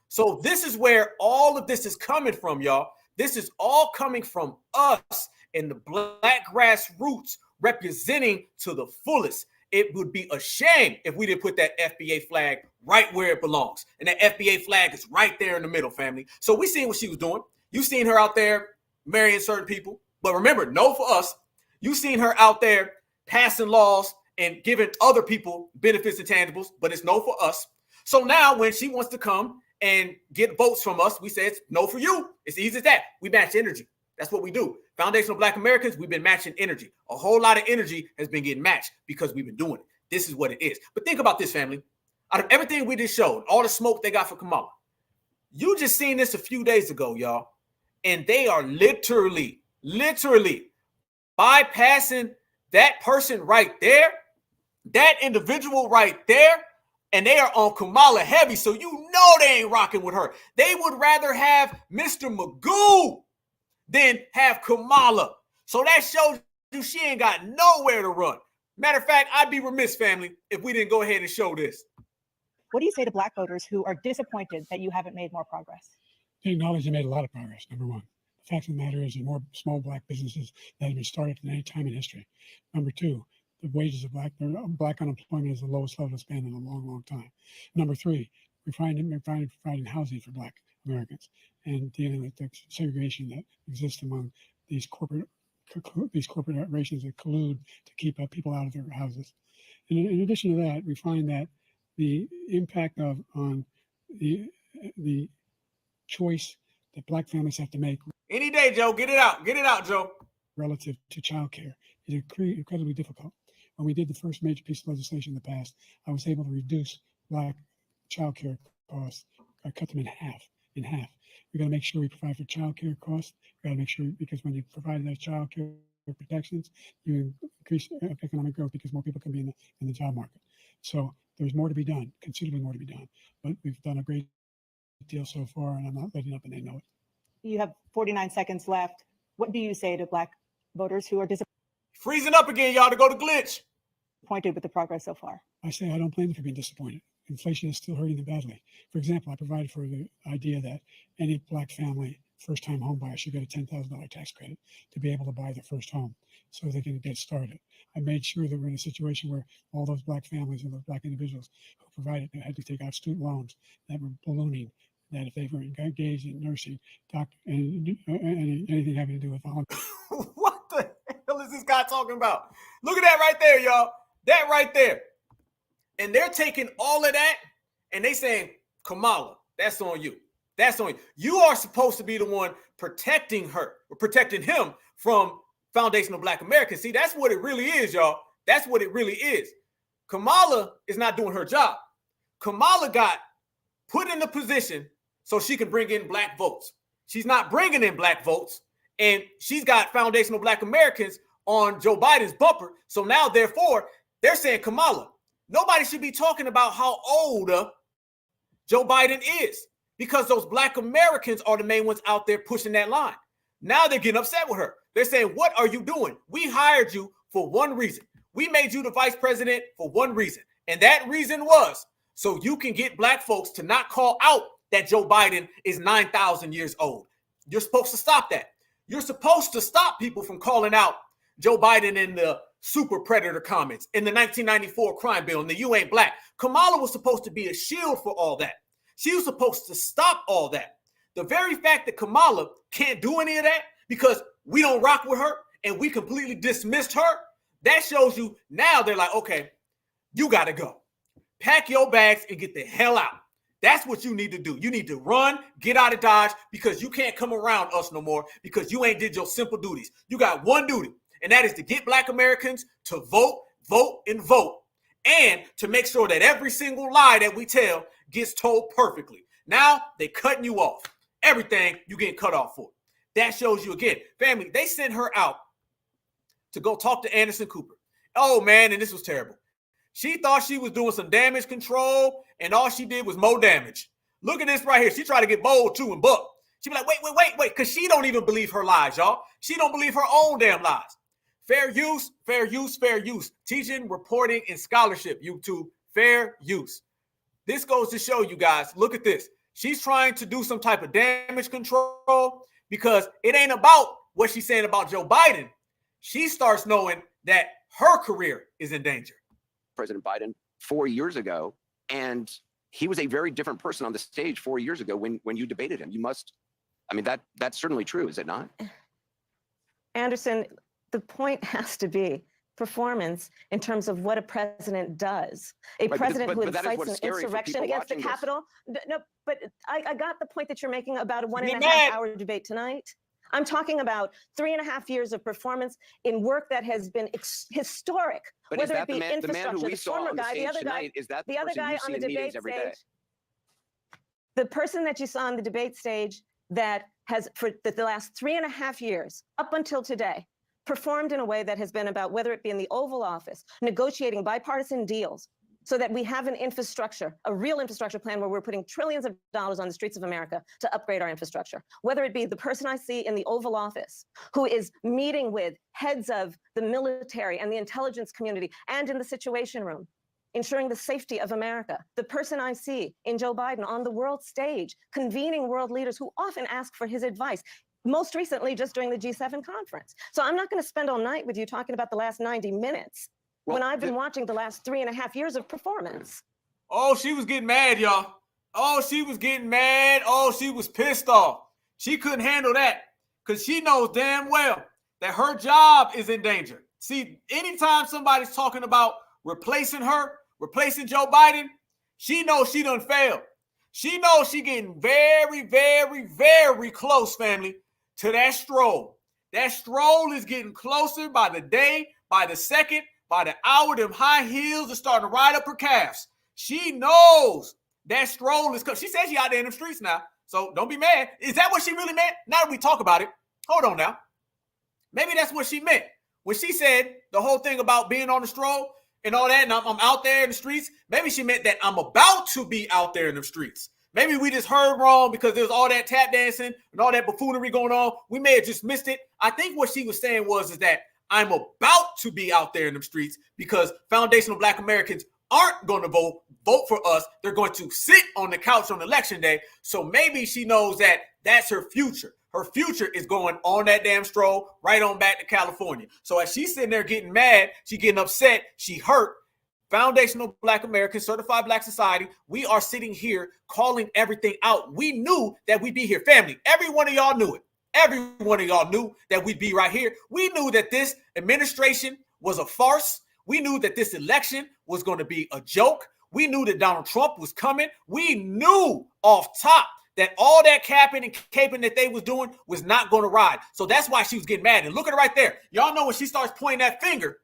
So this is where all of this is coming from, y'all. This is all coming from us in the Black grassroots representing to the fullest. It would be a shame if we didn't put that FBA flag right where it belongs. And that FBA flag is right there in the middle, family. So we seen what she was doing. You seen her out there marrying certain people. But remember, no for us. You seen her out there passing laws and giving other people benefits and tangibles, but it's no for us. So now when she wants to come and get votes from us, we say it's no for you. It's easy as that. We match energy. That's what we do. Foundational Black Americans, we've been matching energy. A whole lot of energy has been getting matched because we've been doing it. This is what it is. But think about this, family. Out of everything we just showed, all the smoke they got for Kamala, you just seen this a few days ago, y'all. And they are literally bypassing that person right there, that individual right there, and they are on Kamala heavy, so you know they ain't rocking with her. They would rather have Mr. Magoo than have Kamala. So that shows you she ain't got nowhere to run. Matter of fact, I'd be remiss, family, if we didn't go ahead and show this. What do you say to Black voters who are disappointed that you haven't made more progress? They acknowledge they made a lot of progress, number one. The fact of the matter is there are more small Black businesses that have been started than any time in history. Number two, the wages of Black unemployment is the lowest level it's been in a long, long time. Number three, we're providing housing for Black Americans and dealing with the segregation that exists among these corporate corporations that collude to keep people out of their houses. in addition to that, we find that the impact on the choice that Black families have to make any day, Joe. Get it out, Joe. Relative to childcare is incredibly difficult. When we did the first major piece of legislation in the past, I was able to reduce Black childcare costs. I cut them in half. We got to make sure we provide for childcare costs. We got to make sure, because when you provide those childcare protections, you increase economic growth because more people can be in the job market. So there's more to be done, considerably more to be done. But we've done a great deal so far, and I'm not letting up, and they know it. You have 49 seconds left. What do you say to Black voters who are freezing up again, y'all, to go to glitch? Disappointed with the progress so far? I say I don't blame them for being disappointed. Inflation is still hurting them badly. For example, I provided for the idea that any Black family, first-time home buyer, should get a $10,000 tax credit to be able to buy their first home so they can get started. I made sure that we're in a situation where all those Black families and those Black individuals who provided had to take out student loans that were ballooning, that if they were engaged in nursing, doctor, and anything having to do with volunteer. What the hell is this guy talking about? Look at that right there, y'all. That right there. And they're taking all of that and they saying, Kamala, that's on you. That's on you. You are supposed to be the one protecting her or protecting him from foundational Black Americans. See, that's what it really is, y'all. That's what it really is. Kamala is not doing her job. Kamala got put in the position so she can bring in Black votes. She's not bringing in Black votes, and she's got foundational Black Americans on Joe Biden's bumper. So now, therefore, they're saying, Kamala, nobody should be talking about how old Joe Biden is, because those Black Americans are the main ones out there pushing that line. Now they're getting upset with her. They're saying, what are you doing? We hired you for one reason. We made you the vice president for one reason. And that reason was so you can get Black folks to not call out that Joe Biden is 9,000 years old. You're supposed to stop that. You're supposed to stop people from calling out Joe Biden in the super predator comments, in the 1994 crime bill, and the You Ain't Black. Kamala was supposed to be a shield for all that. She was supposed to stop all that. The very fact that Kamala can't do any of that because we don't rock with her and we completely dismissed her, that shows you now they're like, okay, you got to go. Pack your bags and get the hell out. That's what you need to do. You need to run, get out of Dodge, because you can't come around us no more because you ain't did your simple duties. You got one duty, and that is to get Black Americans to vote, and to make sure that every single lie that we tell gets told perfectly. Now they cutting you off. Everything you getting cut off for. That shows you again. Family, they sent her out to go talk to Anderson Cooper. Oh, man, and this was terrible. She thought she was doing some damage control, and all she did was more damage. Look at this right here. She tried to get bold, too, and buck. She be like, wait, because she don't even believe her lies, y'all. She don't believe her own damn lies. Fair use. Teaching, reporting, and scholarship, YouTube. Fair use. This goes to show you guys, look at this. She's trying to do some type of damage control because it ain't about what she's saying about Joe Biden. She starts knowing that her career is in danger. President Biden 4 years ago, and he was a very different person on the stage 4 years ago when you debated him. That's certainly true, is it not? Anderson, the point has to be performance in terms of what a president does. A president who incites an insurrection against the Capitol. No, but I got the point that you're making about a 1.5 hour debate tonight. I'm talking about 3.5 years of performance in work that has been historic. But whether is it be that the man who we the saw former on the guy, the stage other guy, tonight? Is that the other guy on the debate stage? The person that you saw on the debate stage that has, for the last 3.5 years, up until today, performed in a way that has been about, whether it be in the Oval Office, negotiating bipartisan deals so that we have an infrastructure, a real infrastructure plan where we're putting trillions of dollars on the streets of America to upgrade our infrastructure. Whether it be the person I see in the Oval Office who is meeting with heads of the military and the intelligence community and in the Situation Room, ensuring the safety of America. The person I see in Joe Biden on the world stage, convening world leaders who often ask for his advice. Most recently, just during the G7 conference. So I'm not going to spend all night with you talking about the last 90 minutes when I've been watching the last 3.5 years of performance. Oh, she was getting mad, y'all. Oh, she was getting mad. Oh, she was pissed off. She couldn't handle that because she knows damn well that her job is in danger. See, anytime somebody's talking about replacing her, replacing Joe Biden, she knows she done failed. She knows she getting very, very, very close, family, to that stroll. That stroll is getting closer by the day, by the second, by the hour. Them high heels are starting to ride up her calves. She knows that stroll is coming. She says she out there in the streets now, so don't be mad. Is that what she really meant? Now that we talk about it, hold on now. Maybe that's what she meant. When she said the whole thing about being on the stroll and all that, and I'm out there in the streets, maybe she meant that I'm about to be out there in the streets. Maybe we just heard wrong because there's all that tap dancing and all that buffoonery going on. We may have just missed it. I think what she was saying is that I'm about to be out there in the streets because foundational Black Americans aren't going to vote for us. They're going to sit on the couch on election day. So maybe she knows that that's her future. Her future is going on that damn stroll right on back to California. So as she's sitting there getting mad, she getting upset, she hurt. Foundational Black Americans, Certified Black Society, we are sitting here calling everything out. We knew that we'd be here. Family, every one of y'all knew it. Every one of y'all knew that we'd be right here. We knew that this administration was a farce. We knew that this election was going to be a joke. We knew that Donald Trump was coming. We knew off top that all that capping and caping that they was doing was not going to ride. So that's why she was getting mad. And look at her right there. Y'all know when she starts pointing that finger,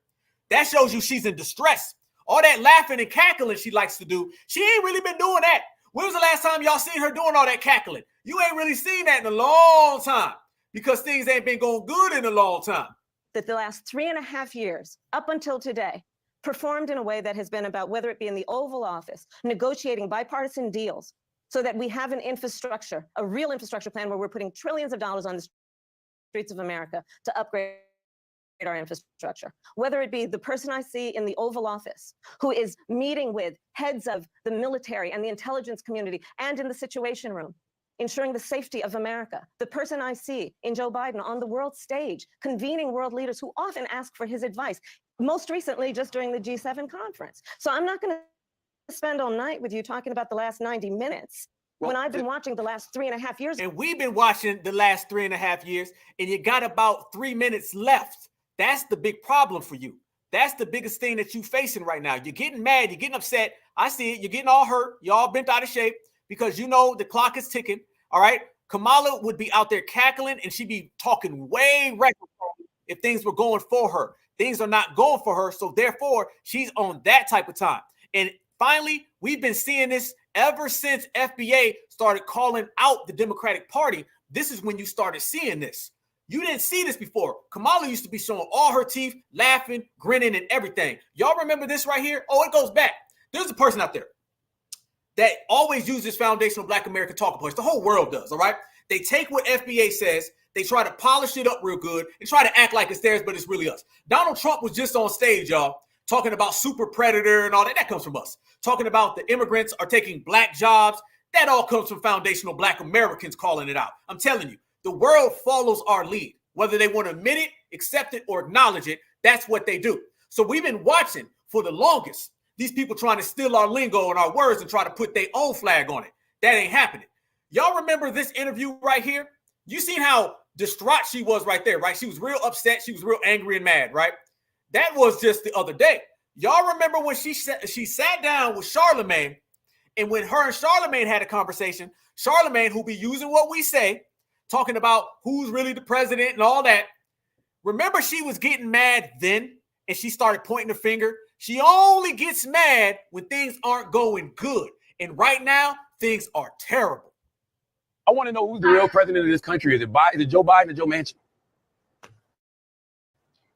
that shows you she's in distress. All that laughing and cackling she likes to do, she ain't really been doing that. When was the last time y'all seen her doing all that cackling? You ain't really seen that in a long time because things ain't been going good in a long time. That the last 3.5 years, up until today, performed in a way that has been about, whether it be in the Oval Office, negotiating bipartisan deals so that we have an infrastructure, a real infrastructure plan where we're putting trillions of dollars on the streets of America to upgrade our infrastructure, whether it be the person I see in the Oval Office who is meeting with heads of the military and the intelligence community and in the Situation Room, ensuring the safety of America, the person I see in Joe Biden on the world stage, convening world leaders who often ask for his advice, most recently just during the G7 conference. So I'm not going to spend all night with you talking about the last 90 minutes. When I've been watching the last 3.5 years. And we've been watching the last 3.5 years, and you got about 3 minutes left. That's the big problem for you. That's the biggest thing that you're facing right now. You're getting mad. You're getting upset. I see it. You're getting all hurt. You're all bent out of shape because you know the clock is ticking. All right. Kamala would be out there cackling and she'd be talking way reckless if things were going for her. Things are not going for her. So therefore, she's on that type of time. And finally, we've been seeing this ever since FBA started calling out the Democratic Party. This is when you started seeing this. You didn't see this before. Kamala used to be showing all her teeth, laughing, grinning, and everything. Y'all remember this right here? Oh, it goes back. There's a person out there that always uses foundational Black American talking points. The whole world does, all right? They take what FBA says, they try to polish it up real good, and try to act like it's theirs, but it's really us. Donald Trump was just on stage, y'all, talking about super predator and all that. That comes from us. Talking about the immigrants are taking Black jobs. That all comes from foundational Black Americans calling it out. I'm telling you. The world follows our lead, whether they want to admit it, accept it, or acknowledge it. That's what they do. So we've been watching for the longest these people trying to steal our lingo and our words and try to put their own flag on it. That ain't happening. Y'all remember this interview right here? You seen how distraught she was right there, right? She was real upset. She was real angry and mad, right? That was just the other day. Y'all remember when she sat down with Charlemagne, and when her and Charlemagne had a conversation, Charlemagne, who be using what we say, talking about who's really the president and all that. Remember, she was getting mad then, and she started pointing the finger. She only gets mad when things aren't going good. And right now, things are terrible. I want to know who's the real president of this country. Is it Joe Biden or Joe Manchin?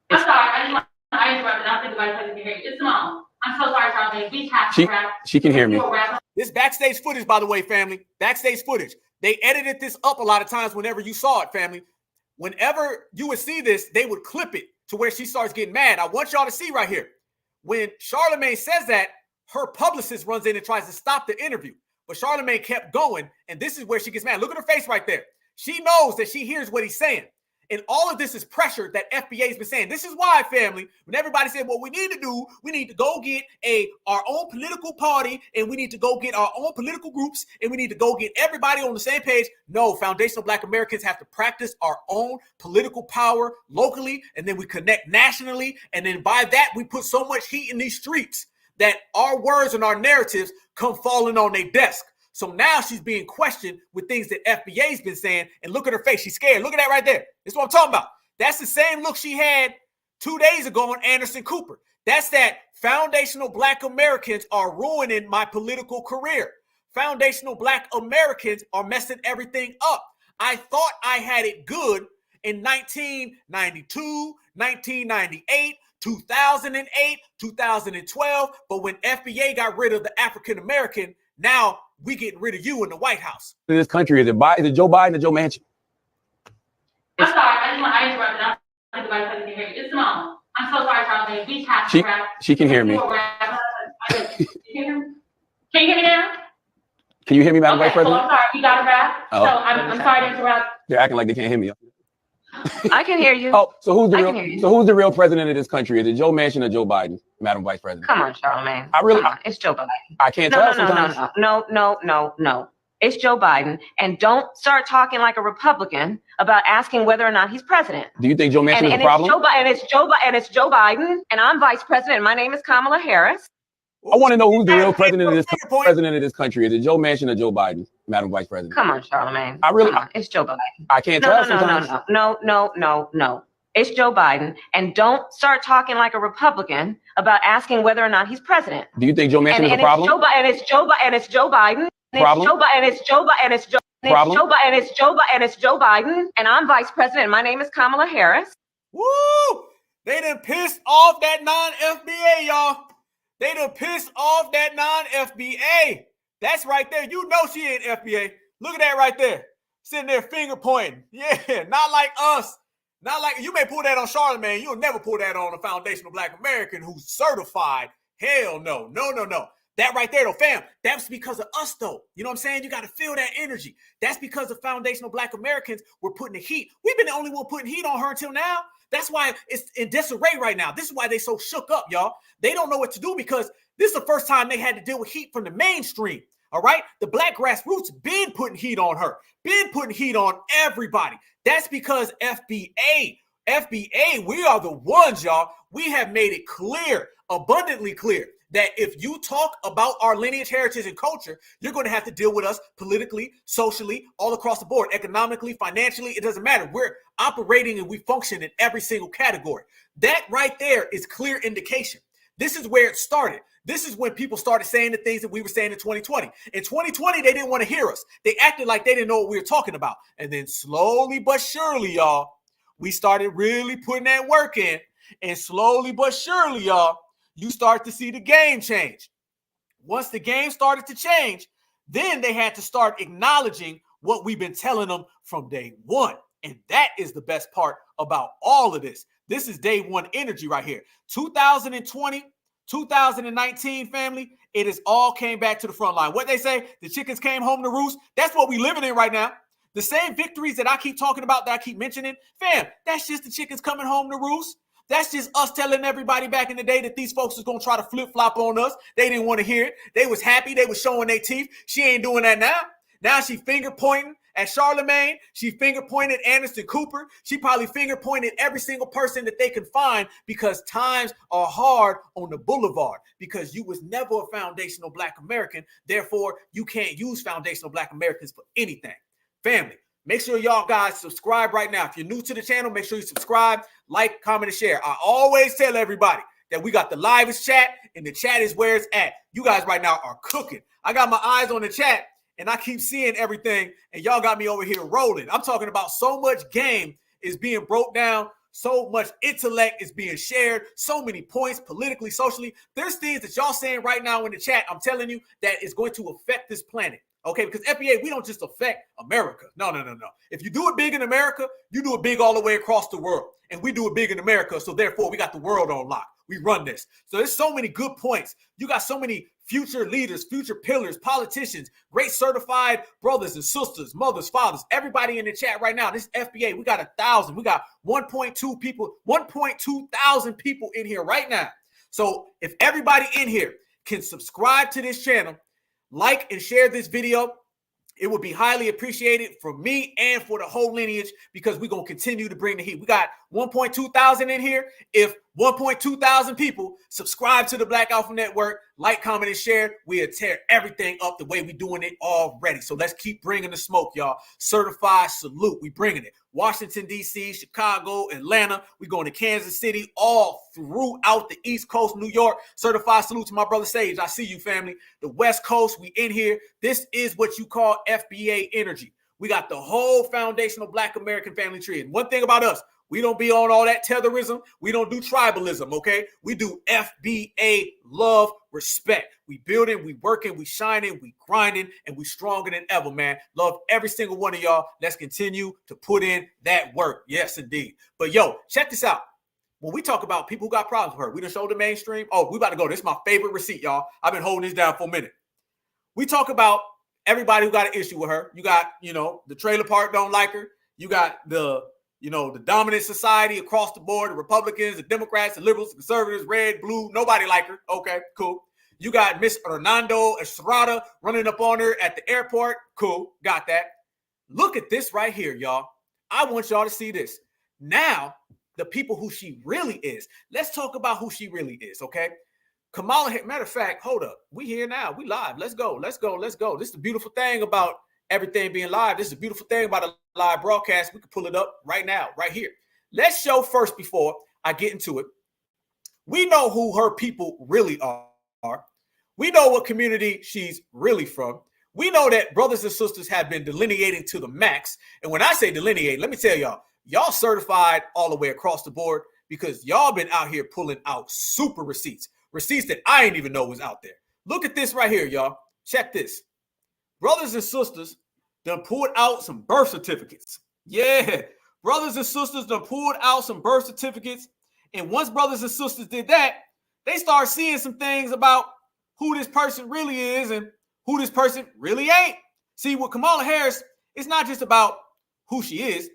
I'm sorry. I interrupted. I think the vice president can hear you. It's Mom. I'm so sorry, Charlie. We have to wrap. She can hear me. This backstage footage, by the way, family. Backstage footage. They edited this up a lot of times whenever you saw it, family. Whenever you would see this, they would clip it to where she starts getting mad. I want y'all to see right here. When Charlemagne says that, her publicist runs in and tries to stop the interview. But Charlemagne kept going, and this is where she gets mad. Look at her face right there. She knows that she hears what he's saying. And all of this is pressure that FBA has been saying. This is why, family, when everybody said, what we need to do, we need to go get our own political party, and we need to go get our own political groups, and we need to go get everybody on the same page. No, foundational Black Americans have to practice our own political power locally, and then we connect nationally. And then by that, we put so much heat in these streets that our words and our narratives come falling on their desk. So now she's being questioned with things that FBA's been saying, and look at her face. She's scared. Look at that right there. That's what I'm talking about. That's the same look she had 2 days ago on Anderson Cooper. That's that foundational Black Americans are ruining my political career. Foundational Black Americans are messing everything up. I thought I had it good in 1992, 1998, 2008, 2012. But when FBA got rid of the African American, now we getting rid of you in the White House. In this country, is it Joe Biden or Joe Manchin? I'm sorry, I interrupted. I think the vice president can hear you. It's Simone. I'm so sorry, Charlie. We have to wrap. She can hear me. Can you hear me now? Can you hear me, Madam Vice So President? I'm sorry, we got to wrap. Oh. So I'm sorry to interrupt. They're acting like they can't hear me. I can hear you. Oh, so who's I can hear you. the real president of this country? Is it Joe Manchin or Joe Biden, Madam Vice President? Come on, Charlamagne. Come on. It's Joe Biden. I can't tell sometimes. No. It's Joe Biden. And don't start talking like a Republican about asking whether or not he's president. Do you think Joe Manchin is a problem? It's Joe Biden, and I'm vice president. My name is Kamala Harris. I want to know who's the real president of this country. Is it Joe Manchin or Joe Biden, Madam Vice President? Come on, Charlamagne. It's Joe Biden. I can't tell sometimes. No. It's Joe Biden. And don't start talking like a Republican about asking whether or not he's president. Do you think Joe Manchin is a problem? It's Joe Biden. It's Joe Biden. And I'm vice president. My name is Kamala Harris. Woo! They done pissed off that non-FBA, y'all. They done pissed off that non-FBA. That's right there. You know she ain't FBA. Look at that right there. Sitting there finger pointing. Yeah, not like us. Not like, you may pull that on Charlamagne. You'll never pull that on a foundational Black American who's certified. Hell no. No. That right there, though, fam, that's because of us, though. You know what I'm saying? You got to feel that energy. That's because of foundational Black Americans were putting the heat. We've been the only one putting heat on her until now. That's why it's in disarray right now. This is why they so shook up, y'all. They don't know what to do because this is the first time they had to deal with heat from the mainstream. All right? The Black grassroots been putting heat on her, been putting heat on everybody. That's because FBA, we are the ones, y'all. We have made it clear, abundantly clear, that if you talk about our lineage, heritage, and culture, you're going to have to deal with us politically, socially, all across the board, economically, financially. It doesn't matter. We're operating and we function in every single category. That right there is clear indication. This is where it started. This is when people started saying the things that we were saying in 2020. In 2020, they didn't want to hear us. They acted like they didn't know what we were talking about. And then slowly but surely, y'all, we started really putting that work in. And slowly but surely, y'all, you start to see the game change. Once the game started to change, then they had to start acknowledging what we've been telling them from day one. And that is the best part about all of this. This is day one energy right here. 2020, 2019, family, it has all came back to the front line. What they say, the chickens came home to roost. That's what we're living in right now. The same victories that I keep talking about, that I keep mentioning, fam, that's just the chickens coming home to roost. That's just us telling everybody back in the day that these folks is going to try to flip-flop on us. They didn't want to hear it. They was happy. They was showing their teeth. She ain't doing that now. Now she finger-pointing at Charlamagne. She finger-pointed Anderson Cooper. She probably finger-pointed every single person that they can find because times are hard on the boulevard because you was never a foundational Black American. Therefore, you can't use foundational Black Americans for anything. Family, make sure y'all guys subscribe right now. If you're new to the channel, make sure you subscribe, like, comment, and share. I always tell everybody that we got the livest chat, and the chat is where it's at. You guys right now are cooking. I got my eyes on the chat, and I keep seeing everything, and y'all got me over here rolling. I'm talking about so much game is being broke down, so much intellect is being shared, so many points politically, socially. There's things that y'all saying right now in the chat, I'm telling you, that is going to affect this planet. Okay, because FBA, we don't just affect America. No. If you do it big in America, you do it big all the way across the world. And we do it big in America, so therefore we got the world on lock. We run this. So there's so many good points. You got so many future leaders, future pillars, politicians, great certified brothers and sisters, mothers, fathers, everybody in the chat right now. This FBA, we got 1,000. We got 1.2 people, 1.2 thousand people in here right now. So if everybody in here can subscribe to this channel, like and share this video, it would be highly appreciated for me and for the whole lineage, because we're going to continue to bring the heat. We got 1.2 thousand in here. If 1.2 thousand people subscribe to the Black Alpha Network, like, comment, and share, we'll tear everything up the way we're doing it already. So let's keep bringing the smoke, y'all. Certified salute. We bringing it. Washington, D.C., Chicago, Atlanta. We going to Kansas City, all throughout the East Coast, New York. Certified salute to my brother Sage. I see you, family. The West Coast, we in here. This is what you call FBA energy. We got the whole foundational Black American family tree. And one thing about us, we don't be on all that tetherism. We don't do tribalism, okay? We do FBA, love, respect. We building, we working, we shining, we grinding, and we stronger than ever, man. Love every single one of y'all. Let's continue to put in that work. Yes, indeed. But yo, check this out. When we talk about people who got problems with her, we done showed the mainstream. Oh, we about to go. This is my favorite receipt, y'all. I've been holding this down for a minute. We talk about everybody who got an issue with her. You got, the trailer park don't like her. You got the dominant society across the board, the Republicans, the Democrats, the liberals, the conservatives, red, blue, nobody like her. Okay, cool. You got Miss Hernando Estrada running up on her at the airport. Cool, got that. Look at this right here, y'all. I want y'all to see this. Now, the people who she really is. Let's talk about who she really is, okay? Kamala, matter of fact, hold up. We here now. We live. Let's go. Let's go. Let's go. This is the beautiful thing about everything being live. This is a beautiful thing about a live broadcast. We can pull it up right now, right here. Let's show first before I get into it. We know who her people really are. We know what community she's really from. We know that brothers and sisters have been delineating to the max. And when I say delineate, let me tell y'all certified all the way across the board, because y'all been out here pulling out super receipts that I didn't even know was out there. Look at this right here, y'all. Check this. Brothers and sisters done pulled out some birth certificates. Yeah, brothers and sisters done pulled out some birth certificates. And once brothers and sisters did that, they start seeing some things about who this person really is and who this person really ain't. See, with Kamala Harris, it's not just about who she is.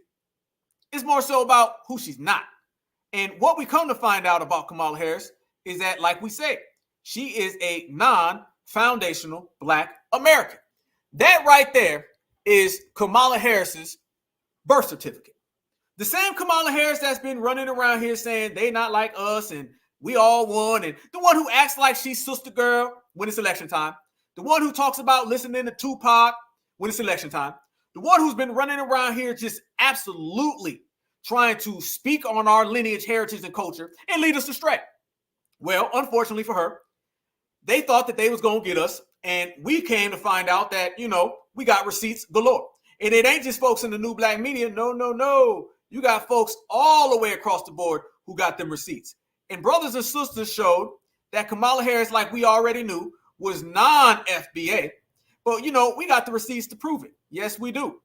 It's more so about who she's not. And what we come to find out about Kamala Harris is that, like we say, she is a non-foundational Black American. That right there is Kamala Harris's birth certificate. The same Kamala Harris that's been running around here saying they not like us and we all won, and the one who acts like she's sister girl when it's election time, the one who talks about listening to Tupac when it's election time, the one who's been running around here just absolutely trying to speak on our lineage, heritage, and culture and lead us astray. Well, unfortunately for her, they thought that they was going to get us, and we came to find out that, we got receipts galore. And it ain't just folks in the new Black media. No. You got folks all the way across the board who got them receipts. And brothers and sisters showed that Kamala Harris, like we already knew, was non-FBA. But, we got the receipts to prove it. Yes, we do.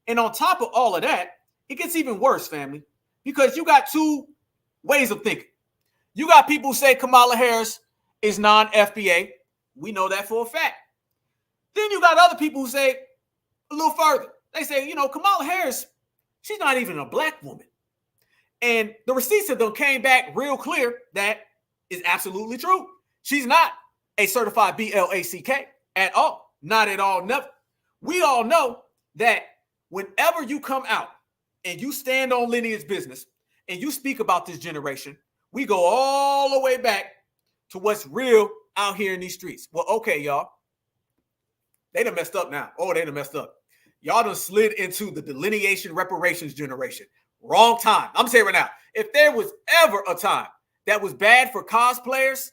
And on top of all of that, it gets even worse, family, because you got two ways of thinking. You got people who say Kamala Harris is non-FBA. We know that for a fact. Then you got other people who say a little further. They say, Kamala Harris, she's not even a Black woman. And the receipts of them came back real clear that is absolutely true. She's not a certified BLACK at all. Not at all, never. We all know that whenever you come out and you stand on lineage business and you speak about this generation, we go all the way back to what's real out here in these streets. Well, okay, y'all. They done messed up now. Oh, they done messed up. Y'all done slid into the delineation reparations generation. Wrong time. I'm saying right now, if there was ever a time that was bad for cosplayers,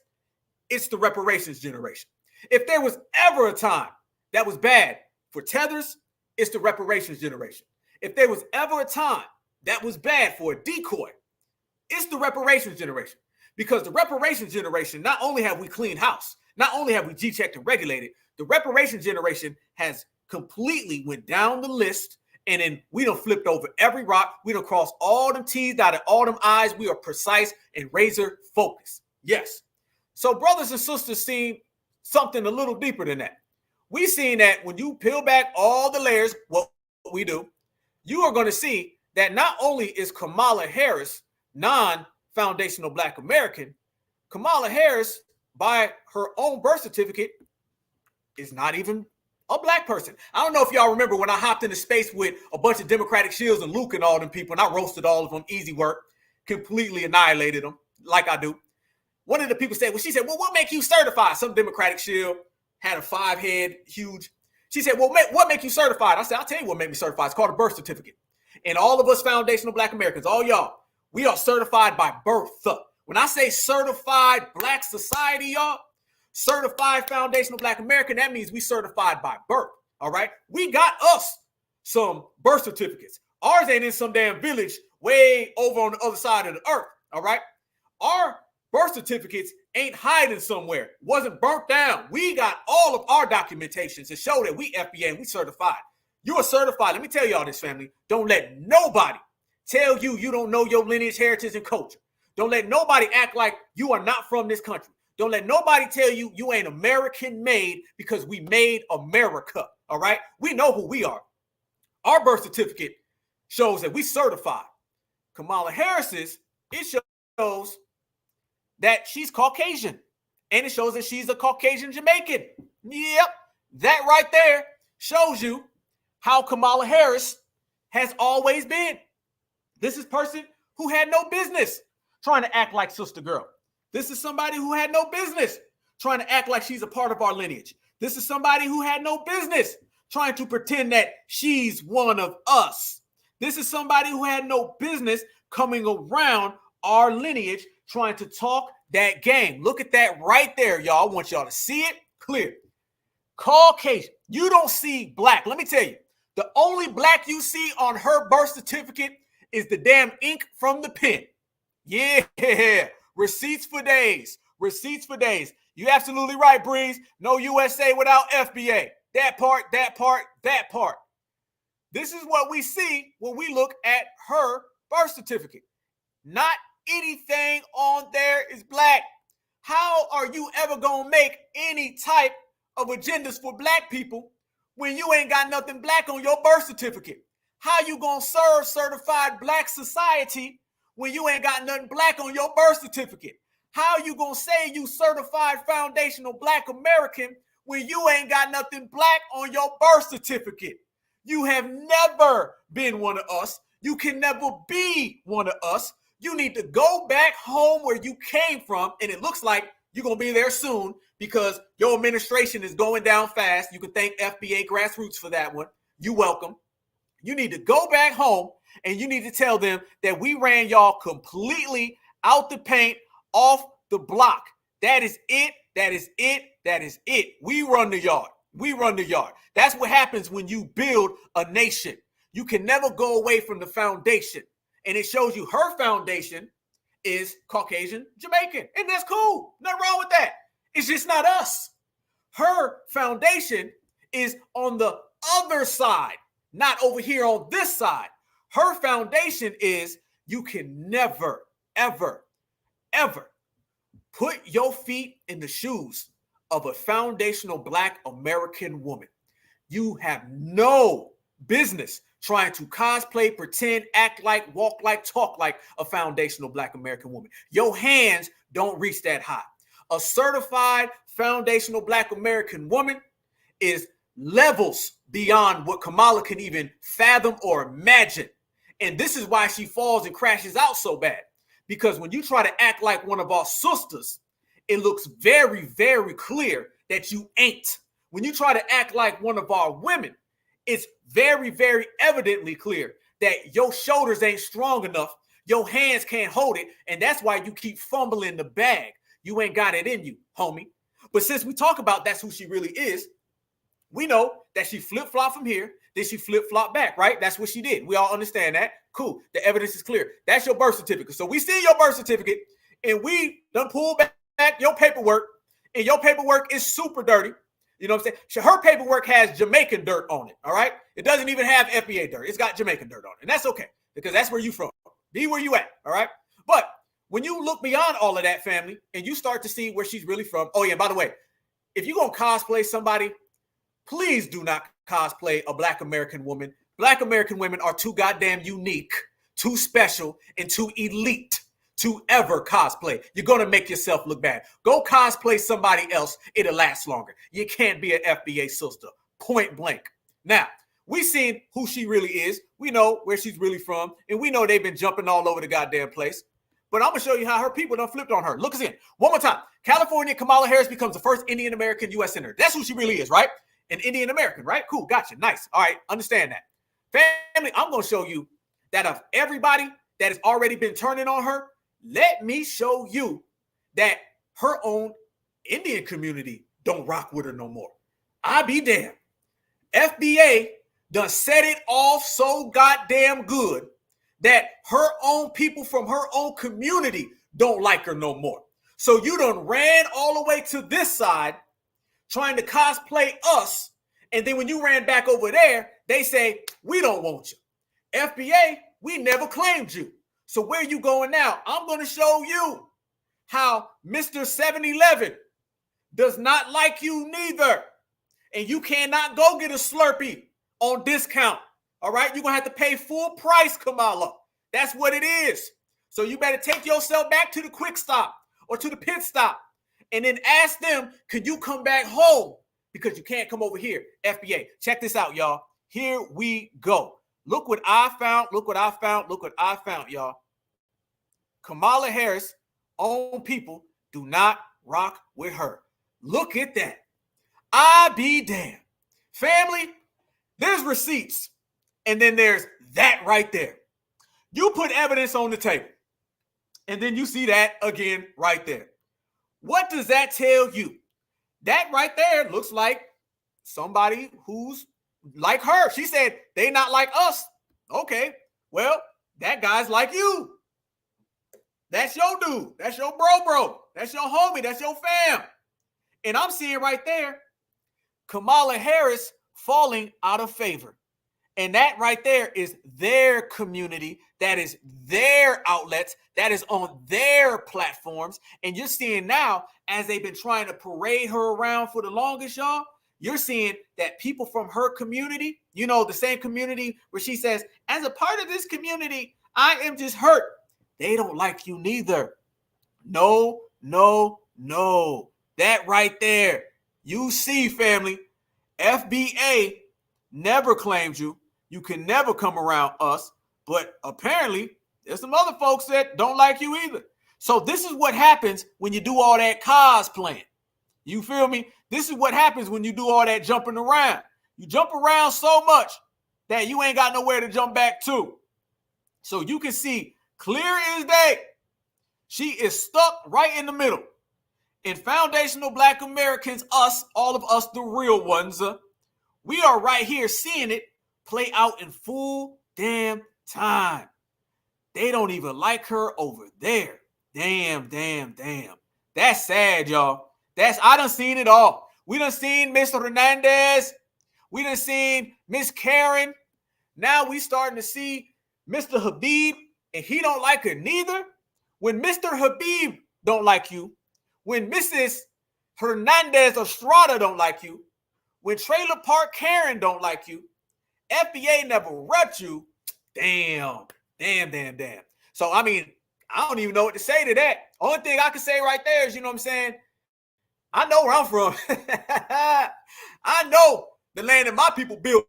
it's the reparations generation. If there was ever a time that was bad for tethers, it's the reparations generation. If there was ever a time that was bad for a decoy, it's the reparations generation. Because the reparations generation, not only have we cleaned house, not only have we G-checked and regulated, the reparations generation has completely went down the list, and then we done flipped over every rock. We done crossed all them T's, dotted all them I's. We are precise and razor focused. Yes. So brothers and sisters seem something a little deeper than that. We've seen that when you peel back all the layers, what we do, you are going to see that not only is Kamala Harris non-foundational Black American, Kamala Harris, by her own birth certificate, is not even a Black person. I don't know if y'all remember when I hopped into space with a bunch of Democratic shields and Luke and all them people, and I roasted all of them, easy work, completely annihilated them like I do. One of the people said, well, she said, well, what make you certified? Some Democratic shield had a 5-head, huge. She said, well, what make you certified? I said, I'll tell you what made me certified. It's called a birth certificate. And all of us foundational Black Americans, all y'all, we are certified by birth. When I say certified Black society, y'all, certified foundational Black American, that means we certified by birth, all right? We got us some birth certificates. Ours ain't in some damn village way over on the other side of the earth, all right? Our birth certificates ain't hiding somewhere, wasn't burnt down. We got all of our documentations to show that we FBA and we certified. You are certified. Let me tell y'all this, family. Don't let nobody tell you you don't know your lineage, heritage, and culture. Don't let nobody act like you are not from this country. Don't let nobody tell you you ain't American made because we made America, all right? We know who we are. Our birth certificate shows that we certified. Kamala Harris's, it shows that she's Caucasian, and it shows that she's a Caucasian Jamaican. Yep, that right there shows you how Kamala Harris has always been. This is a person who had no business trying to act like Sister Girl. This is somebody who had no business trying to act like she's a part of our lineage. This is somebody who had no business trying to pretend that she's one of us. This is somebody who had no business coming around our lineage trying to talk that game. Look at that right there, y'all. I want y'all to see it clear. Caucasian. You don't see Black. Let me tell you, the only Black you see on her birth certificate is the damn ink from the pen. Yeah. Receipts for days. Receipts for days. You absolutely right, Breeze. No USA without FBA. That part, that part, that part. This is what we see when we look at her birth certificate. Not anything on there is Black. How are you ever going to make any type of agendas for Black people when you ain't got nothing Black on your birth certificate? How you going to serve certified Black society when you ain't got nothing Black on your birth certificate? How you going to say you certified foundational Black American when you ain't got nothing Black on your birth certificate? You have never been one of us. You can never be one of us. You need to go back home where you came from, and it looks like you're going to be there soon because your administration is going down fast. You can thank FBA Grassroots for that one. You're welcome. You need to go back home, and you need to tell them that we ran y'all completely out the paint, off the block. That is it. That is it. That is it. We run the yard. We run the yard. That's what happens when you build a nation. You can never go away from the foundation. And it shows you her foundation is Caucasian Jamaican. And that's cool. Nothing wrong with that. It's just not us. Her foundation is on the other side, not over here on this side. Her foundation is you can never, ever, ever put your feet in the shoes of a foundational Black American woman. You have no business trying to cosplay, pretend, act like, walk like, talk like a foundational Black American woman. Your hands don't reach that high. A certified foundational Black American woman is levels beyond what Kamala can even fathom or imagine. And this is why she falls and crashes out so bad. Because when you try to act like one of our sisters, it looks very, very clear that you ain't. When you try to act like one of our women, it's very, very evidently clear that your shoulders ain't strong enough. Your hands can't hold it. And that's why you keep fumbling the bag. You ain't got it in you, homie. But since we talk about that's who she really is, we know that she flip-flopped from here, then she flip-flopped back, right? That's what she did. We all understand that. Cool. The evidence is clear. That's your birth certificate. So we see your birth certificate, and we done pulled back your paperwork, and your paperwork is super dirty. You know what I'm saying? Her paperwork has Jamaican dirt on it, all right? It doesn't even have FBA dirt. It's got Jamaican dirt on it, and that's okay because that's where you from. Be where you at, all right? But when you look beyond all of that, family, and you start to see where she's really from, oh, yeah, by the way, if you're going to cosplay somebody, please do not cosplay a Black American woman. Black American women are too goddamn unique, too special, and too elite to ever cosplay. You're going to make yourself look bad. Go cosplay somebody else. It'll last longer. You can't be an FBA sister. Point blank. Now, we seen who she really is. We know where she's really from. And we know they've been jumping all over the goddamn place. But I'm going to show you how her people done flipped on her. Look again. One more time. California, Kamala Harris becomes the first Indian American U.S. senator. That's who she really is, right? An Indian American, right? Cool. Gotcha. Nice. All right. Understand that. Family, I'm going to show you that of everybody that has already been turning on her, let me show you that her own Indian community don't rock with her no more. I be damned. FBA done set it off so goddamn good that her own people from her own community don't like her no more. So you done ran all the way to this side trying to cosplay us. And then when you ran back over there, they say, we don't want you. FBA, we never claimed you. So where you going now? I'm going to show you how Mr. 7-Eleven does not like you neither. And you cannot go get a Slurpee on discount. All right? You're going to have to pay full price, Kamala. That's what it is. So you better take yourself back to the quick stop or to the pit stop and then ask them, can you come back home? Because you can't come over here. FBA, check this out, y'all. Here we go. Look what I found. Look what I found. Look what I found, y'all. Kamala Harris' own people do not rock with her. Look at that. I be damned. Family, there's receipts. And then there's that right there. You put evidence on the table. And then you see that again right there. What does that tell you? That right there looks like somebody who's like her. She said, they not like us. Okay, well, that guy's like you. That's your dude. That's your bro. That's your homie. That's your fam. And I'm seeing right there, Kamala Harris falling out of favor. And that right there is their community. That is their outlets. That is on their platforms. And you're seeing now, as they've been trying to parade her around for the longest, y'all, you're seeing that people from her community, you know, the same community where she says, as a part of this community, I am just hurt. They don't like you neither. No. That right there. You see, family, FBA never claimed you. You can never come around us. But apparently, there's some other folks that don't like you either. So this is what happens when you do all that cosplaying. You feel me? This is what happens when you do all that jumping around. You jump around so much that you ain't got nowhere to jump back to. So you can see clear as day, she is stuck right in the middle. And foundational Black Americans, us, all of us, the real ones, we are right here seeing it play out in full damn time. They don't even like her over there. Damn. That's sad, y'all. I done seen it all. We done seen Miss Hernandez. We done seen Miss Karen. Now we starting to see Mr. Habib, and he don't like her neither. When Mr. Habib don't like you, when Mrs. Hernandez Estrada don't like you, when Trailer Park Karen don't like you, FBA never rep you. Damn. So, I mean, I don't even know what to say to that. Only thing I can say right there is, you know what I'm saying? I know where I'm from. I know the land that my people built.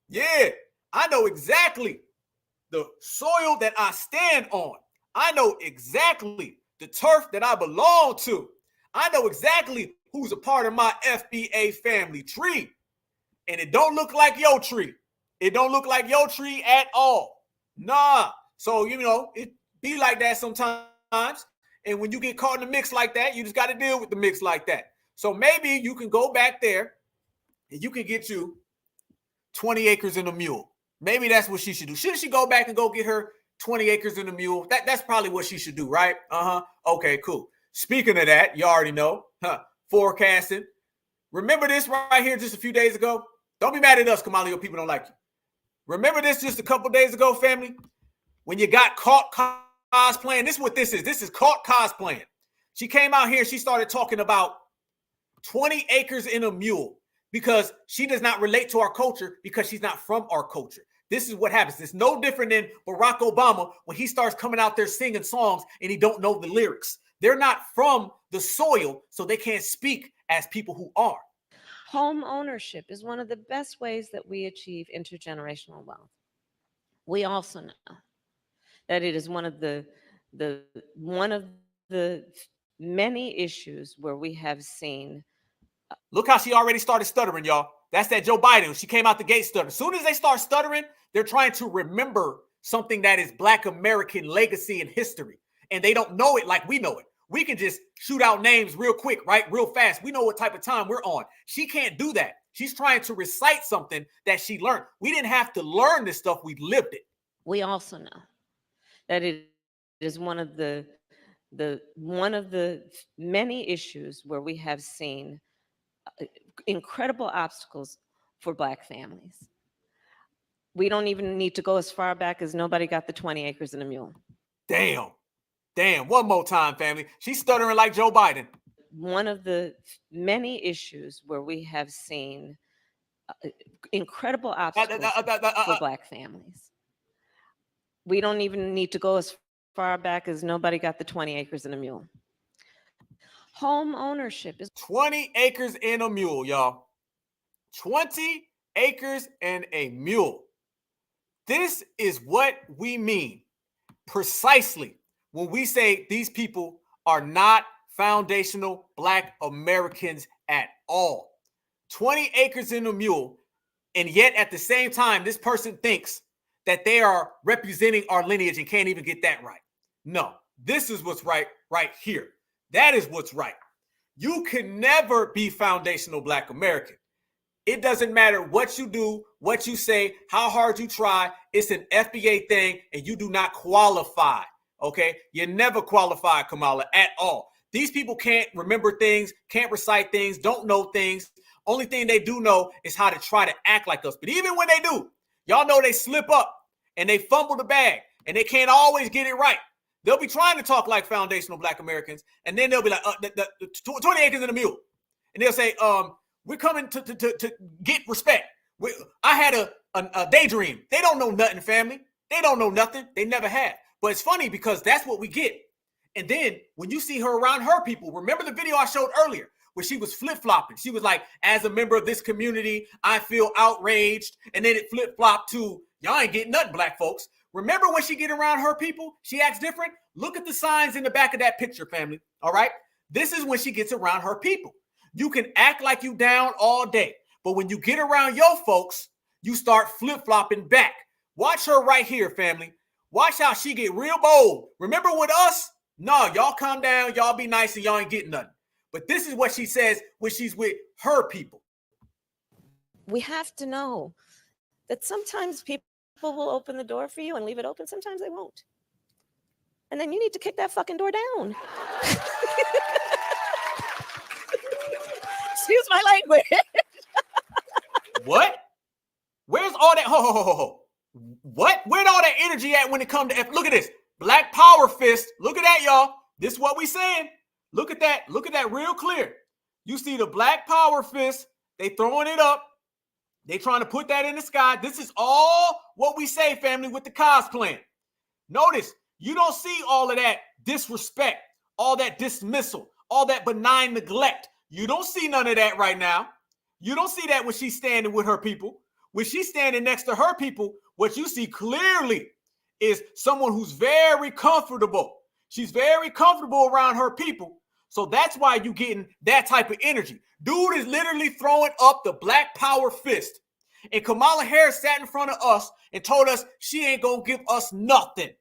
Yeah, I know exactly the soil that I stand on. I know exactly the turf that I belong to. I know exactly who's a part of my FBA family tree. And it don't look like your tree. It don't look like your tree at all. Nah. So, you know, it be like that sometimes. And when you get caught in the mix like that, you just got to deal with the mix like that. So maybe you can go back there and you can get you 20 acres and a mule. Maybe that's what she should do. Should she go back and go get her 20 acres and a mule? That's probably what she should do, right? Okay, cool. Speaking of that, you already know, forecasting. Remember this right here just a few days ago? Don't be mad at us, Kamala, your people don't like you. Remember this just a couple days ago, family? When you got caught cosplaying. This is what this is. This is caught cosplaying. She came out here. She started talking about 20 acres in a mule because she does not relate to our culture because she's not from our culture. This is what happens. It's no different than Barack Obama when he starts coming out there singing songs and he don't know the lyrics. They're not from the soil, so they can't speak as people who are. Home ownership is one of the best ways that we achieve intergenerational wealth. We also know that it is one of the many issues where we have seen. Look how she already started stuttering, y'all. That's that Joe Biden. She came out the gate stuttering. As soon as they start stuttering, they're trying to remember something that is Black American legacy and history. And they don't know it like we know it. We can just shoot out names real quick, right? Real fast. We know what type of time we're on. She can't do that. She's trying to recite something that she learned. We didn't have to learn this stuff. We lived it. We also know that it is one of the many issues where we have seen incredible obstacles for Black families. We don't even need to go as far back as nobody got the 20 acres and a mule. Damn. One more time, family. She's stuttering like Joe Biden. One of the many issues where we have seen incredible obstacles for Black families. We don't even need to go as far back as nobody got the 20 acres and a mule. Home ownership is 20 acres and a mule, y'all. 20 acres and a mule. This is what we mean precisely when we say these people are not foundational Black Americans at all. 20 acres and a mule, and yet at the same time, this person thinks that they are representing our lineage and can't even get that right. No, this is what's right here. That is what's right. You can never be foundational Black American. It doesn't matter what you do, what you say, how hard you try. It's an FBA thing, and you do not qualify, okay? You never qualify, Kamala, at all. These people can't remember things, can't recite things, don't know things. Only thing they do know is how to try to act like us. But even when they do, y'all know they slip up and they fumble the bag and they can't always get it right. They'll be trying to talk like foundational Black Americans, and then they'll be like, 20 acres and a mule. And they'll say, we're coming to get respect. I had a daydream. They don't know nothing, family. They don't know nothing. They never have. But it's funny because that's what we get. And then when you see her around her people, remember the video I showed earlier where she was flip-flopping. She was like, as a member of this community, I feel outraged. And then it flip-flopped to, y'all ain't getting nothing, Black folks. Remember when she get around her people, she acts different? Look at the signs in the back of that picture, family. All right? This is when she gets around her people. You can act like you down all day, but when you get around your folks, you start flip-flopping back. Watch her right here, family. Watch how she get real bold. Remember with us? No, y'all calm down, y'all be nice, and y'all ain't getting nothing. But this is what she says when she's with her people. We have to know that sometimes people will open the door for you and leave it open. Sometimes they won't. And then you need to kick that fucking door down. Excuse my language. What? Where's all that? Ho. What? Where'd all that energy at when it comes to look at this. Black power fist. Look at that, y'all. This is what we saying. Look at that. Look at that real clear. You see the black power fist. They throwing it up. They trying to put that in the sky. This is all what we say, family, with the cosplaying. Notice, you don't see all of that disrespect, all that dismissal, all that benign neglect. You don't see none of that right now. You don't see that when she's standing with her people. When she's standing next to her people, what you see clearly is someone who's very comfortable. She's very comfortable around her people. So that's why you're getting that type of energy. Dude is literally throwing up the black power fist. And Kamala Harris sat in front of us and told us she ain't going to give us nothing.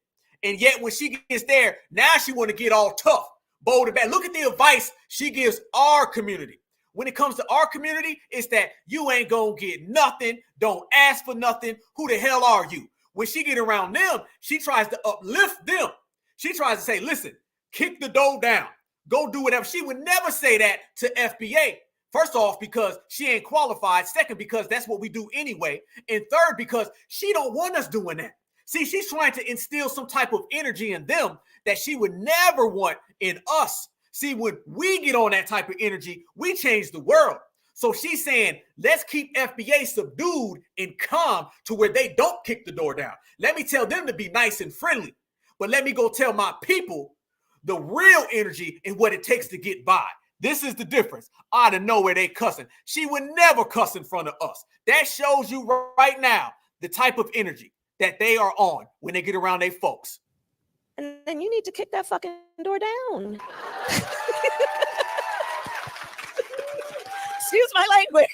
And yet when she gets there, now she want to get all tough, bold and bad. Look at the advice she gives our community. When it comes to our community, it's that you ain't going to get nothing. Don't ask for nothing. Who the hell are you? When she get around them, she tries to uplift them. She tries to say, listen, kick the door down. Go do whatever. She would never say that to FBA. First off, because she ain't qualified. Second, because that's what we do anyway. And third, because she don't want us doing that. See, she's trying to instill some type of energy in them that she would never want in us. See, when we get on that type of energy, we change the world. So she's saying, let's keep FBA subdued and calm to where they don't kick the door down. Let me tell them to be nice and friendly. But let me go tell my people the real energy and what it takes to get by. This is the difference. Out of nowhere, they cussing. She would never cuss in front of us. That shows you right now the type of energy that they are on when they get around their folks. And then you need to kick that fucking door down. Excuse my language.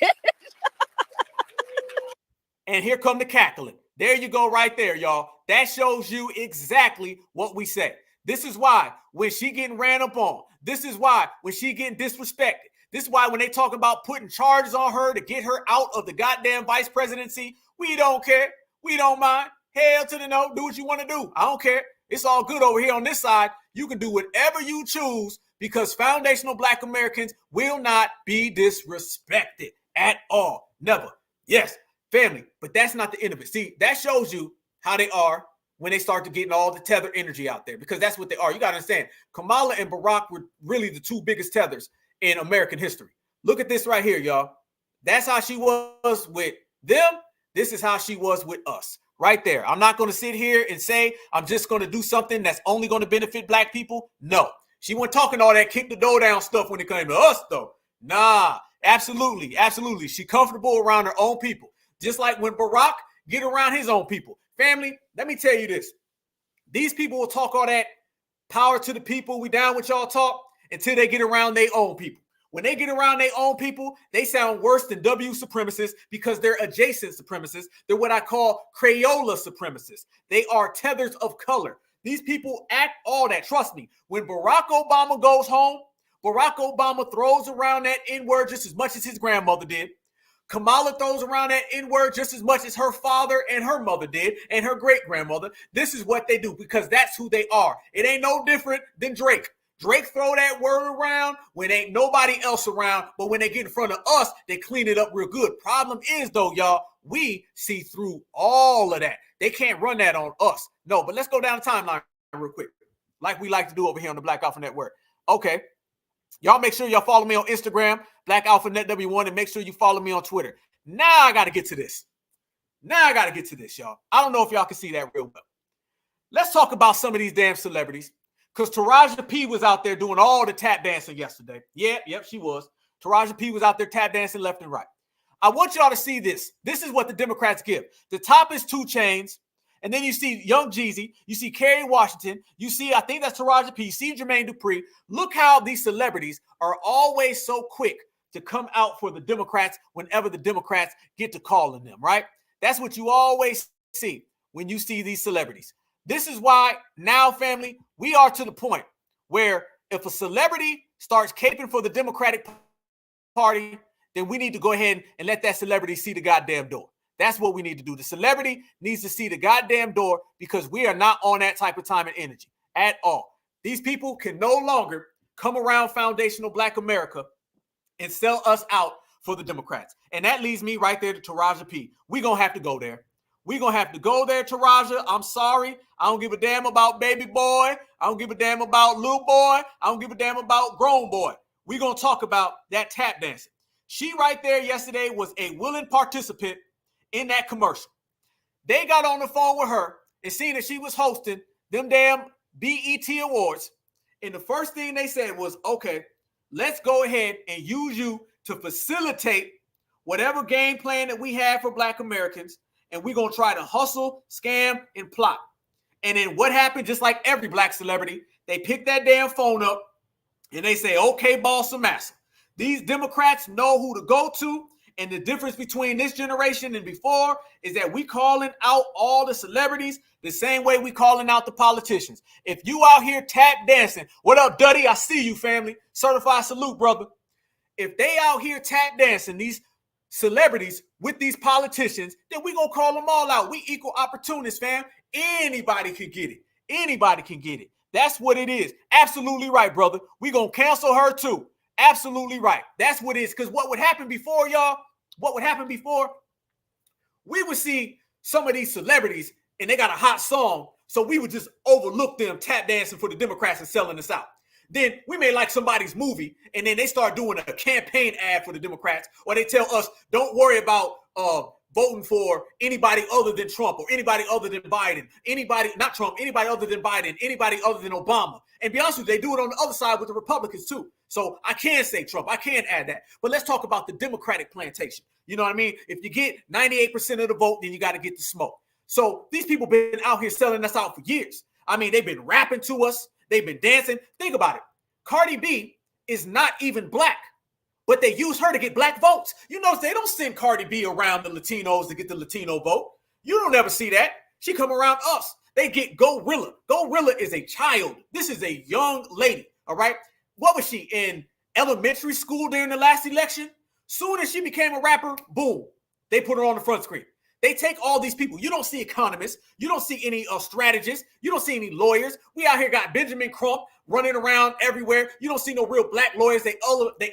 And here come the cackling. There you go right there, y'all. That shows you exactly what we say. This is why when she getting ran up on, this is why when she getting disrespected, this is why when they talk about putting charges on her to get her out of the goddamn vice presidency, we don't care. We don't mind. Hell to the no. Do what you want to do. I don't care. It's all good over here on this side. You can do whatever you choose because foundational Black Americans will not be disrespected at all. Never. Yes, family. But that's not the end of it. See, that shows you how they are when they start to getting all the tether energy out there, because that's what they are. You got to understand, Kamala and Barack were really the two biggest tethers in American history. Look at this right here, y'all. That's how she was with them. This is how she was with us right there. I'm not going to sit here and say I'm just going to do something that's only going to benefit Black people. No, she wasn't talking all that kick the door down stuff when it came to us, though. Nah, absolutely. Absolutely. She comfortable around her own people, just like when Barack get around his own people. Family, let me tell you this. These people will talk all that power to the people, we down with y'all talk, until they get around their own people. When they get around their own people, they sound worse than W supremacists because they're adjacent supremacists. They're what I call Crayola supremacists. They are tethers of color. These people act all that. Trust me, when Barack Obama goes home, Barack Obama throws around that N-word just as much as his grandmother did. Kamala throws around that N-word just as much as her father and her mother did, and her great-grandmother. This is what they do because that's who they are. It ain't no different than Drake. Drake throw that word around when ain't nobody else around, but when they get in front of us, they clean it up real good. Problem is, though, y'all, we see through all of that. They can't run that on us. No, but let's go down the timeline real quick, like we like to do over here on the Black Alpha Network. Okay. Y'all make sure y'all follow me on Instagram, Black Alpha Net W1, and make sure you follow me on Twitter. Now I got to get to this. Y'all. I don't know if y'all can see that real well. Let's talk about some of these damn celebrities, because Taraji P was out there doing all the tap dancing yesterday. Yep, she was. Taraji P was out there tap dancing left and right. I want y'all to see this. This is what the Democrats give. The top is 2 Chainz. And then you see Young Jeezy, you see Kerry Washington, you see, I think that's Taraji P, you see Jermaine Dupri. Look how these celebrities are always so quick to come out for the Democrats whenever the Democrats get to calling them, right? That's what you always see when you see these celebrities. This is why now, family, we are to the point where if a celebrity starts caping for the Democratic Party, then we need to go ahead and let that celebrity see the goddamn door. That's what we need to do. The celebrity needs to see the goddamn door because we are not on that type of time and energy at all. These people can no longer come around foundational Black America and sell us out for the Democrats. And that leads me right there to Taraji P. We're going to have to go there. We're going to have to go there, Taraji. I'm sorry. I don't give a damn about baby boy. I don't give a damn about little boy. I don't give a damn about grown boy. We're going to talk about that tap dancing. She right there yesterday was a willing participant in that commercial. They got on the phone with her and seen that she was hosting them damn BET Awards. And the first thing they said was, okay, let's go ahead and use you to facilitate whatever game plan that we have for Black Americans. And we're going to try to hustle, scam, and plot. And then what happened, just like every Black celebrity, they pick that damn phone up and they say, okay, boss and massa. These Democrats know who to go to. And the difference between this generation and before is that we calling out all the celebrities the same way we calling out the politicians. If you out here tap dancing, what up, Duddy? I see you, family. Certified salute, brother. If they out here tap dancing, these celebrities with these politicians, then we gonna call them all out. We equal opportunists, fam. Anybody can get it. Anybody can get it. That's what it is. Absolutely right, brother. We gonna cancel her too. Absolutely right. That's what it is. Because what would happen before, y'all? What would happen before? We would see some of these celebrities and they got a hot song, so we would just overlook them tap dancing for the Democrats and selling us out. Then we may like somebody's movie, and then they start doing a campaign ad for the Democrats, or they tell us, don't worry about voting for anybody other than Trump or anybody other than Biden, anybody, not Trump, anybody other than Biden, anybody other than Obama. And be honest with you, they do it on the other side with the Republicans too. So I can say Trump, I can add that. But let's talk about the Democratic plantation. You know what I mean? If you get 98% of the vote, then you got to get the smoke. So these people been out here selling us out for years. I mean, they've been rapping to us. They've been dancing. Think about it. Cardi B is not even black, but they use her to get black votes. You notice they don't send Cardi B around the Latinos to get the Latino vote. You don't ever see that. She come around us. They get Gorilla. Gorilla is a child. This is a young lady, all right? What was she, in elementary school during the last election? Soon as she became a rapper, boom, they put her on the front screen. They take all these people. You don't see economists. You don't see any strategists. You don't see any lawyers. We out here got Benjamin Crump running around everywhere. You don't see no real black lawyers. They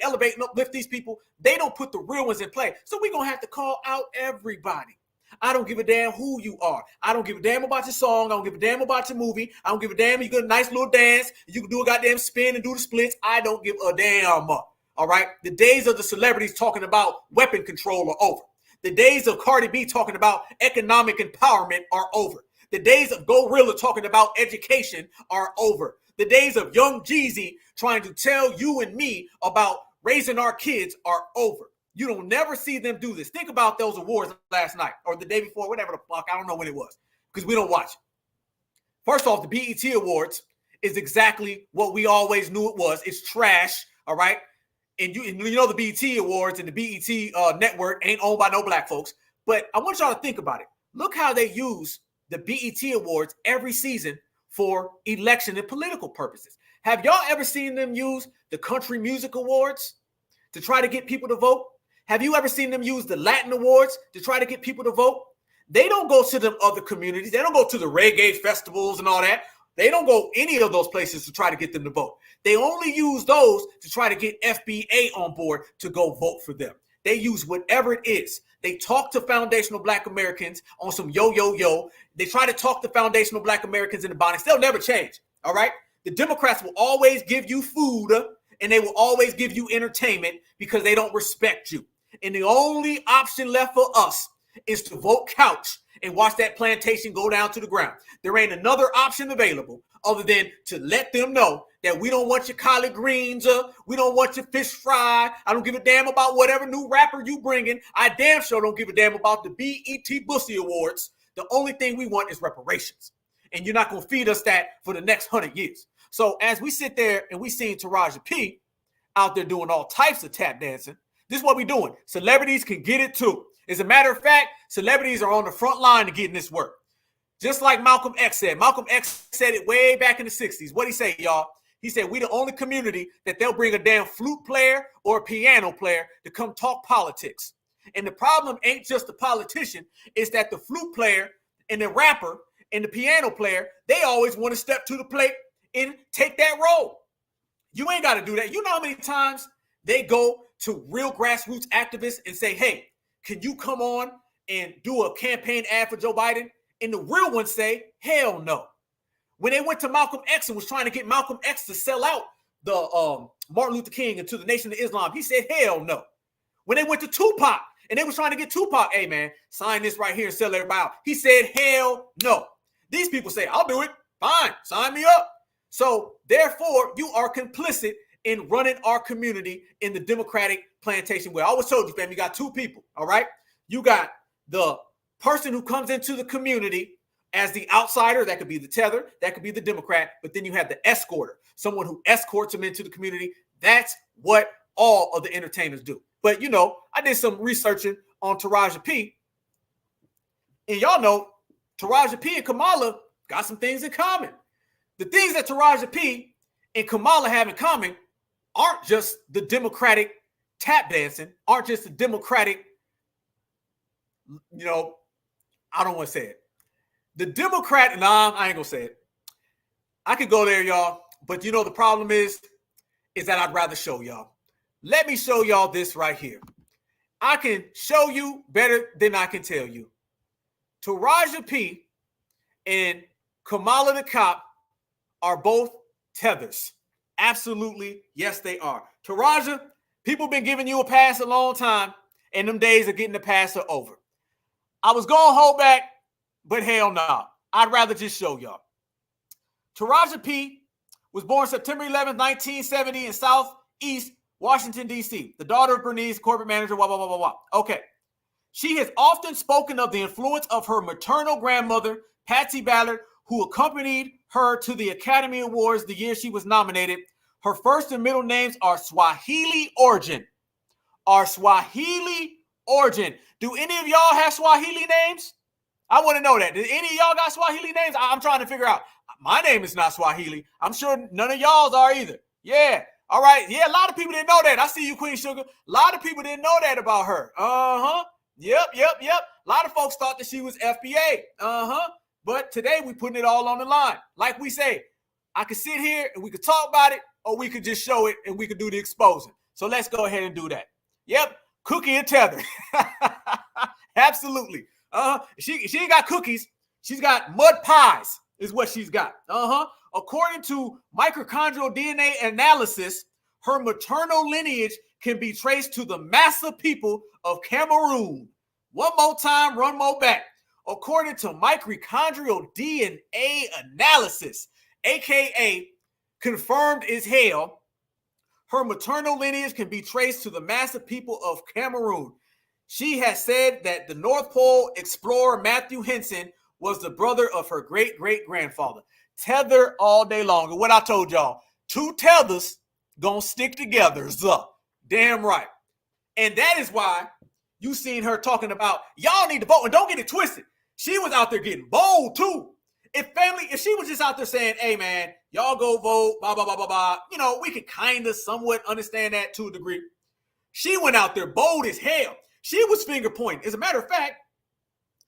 elevate and uplift these people. They don't put the real ones in play. So we're going to have to call out everybody. I don't give a damn who you are. I don't give a damn about your song. I don't give a damn about your movie. I don't give a damn. You got a nice little dance. You can do a goddamn spin and do the splits. I don't give a damn. All right? The days of the celebrities talking about weapon control are over. The days of Cardi B talking about economic empowerment are over. The days of Gorilla talking about education are over. The days of Young Jeezy trying to tell you and me about raising our kids are over. You don't never see them do this. Think about those awards last night or the day before, whatever the fuck. I don't know when it was because we don't watch it. First off, the BET Awards is exactly what we always knew it was. It's trash, all right? And you know the BET Awards and the BET network ain't owned by no black folks. But I want y'all to think about it. Look how they use the BET Awards every season for election and political purposes. Have y'all ever seen them use the Country Music Awards to try to get people to vote? Have you ever seen them use the Latin Awards to try to get people to vote? They don't go to them other communities. They don't go to the reggae festivals and all that. They don't go any of those places to try to get them to vote. They only use those to try to get FBA on board to go vote for them. They use whatever it is. They talk to foundational black Americans on some yo. They try to talk to foundational black Americans in the bodies. They'll never change, all right? The Democrats will always give you food and they will always give you entertainment because they don't respect you. And the only option left for us is to vote couch and watch that plantation go down to the ground. There ain't another option available other than to let them know that we don't want your collard greens, we don't want your fish fry. I don't give a damn about whatever new rapper you bringing. I damn sure don't give a damn about the BET Bussy Awards. The only thing we want is reparations. And you're not going to feed us that for the next 100 years. So as we sit there and we seen Taraji P out there doing all types of tap dancing, this is what we're doing. Celebrities can get it too. As a matter of fact, celebrities are on the front line to getting this work. Just like Malcolm X said. Malcolm X said it way back in the 60s. What'd he say, y'all? He said, we the only community that they'll bring a damn flute player or a piano player to come talk politics. And the problem ain't just the politician. It's that the flute player and the rapper and the piano player, they always want to step to the plate and take that role. You ain't got to do that. You know how many times they go to real grassroots activists and say, hey, can you come on and do a campaign ad for Joe Biden? And the real ones say, hell no. When they went to Malcolm X and was trying to get Malcolm X to sell out the Martin Luther King and to the Nation of Islam, he said, hell no. When they went to Tupac and they was trying to get Tupac, hey man, sign this right here and sell everybody out. He said, hell no. These people say, I'll do it. Fine, sign me up. So therefore, you are complicit in running our community in the Democratic plantation way. I always told you, fam, you got two people, all right? You got the person who comes into the community as the outsider. That could be the Tether, that could be the Democrat, but then you have the escorter, someone who escorts them into the community. That's what all of the entertainers do. But, you know, I did some researching on Taraji P, and y'all know Taraji P and Kamala got some things in common. The things that Taraji P and Kamala have in common aren't just the Democratic tap dancing, aren't just the Democratic, you know, I don't want to say it. The Democrat, I ain't going to say it. I could go there, y'all, but you know the problem is that I'd rather show y'all. Let me show y'all this right here. I can show you better than I can tell you. Taraji P and Kamala the cop are both tethers. Absolutely, yes, they are. Taraja, people been giving you a pass a long time, and them days of getting the pass are over. I was going to hold back, but hell no. I'd rather just show y'all. Taraja P. was born September 11th, 1970 in Southeast Washington, D.C., the daughter of Bernice, corporate manager, blah, blah, blah, blah, blah. Okay. She has often spoken of the influence of her maternal grandmother, Patsy Ballard, who accompanied her to the Academy Awards the year she was nominated. Her first and middle names are Swahili origin. Do any of y'all have Swahili names? I want to know that. Did any of y'all got Swahili names? I'm trying to figure out. My name is not Swahili. I'm sure none of y'all's are either. Yeah. All right. Yeah, a lot of people didn't know that. I see you, Queen Sugar. A lot of people didn't know that about her. Uh-huh. Yep. A lot of folks thought that she was FBA. Uh-huh. But today we putting it all on the line. Like we say, I could sit here and we could talk about it, or we could just show it and we could do the exposing. So let's go ahead and do that. Yep. Cookie and Tether. Absolutely. She ain't got cookies. She's got mud pies is what she's got. According to mitochondrial DNA analysis, her maternal lineage can be traced to the Massa people of Cameroon. One more time, run more back. According to mitochondrial DNA analysis, aka confirmed as hell, her maternal lineage can be traced to the Massa people of Cameroon. She has said that the North Pole explorer Matthew Henson was the brother of her great-great-grandfather. Tether all day long. And what I told y'all, two tethers gonna stick together. Damn right. And that is why you seen her talking about y'all need to vote. And don't get it twisted. She was out there getting bold too. If she was just out there saying, hey man, y'all go vote, blah, blah, blah, blah, blah. You know, we could kind of somewhat understand that to a degree. She went out there bold as hell. She was finger pointing. As a matter of fact,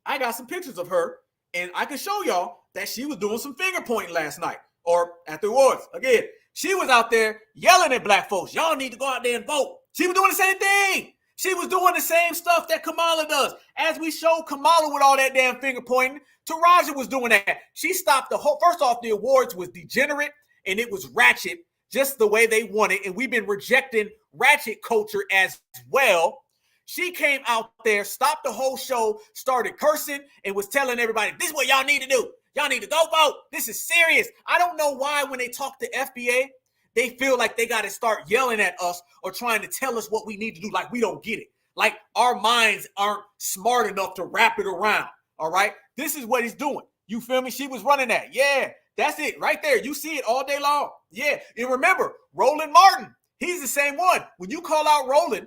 I got some pictures of her and I can show y'all that she was doing some finger pointing last night or at the awards. Again, she was out there yelling at black folks. Y'all need to go out there and vote. She was doing the same thing. She was doing the same stuff that Kamala does. As we showed Kamala with all that damn finger pointing, Taraja was doing that. She stopped the whole, first off, the awards was degenerate and it was ratchet, just the way they want it. And we've been rejecting ratchet culture as well. She came out there, stopped the whole show, started cursing, and was telling everybody, this is what y'all need to do. Y'all need to go vote. This is serious. I don't know why when they talk to FBA, they feel like they got to start yelling at us or trying to tell us what we need to do, like we don't get it. Like our minds aren't smart enough to wrap it around, all right? This is what he's doing. You feel me? She was running that. Yeah, that's it right there. You see it all day long. Yeah, and remember, Roland Martin, he's the same one. When you call out Roland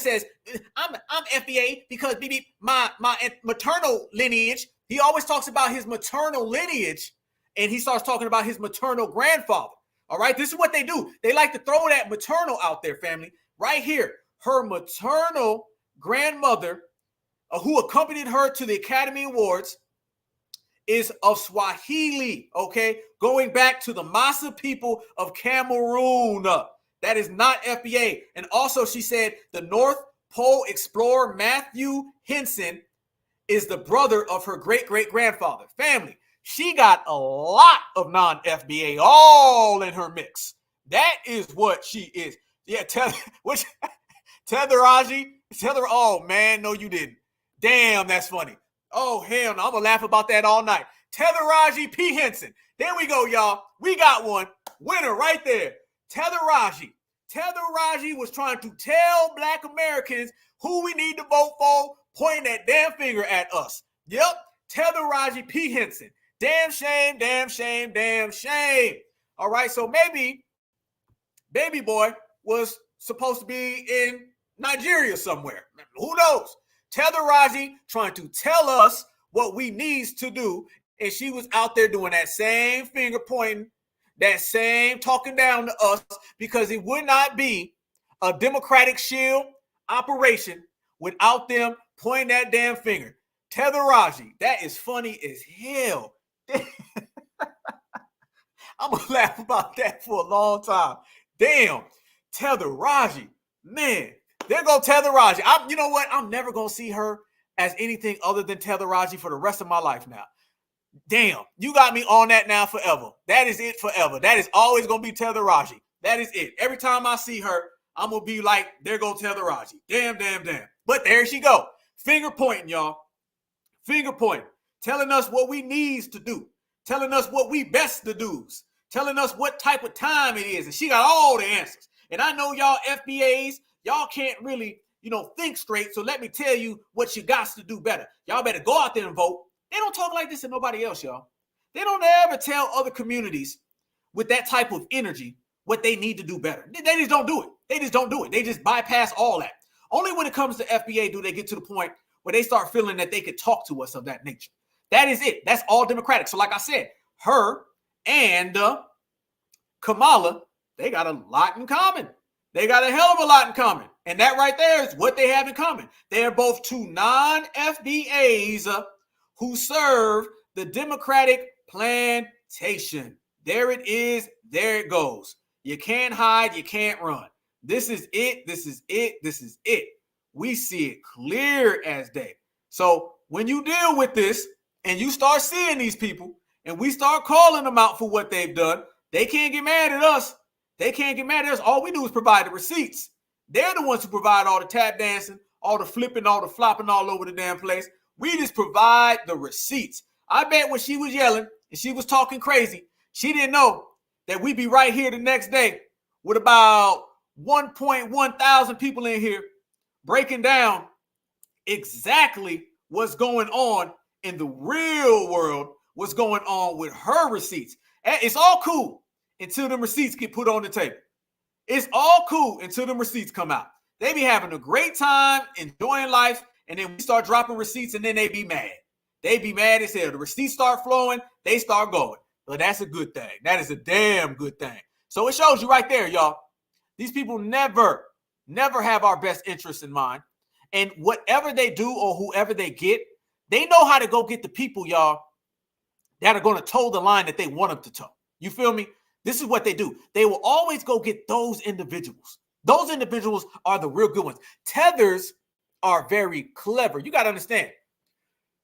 says, I'm FBA because my maternal lineage. He always talks about his maternal lineage, and he starts talking about his maternal grandfather. All right, this is what they do. They like to throw that maternal out there, family. Right here, her maternal grandmother, who accompanied her to the Academy Awards, is of Swahili, okay? Going back to the Massa people of Cameroon. That is not FBA. And also she said the North Pole explorer Matthew Henson is the brother of her great-great-grandfather. Family, she got a lot of non-FBA all in her mix. That is what she is. Yeah, Tether, oh man, no you didn't. Damn, that's funny. Oh, hell no, I'm going to laugh about that all night. Tetheraji P. Henson. There we go, y'all. We got one. Winner right there. Tetheraji was trying to tell black Americans who we need to vote for, pointing that damn finger at us. Yep, Tetheraji P. Henson. Damn shame, damn shame, damn shame. All right, so maybe Baby Boy was supposed to be in Nigeria somewhere. Who knows? Tetheraji trying to tell us what we needs to do, and she was out there doing that same finger pointing, that same talking down to us, because it would not be a Democratic Shield operation without them pointing that damn finger. Tetheraji, that is funny as hell. I'm going to laugh about that for a long time. Damn, Tetheraji, man. There go Tetheraji. You know what? I'm never going to see her as anything other than Tetheraji for the rest of my life now. Damn, you got me on that now forever. That is it forever. That is always going to be Tetheraji. That is it. Every time I see her, I'm going to be like, there go Tetheraji. Damn. But there she go. Finger pointing, y'all. Finger pointing. Telling us what we needs to do. Telling us what we best to do's. Telling us what type of time it is. And she got all the answers. And I know y'all FBAs, y'all can't really, think straight. So let me tell you what you got to do better. Y'all better go out there and vote. They don't talk like this to nobody else, y'all. They don't ever tell other communities with that type of energy what they need to do better. They just don't do it. They just bypass all that. Only when it comes to FBA do they get to the point where they start feeling that they could talk to us of that nature. That is it. That's all Democratic. So like I said, her and Kamala, they got a lot in common. They got a hell of a lot in common. And that right there is what they have in common. They are both two non-FBAs who serve the Democratic plantation. There it is. There it goes. You can't hide. You can't run. This is it. This is it. This is it. We see it clear as day. So when you deal with this and you start seeing these people and we start calling them out for what they've done, they can't get mad at us. They can't get mad at us. All we do is provide the receipts. They're the ones who provide all the tap dancing, all the flipping, all the flopping all over the damn place. We just provide the receipts. I bet when she was yelling and she was talking crazy, she didn't know that we'd be right here the next day with about 1.1 thousand people in here breaking down exactly what's going on in the real world, what's going on with her receipts. It's all cool until the receipts get put on the table. It's all cool until the receipts come out. They be having a great time, enjoying life, and then we start dropping receipts, and then they be mad. They be mad as hell. The receipts start flowing, they start going. But that's a good thing. That is a damn good thing. So it shows you right there, y'all. These people never have our best interests in mind. And whatever they do or whoever they get, they know how to go get the people, y'all, that are going to toe the line that they want them to toe. You feel me? This is what they do. They will always go get those individuals. Those individuals are the real good ones. Tethers are very clever. You got to understand.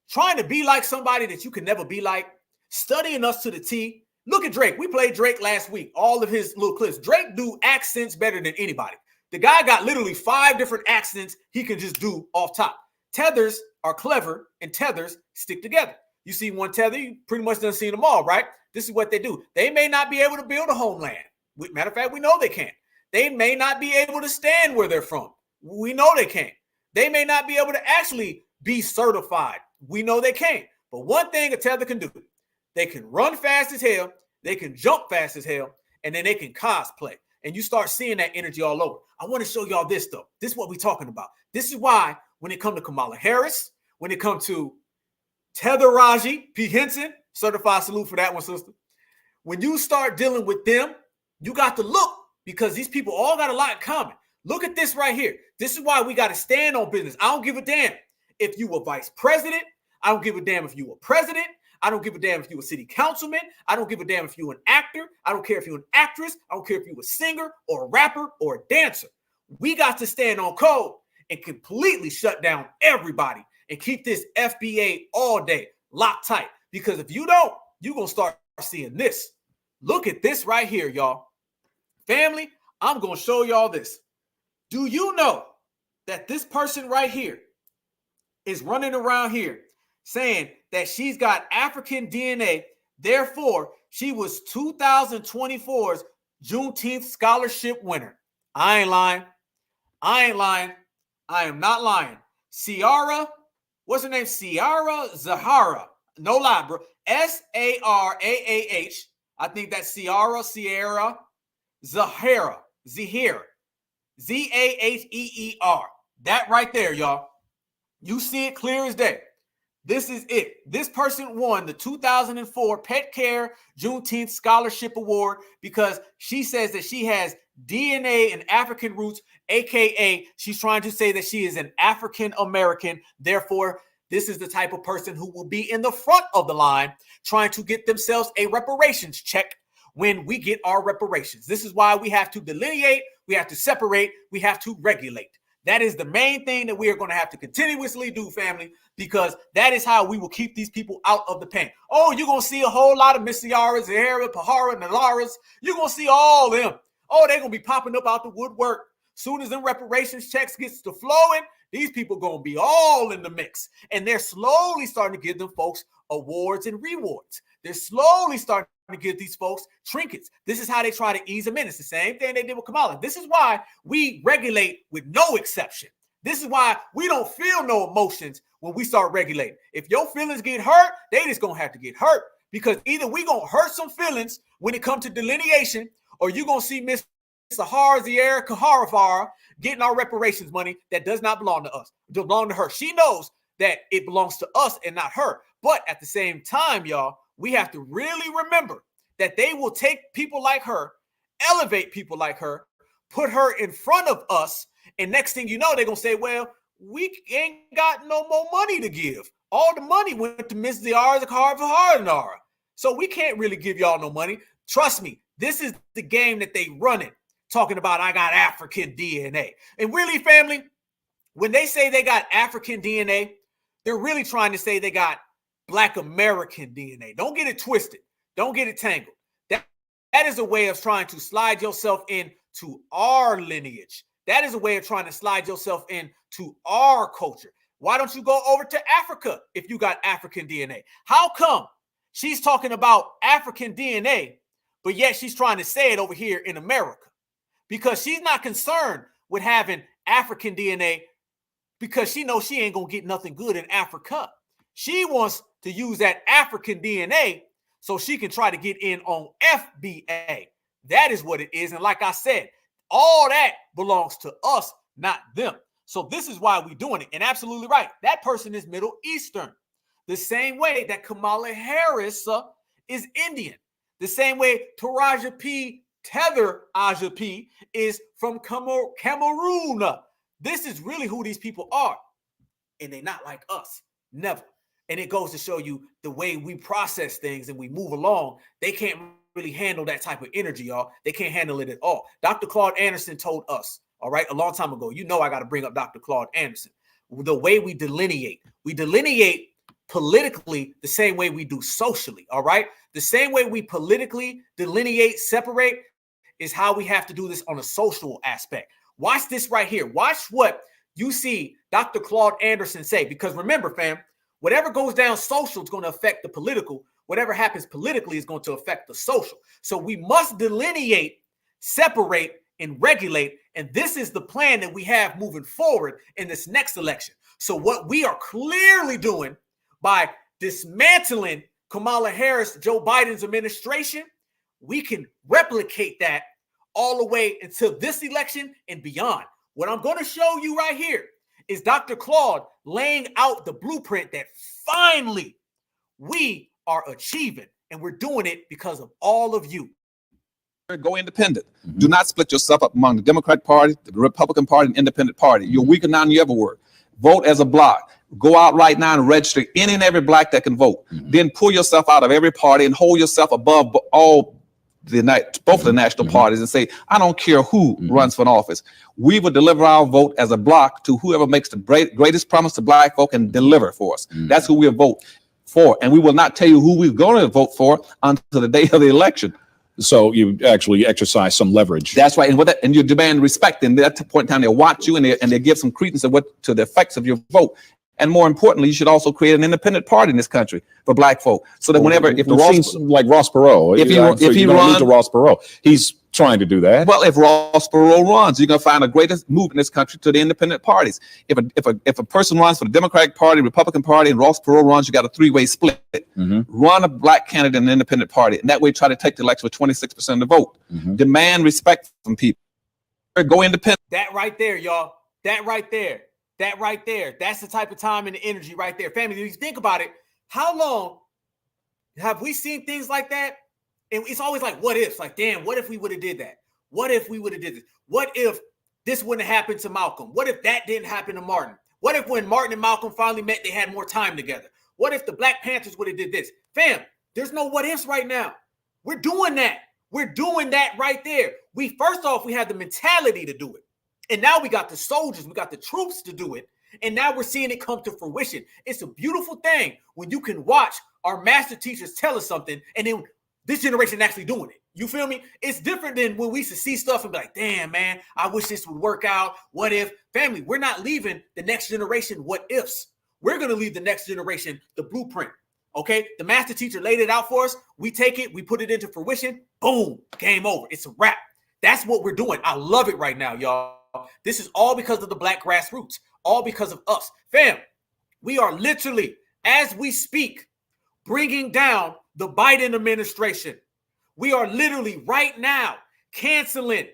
Trying to be like somebody that you can never be like, studying us to the T. Look at Drake. We played Drake last week, all of his little clips. Drake do accents better than anybody. The guy got literally 5 different accents he can just do off top. Tethers are clever, and tethers stick together. You see one tether, you pretty much done seen them all, right? This is what they do. They may not be able to build a homeland. Matter of fact, we know they can't. They may not be able to stand where they're from. We know they can't. They may not be able to actually be certified. We know they can't. But one thing a tether can do, they can run fast as hell, they can jump fast as hell, and then they can cosplay. And you start seeing that energy all over. I want to show y'all this, though. This is what we're talking about. This is why when it comes to Kamala Harris, when it comes to Tetheraji, P. Henson, certified salute for that one, sister. When you start dealing with them, you got to look because these people all got a lot in common. Look at this right here. This is why we got to stand on business. I don't give a damn if you were vice president. I don't give a damn if you were president. I don't give a damn if you were city councilman. I don't give a damn if you were an actor. I don't care if you're an actress. I don't care if you were a singer or a rapper or a dancer. We got to stand on code and completely shut down everybody and keep this FBA all day locked tight. Because if you don't, you're going to start seeing this. Look at this right here, y'all. Family, I'm going to show y'all this. Do you know that this person right here is running around here saying that she's got African DNA, therefore she was 2024's Juneteenth scholarship winner? I ain't lying. I am not lying. Ciara, what's her name? Ciara Zahara. No lie, bro. Saraah. I think that's Ciara Zahara. Zaheer. Zaheer. That right there, y'all. You see it clear as day. This is it. This person won the 2004 Pet Care Juneteenth Scholarship Award because she says that she has DNA and African roots, aka she's trying to say that she is an African American. Therefore, this is the type of person who will be in the front of the line trying to get themselves a reparations check when we get our reparations. This is why we have to delineate, we have to separate, we have to regulate. That is the main thing that we are going to have to continuously do, family, because that is how we will keep these people out of the paint. Oh, you're going to see a whole lot of Miss Ciara, Zahara, Pahara, Nalaras. You're going to see all them. Oh, they're going to be popping up out the woodwork. Soon as them reparations checks gets to flowing, these people going to be all in the mix. And they're slowly starting to give them folks awards and rewards. They're slowly starting to give these folks trinkets. This is how they try to ease them in. It's the same thing they did with Kamala. This is why we regulate with no exception. This is why we don't feel no emotions when we start regulating. If your feelings get hurt, they just going to have to get hurt, because either we going to hurt some feelings when it comes to delineation, or you're going to see Miss Sahara Ziera Kaharafara getting our reparations money that does not belong to us, belong to her. She knows that it belongs to us and not her. But at the same time, y'all, we have to really remember that they will take people like her, elevate people like her, put her in front of us, and next thing you know, they're going to say, well, we ain't got no more money to give. All the money went to Miss Ziara Kaharafara. So we can't really give y'all no money. Trust me, this is the game that they running, talking about I got African DNA. And really, family, when they say they got African DNA, they're really trying to say they got Black American DNA. Don't get it twisted. Don't get it tangled. That is a way of trying to slide yourself into our lineage. That is a way of trying to slide yourself into our culture. Why don't you go over to Africa if you got African DNA? How come she's talking about African DNA, but yet she's trying to say it over here in America? Because she's not concerned with having African DNA, because she knows she ain't going to get nothing good in Africa. She wants to use that African DNA so she can try to get in on FBA. That is what it is. And like I said, all that belongs to us, not them. So this is why we're doing it. And absolutely right. That person is Middle Eastern. The same way that Kamala Harris is Indian. The same way Taraji P. Tether Aja P is from Cameroon. This is really who these people are. And they're not like us. Never. And it goes to show you the way we process things and we move along. They can't really handle that type of energy, y'all. They can't handle it at all. Dr. Claude Anderson told us, all right, a long time ago. You know I got to bring up Dr. Claude Anderson. The way we delineate politically the same way we do socially, all right? The same way we politically delineate, separate, is how we have to do this on a social aspect. Watch this right here. Watch what you see Dr. Claude Anderson say, because remember, fam, whatever goes down social is going to affect the political. Whatever happens politically is going to affect the social. So we must delineate, separate, and regulate. And this is the plan that we have moving forward in this next election. So what we are clearly doing by dismantling Kamala Harris, Joe Biden's administration, we can replicate that all the way until this election and beyond. What I'm going to show you right here is Dr. Claude laying out the blueprint that finally we are achieving, and we're doing it because of all of you. Go independent. Do not split yourself up among the Democratic Party, the Republican Party, and Independent Party. You're weaker now than you ever were. Vote as a block. Go out right now and register any and every black that can vote. Then pull yourself out of every party and hold yourself above both of the national parties and say, I don't care who runs for an office. We will deliver our vote as a block to whoever makes the greatest promise to black folk and deliver for us. That's who we'll vote for. And we will not tell you who we're going to vote for until the day of the election. So you actually exercise some leverage. That's right. And with that, and you demand respect. And at that point in time, they'll watch you and they give some credence to the effects of your vote. And more importantly, you should also create an independent party in this country for black folk, so that whenever if like Ross Perot, if he runs to Ross Perot, he's trying to do that. Well, if Ross Perot runs, you're gonna find a greatest move in this country to the independent parties. If a person runs for the Democratic Party, Republican Party, and Ross Perot runs, you got a three-way split. Run a black candidate in an independent party, and that way try to take the election with 26% of the vote. Demand respect from people. Go independent. That right there, y'all. That right there. That right there. That's the type of time and the energy right there. Family, if you think about it, how long have we seen things like that? And it's always like, what ifs? Like, damn, what if we would have did that? What if we would have did this? What if this wouldn't have happened to Malcolm? What if that didn't happen to Martin? What if when Martin and Malcolm finally met, they had more time together? What if the Black Panthers would have did this? Fam, there's no what ifs right now. We're doing that. We're doing that right there. First off, we have the mentality to do it. And now we got the soldiers, we got the troops to do it. And now we're seeing it come to fruition. It's a beautiful thing when you can watch our master teachers tell us something and then this generation actually doing it. You feel me? It's different than when we used to see stuff and be like, damn, man, I wish this would work out. What if? Family, we're not leaving the next generation what ifs. We're going to leave the next generation the blueprint. Okay? The master teacher laid it out for us. We take it. We put it into fruition. Boom. Game over. It's a wrap. That's what we're doing. I love it right now, y'all. This is all because of the Black grassroots. All because of us. Fam, we are literally, as we speak, bringing down the Biden administration. We are literally right now canceling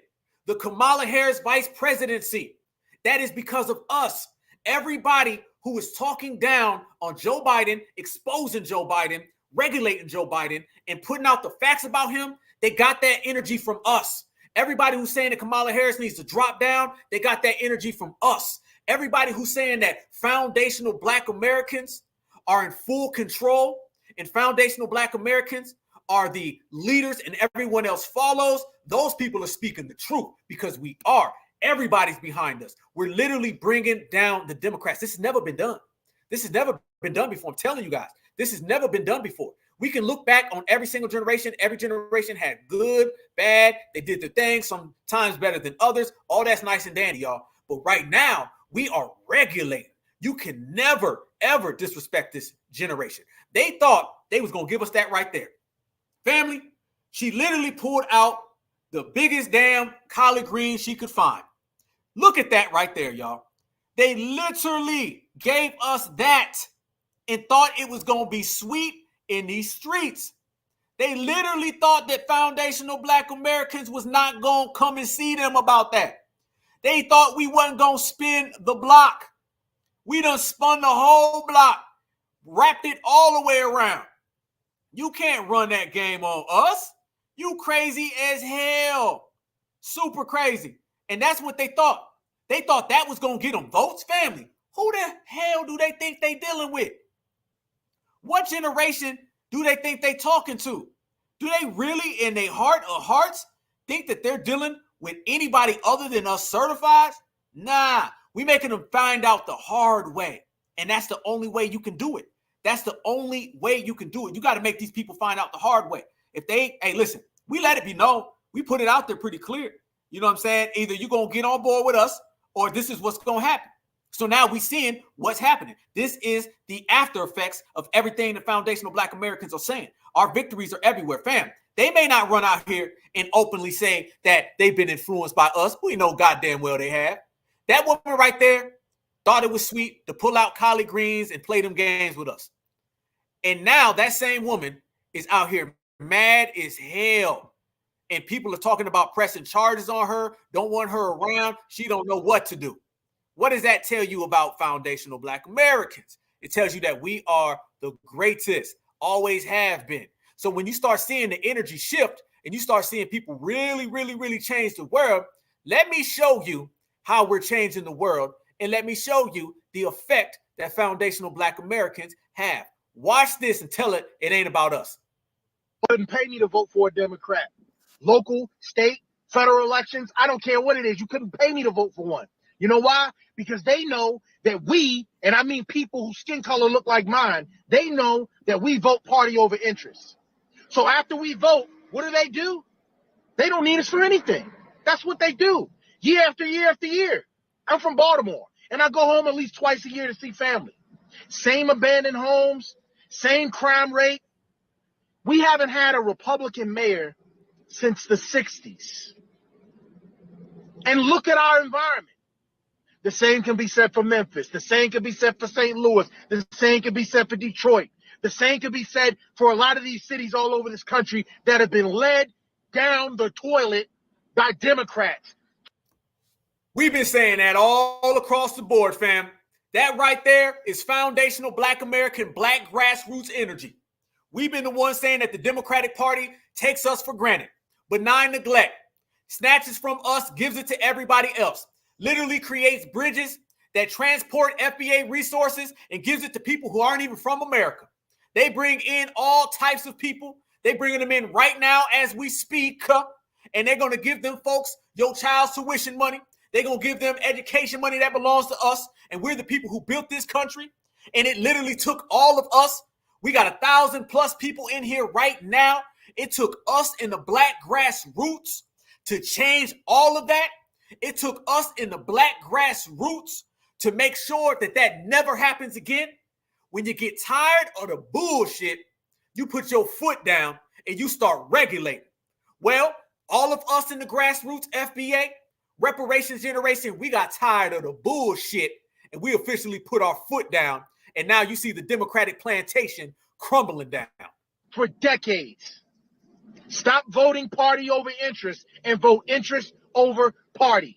the Kamala Harris vice presidency. That is because of us. Everybody who is talking down on Joe Biden, exposing Joe Biden, regulating Joe Biden, and putting out the facts about him, they got that energy from us. Everybody who's saying that Kamala Harris needs to drop down, they got that energy from us. Everybody who's saying that foundational Black Americans are in full control and foundational Black Americans are the leaders and everyone else follows, those people are speaking the truth because we are. Everybody's behind us. We're literally bringing down the Democrats. This has never been done. This has never been done before. I'm telling you guys, this has never been done before. We can look back on every single generation. Every generation had good, bad. They did their thing, sometimes better than others. All that's nice and dandy, y'all. But right now, we are regulating. You can never, ever disrespect this generation. They thought they was going to give us that right there. Family, she literally pulled out the biggest damn collard green she could find. Look at that right there, y'all. They literally gave us that and thought it was going to be sweet in these streets. They literally thought that foundational Black Americans was not going to come and see them about that. They thought we wasn't going to spin the block. We done spun the whole block, wrapped it all the way around. You can't run that game on us. You crazy as hell. Super crazy. And that's what they thought. They thought that was going to get them votes, family. Who the hell do they think they dealing with? What generation do they think they talking to? Do they really, in their heart of hearts, think that they're dealing with anybody other than us certifieds? Nah, we making them find out the hard way. And that's the only way you can do it. That's the only way you can do it. You got to make these people find out the hard way. If they, hey, listen, we let it be known. We put it out there pretty clear. You know what I'm saying? Either you're going to get on board with us or this is what's going to happen. So now we're seeing what's happening. This is the after effects of everything the foundational Black Americans are saying. Our victories are everywhere, fam. They may not run out here and openly say that they've been influenced by us. We know goddamn well they have. That woman right there thought it was sweet to pull out collard greens and play them games with us. And now that same woman is out here mad as hell. And people are talking about pressing charges on her, don't want her around. She don't know what to do. What does that tell you about foundational Black Americans? It tells you that we are the greatest, always have been. So when you start seeing the energy shift and you start seeing people really, really, really change the world, let me show you how we're changing the world. And let me show you the effect that foundational Black Americans have. Watch this and tell it ain't about us. Wouldn't pay me to vote for a Democrat. Local, state, federal elections, I don't care what it is. You couldn't pay me to vote for one. You know why? Because they know that we, and I mean people whose skin color look like mine, they know that we vote party over interest. So after we vote, what do? They don't need us for anything. That's what they do. Year after year after year. I'm from Baltimore, and I go home at least twice a year to see family. Same abandoned homes, same crime rate. We haven't had a Republican mayor since the 60s. And look at our environment. The same can be said for Memphis. The same can be said for St. Louis. The same can be said for Detroit. The same can be said for a lot of these cities all over this country that have been led down the toilet by Democrats. We've been saying that all across the board, fam. That right there is foundational Black American, Black grassroots energy. We've been the ones saying that the Democratic Party takes us for granted, benign neglect, snatches from us, gives it to everybody else, literally creates bridges that transport FBA resources and gives it to people who aren't even from America. They bring in all types of people. They're bringing them in right now as we speak, and they're going to give them folks your child's tuition money. They're going to give them education money that belongs to us, and we're the people who built this country, and it literally took all of us. We got 1,000+ people in here right now, It took us in the black grassroots to change all of that. It took us in the black grassroots to make sure that that never happens again. When you get tired of the bullshit, you put your foot down and you start regulating. Well, all of us in the grassroots, FBA, reparations generation, we got tired of the bullshit and we officially put our foot down. And now you see the Democratic plantation crumbling down. For decades. Stop voting party over interest and vote interest over party.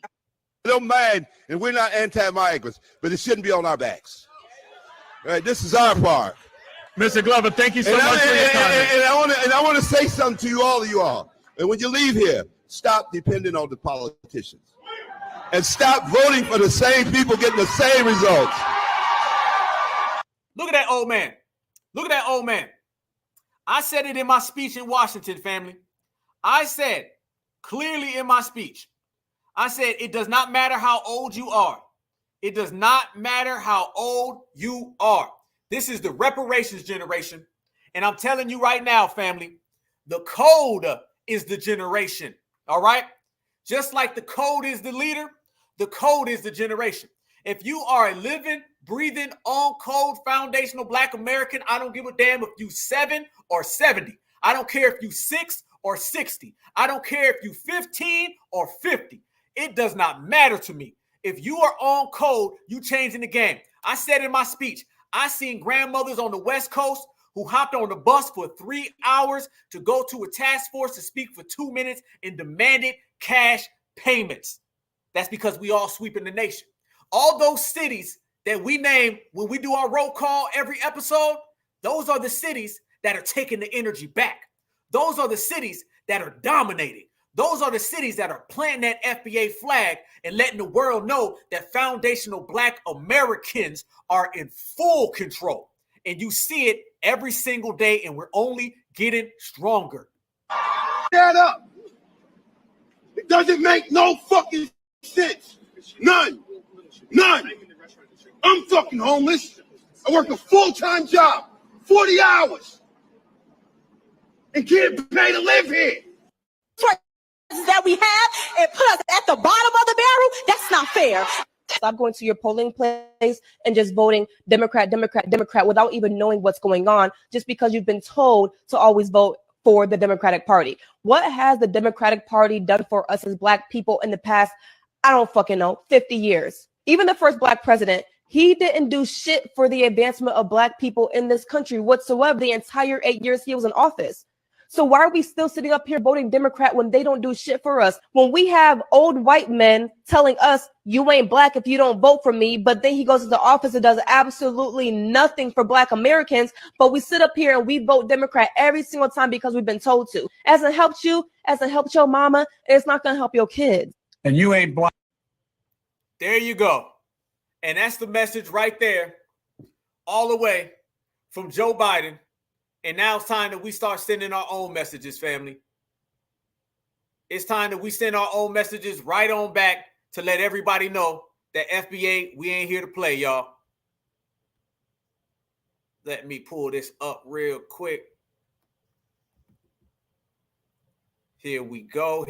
I don't mind, and we're not anti-migrants, but it shouldn't be on our backs. All right, this is our part. Mr. Glover, thank you so much for your comment. And I want to say something to you all. And when you leave here, stop depending on the politicians. And stop voting for the same people getting the same results. Look at that old man. Look at that old man. I said it in my speech in Washington, family. I said clearly in my speech, I said it does not matter how old you are. It does not matter how old you are. This is the reparations generation. And I'm telling you right now, family, the code is the generation. All right? Just like the code is the leader, the code is the generation. If you are a living, breathing, on code, foundational Black American, I don't give a damn if you 7 or 70. I don't care if you 6 or 60. I don't care if you 15 or 50. It does not matter to me. If you are on code, you changing the game. I said in my speech, I seen grandmothers on the West Coast who hopped on the bus for 3 hours to go to a task force to speak for 2 minutes and demanded cash payments. That's because we all sweeping the nation. All those cities that we name when we do our roll call every episode, those are the cities that are taking the energy back. Those are the cities that are dominating. Those are the cities that are planting that FBA flag and letting the world know that foundational Black Americans are in full control. And you see it every single day, and we're only getting stronger. Shut up. It doesn't make no fucking sense. None. I'm fucking homeless. I work a full-time job, 40 hours, and can't pay to live here. That we have and put us at the bottom of the barrel, that's not fair. Stop going to your polling place and just voting Democrat without even knowing what's going on, just because you've been told to always vote for the Democratic Party. What has the Democratic Party done for us as Black people in the past, I don't fucking know, 50 years? Even the first Black president, he didn't do shit for the advancement of Black people in this country whatsoever the entire 8 years he was in office. So why are we still sitting up here voting Democrat when they don't do shit for us? When we have old white men telling us, you ain't Black if you don't vote for me, but then he goes to the office and does absolutely nothing for Black Americans, but we sit up here and we vote Democrat every single time because we've been told to. Hasn't helped you, hasn't helped your mama, and it's not going to help your kids. And you ain't Black. There you go. And that's the message right there, all the way from Joe Biden. And now it's time that we start sending our own messages, family. It's time that we send our own messages right on back to let everybody know that FBA, we ain't here to play, y'all. Let me pull this up real quick. Here we go.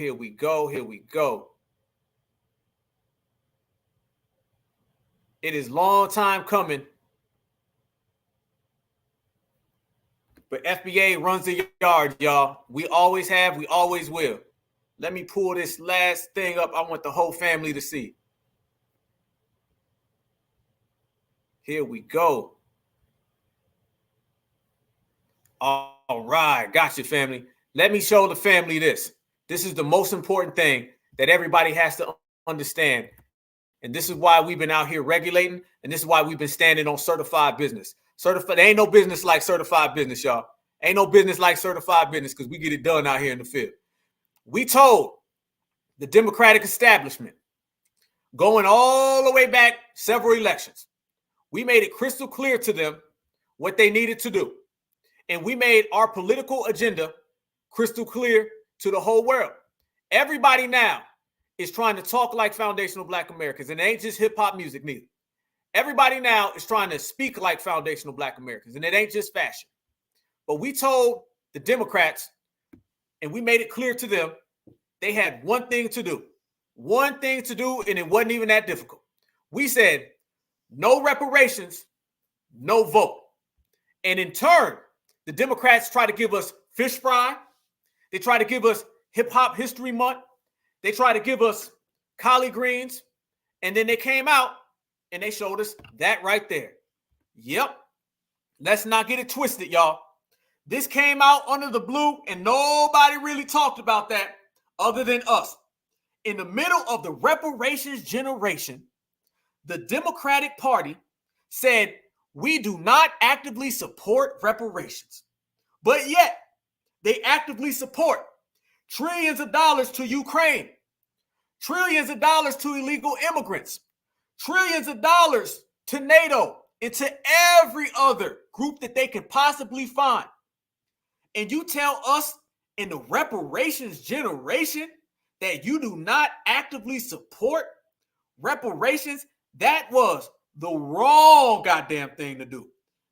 It is long time coming. But FBA runs the yard, y'all. We always have, we always will. Let me pull this last thing up. I want the whole family to see. Here we go. All right. Gotcha, family. Let me show the family this. This is the most important thing that everybody has to understand. And this is why we've been out here regulating. And this is why we've been standing on certified business. Certified, there ain't no business like certified business, y'all. Ain't no business like certified business because we get it done out here in the field. We told the Democratic establishment, going all the way back several elections, we made it crystal clear to them what they needed to do. And we made our political agenda crystal clear to the whole world. Everybody now is trying to talk like foundational Black Americans, and it ain't just hip hop music neither. Everybody now is trying to speak like foundational Black Americans, and it ain't just fashion. But we told the Democrats, and we made it clear to them they had one thing to do, and it wasn't even that difficult. We said, no reparations, no vote. And in turn, the Democrats try to give us fish fry. They try to give us Hip Hop History Month. They try to give us collard greens. And then they came out and they showed us that right there. Yep. Let's not get it twisted, y'all. This came out under the blue and nobody really talked about that other than us. In the middle of the reparations generation, the Democratic Party said, we do not actively support reparations, but yet they actively support trillions of dollars to Ukraine, trillions of dollars to illegal immigrants, trillions of dollars to NATO, and to every other group that they can possibly find. And you tell us in the reparations generation that you do not actively support reparations? That was the wrong goddamn thing to do.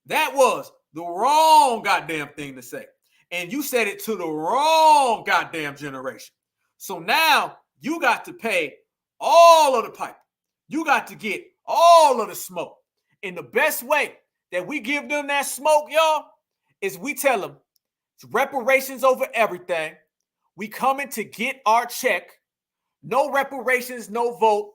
That was the wrong goddamn thing to say. And you said it to the wrong goddamn generation. So now you got to pay all of the pipe. You got to get all of the smoke. And the best way that we give them that smoke, y'all, is we tell them it's reparations over everything. We coming to get our check. No reparations, no vote.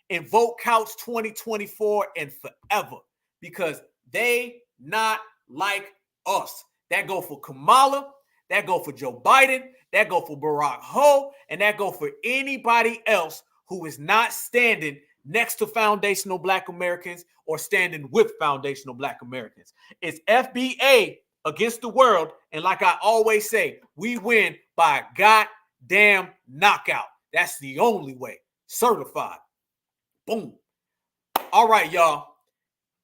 And vote counts 2024 and forever, because they not like us. That go for Kamala, that go for Joe Biden, that go for Barack Ho, and that go for anybody else who is not standing next to foundational Black Americans or standing with foundational Black Americans. It's FBA against the world, and like I always say, we win by a goddamn knockout. That's the only way. Certified. Boom. All right, y'all.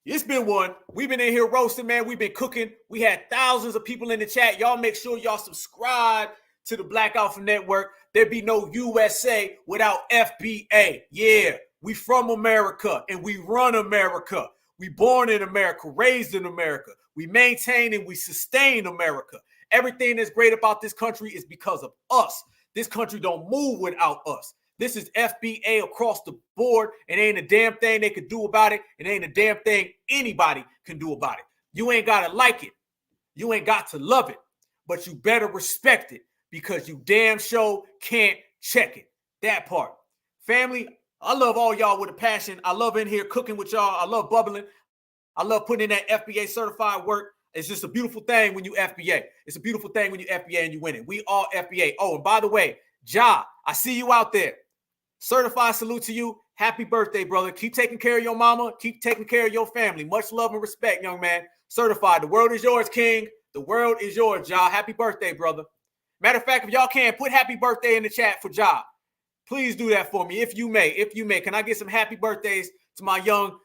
It's been one. We've been in here roasting, man. We've been cooking. We had thousands of people in the chat. Y'all make sure y'all subscribe to the Black Alpha Network. There'd be no USA without FBA. Yeah, we from America and we run America. We born in America, raised in America. We maintain and we sustain America. Everything that's great about this country is because of us. This country don't move without us. This is FBA across the board, and ain't a damn thing they can do about it, and ain't a damn thing anybody can do about it. You ain't got to like it. You ain't got to love it, but you better respect it, because you damn sure can't check it. That part. Family, I love all y'all with a passion. I love in here cooking with y'all. I love bubbling. I love putting in that FBA certified work. It's just a beautiful thing when you FBA. It's a beautiful thing when you FBA and you win it. We all FBA. Oh, and by the way, Ja, I see you out there. Certified salute to you. Happy birthday, brother. Keep taking care of your mama. Keep taking care of your family. Much love and respect, young man. Certified. The world is yours, King. The world is yours, Ja. Happy birthday, brother. Matter of fact, if y'all can, put happy birthday in the chat for Ja. Please do that for me, if you may. If you may. Can I get some happy birthdays to my young,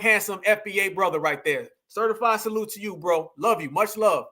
handsome FBA brother right there? Certified salute to you, bro. Love you. Much love.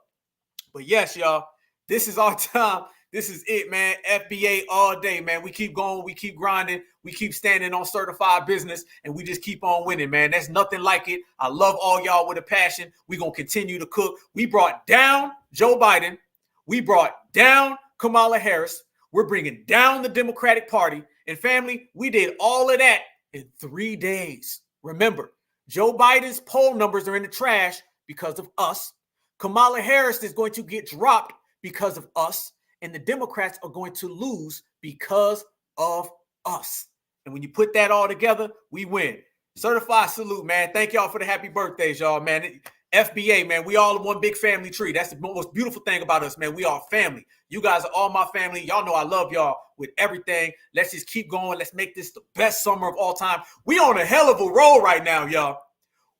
But yes, y'all, this is our time. This is it, man. FBA all day, man. We keep going. We keep grinding. We keep standing on certified business, and we just keep on winning, man. There's nothing like it. I love all y'all with a passion. We're going to continue to cook. We brought down Joe Biden. We brought down Kamala Harris. We're bringing down the Democratic Party. And family, we did all of that in 3 days. Remember, Joe Biden's poll numbers are in the trash because of us. Kamala Harris is going to get dropped because of us. And the Democrats are going to lose because of us. And when you put that all together, we win. Certified salute, man. Thank y'all for the happy birthdays, y'all, man. FBA, man. We all in one big family tree. That's the most beautiful thing about us, man. We are family. You guys are all my family. Y'all know I love y'all with everything. Let's just keep going. Let's make this the best summer of all time. We on a hell of a roll right now, y'all.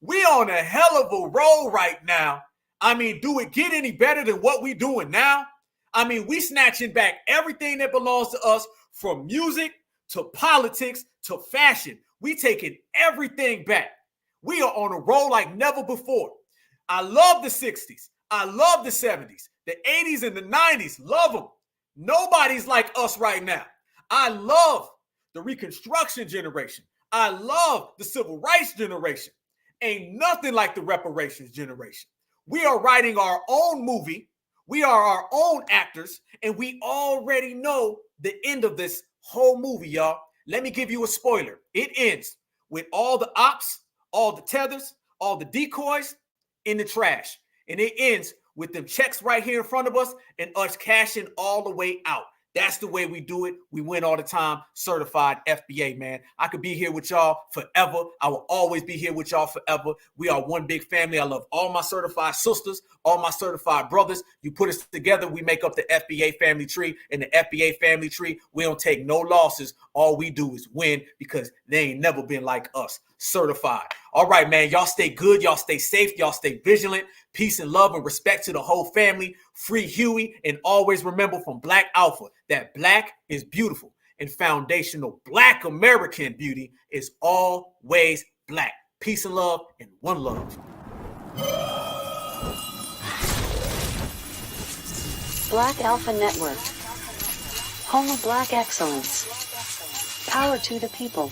We on a hell of a roll right now. I mean, do it get any better than what we doing now? I mean, we snatching back everything that belongs to us, from music to politics to fashion. We taking everything back. We are on a roll like never before. I love the 60s. I love the 70s, the 80s and the 90s. Love them. Nobody's like us right now. I love the Reconstruction generation. I love the Civil Rights generation. Ain't nothing like the reparations generation. We are writing our own movie. We are our own actors, and we already know the end of this whole movie, y'all. Let me give you a spoiler. It ends with all the ops, all the tethers, all the decoys in the trash. And it ends with them checks right here in front of us and us cashing all the way out. That's the way we do it. We win all the time. Certified FBA, man. I could be here with y'all forever. I will always be here with y'all forever. We are one big family. I love all my certified sisters, all my certified brothers. You put us together, we make up the FBA family tree. And the FBA family tree, we don't take no losses. All we do is win because they ain't never been like us. Certified. All right, man. Y'all stay good. Y'all stay safe. Y'all stay vigilant. Peace and love and respect to the whole family. Free Huey. And always remember from Black Alpha that black is beautiful and foundational Black American beauty is always black. Peace and love and one love. Black Alpha Network. Home of Black excellence. Power to the people.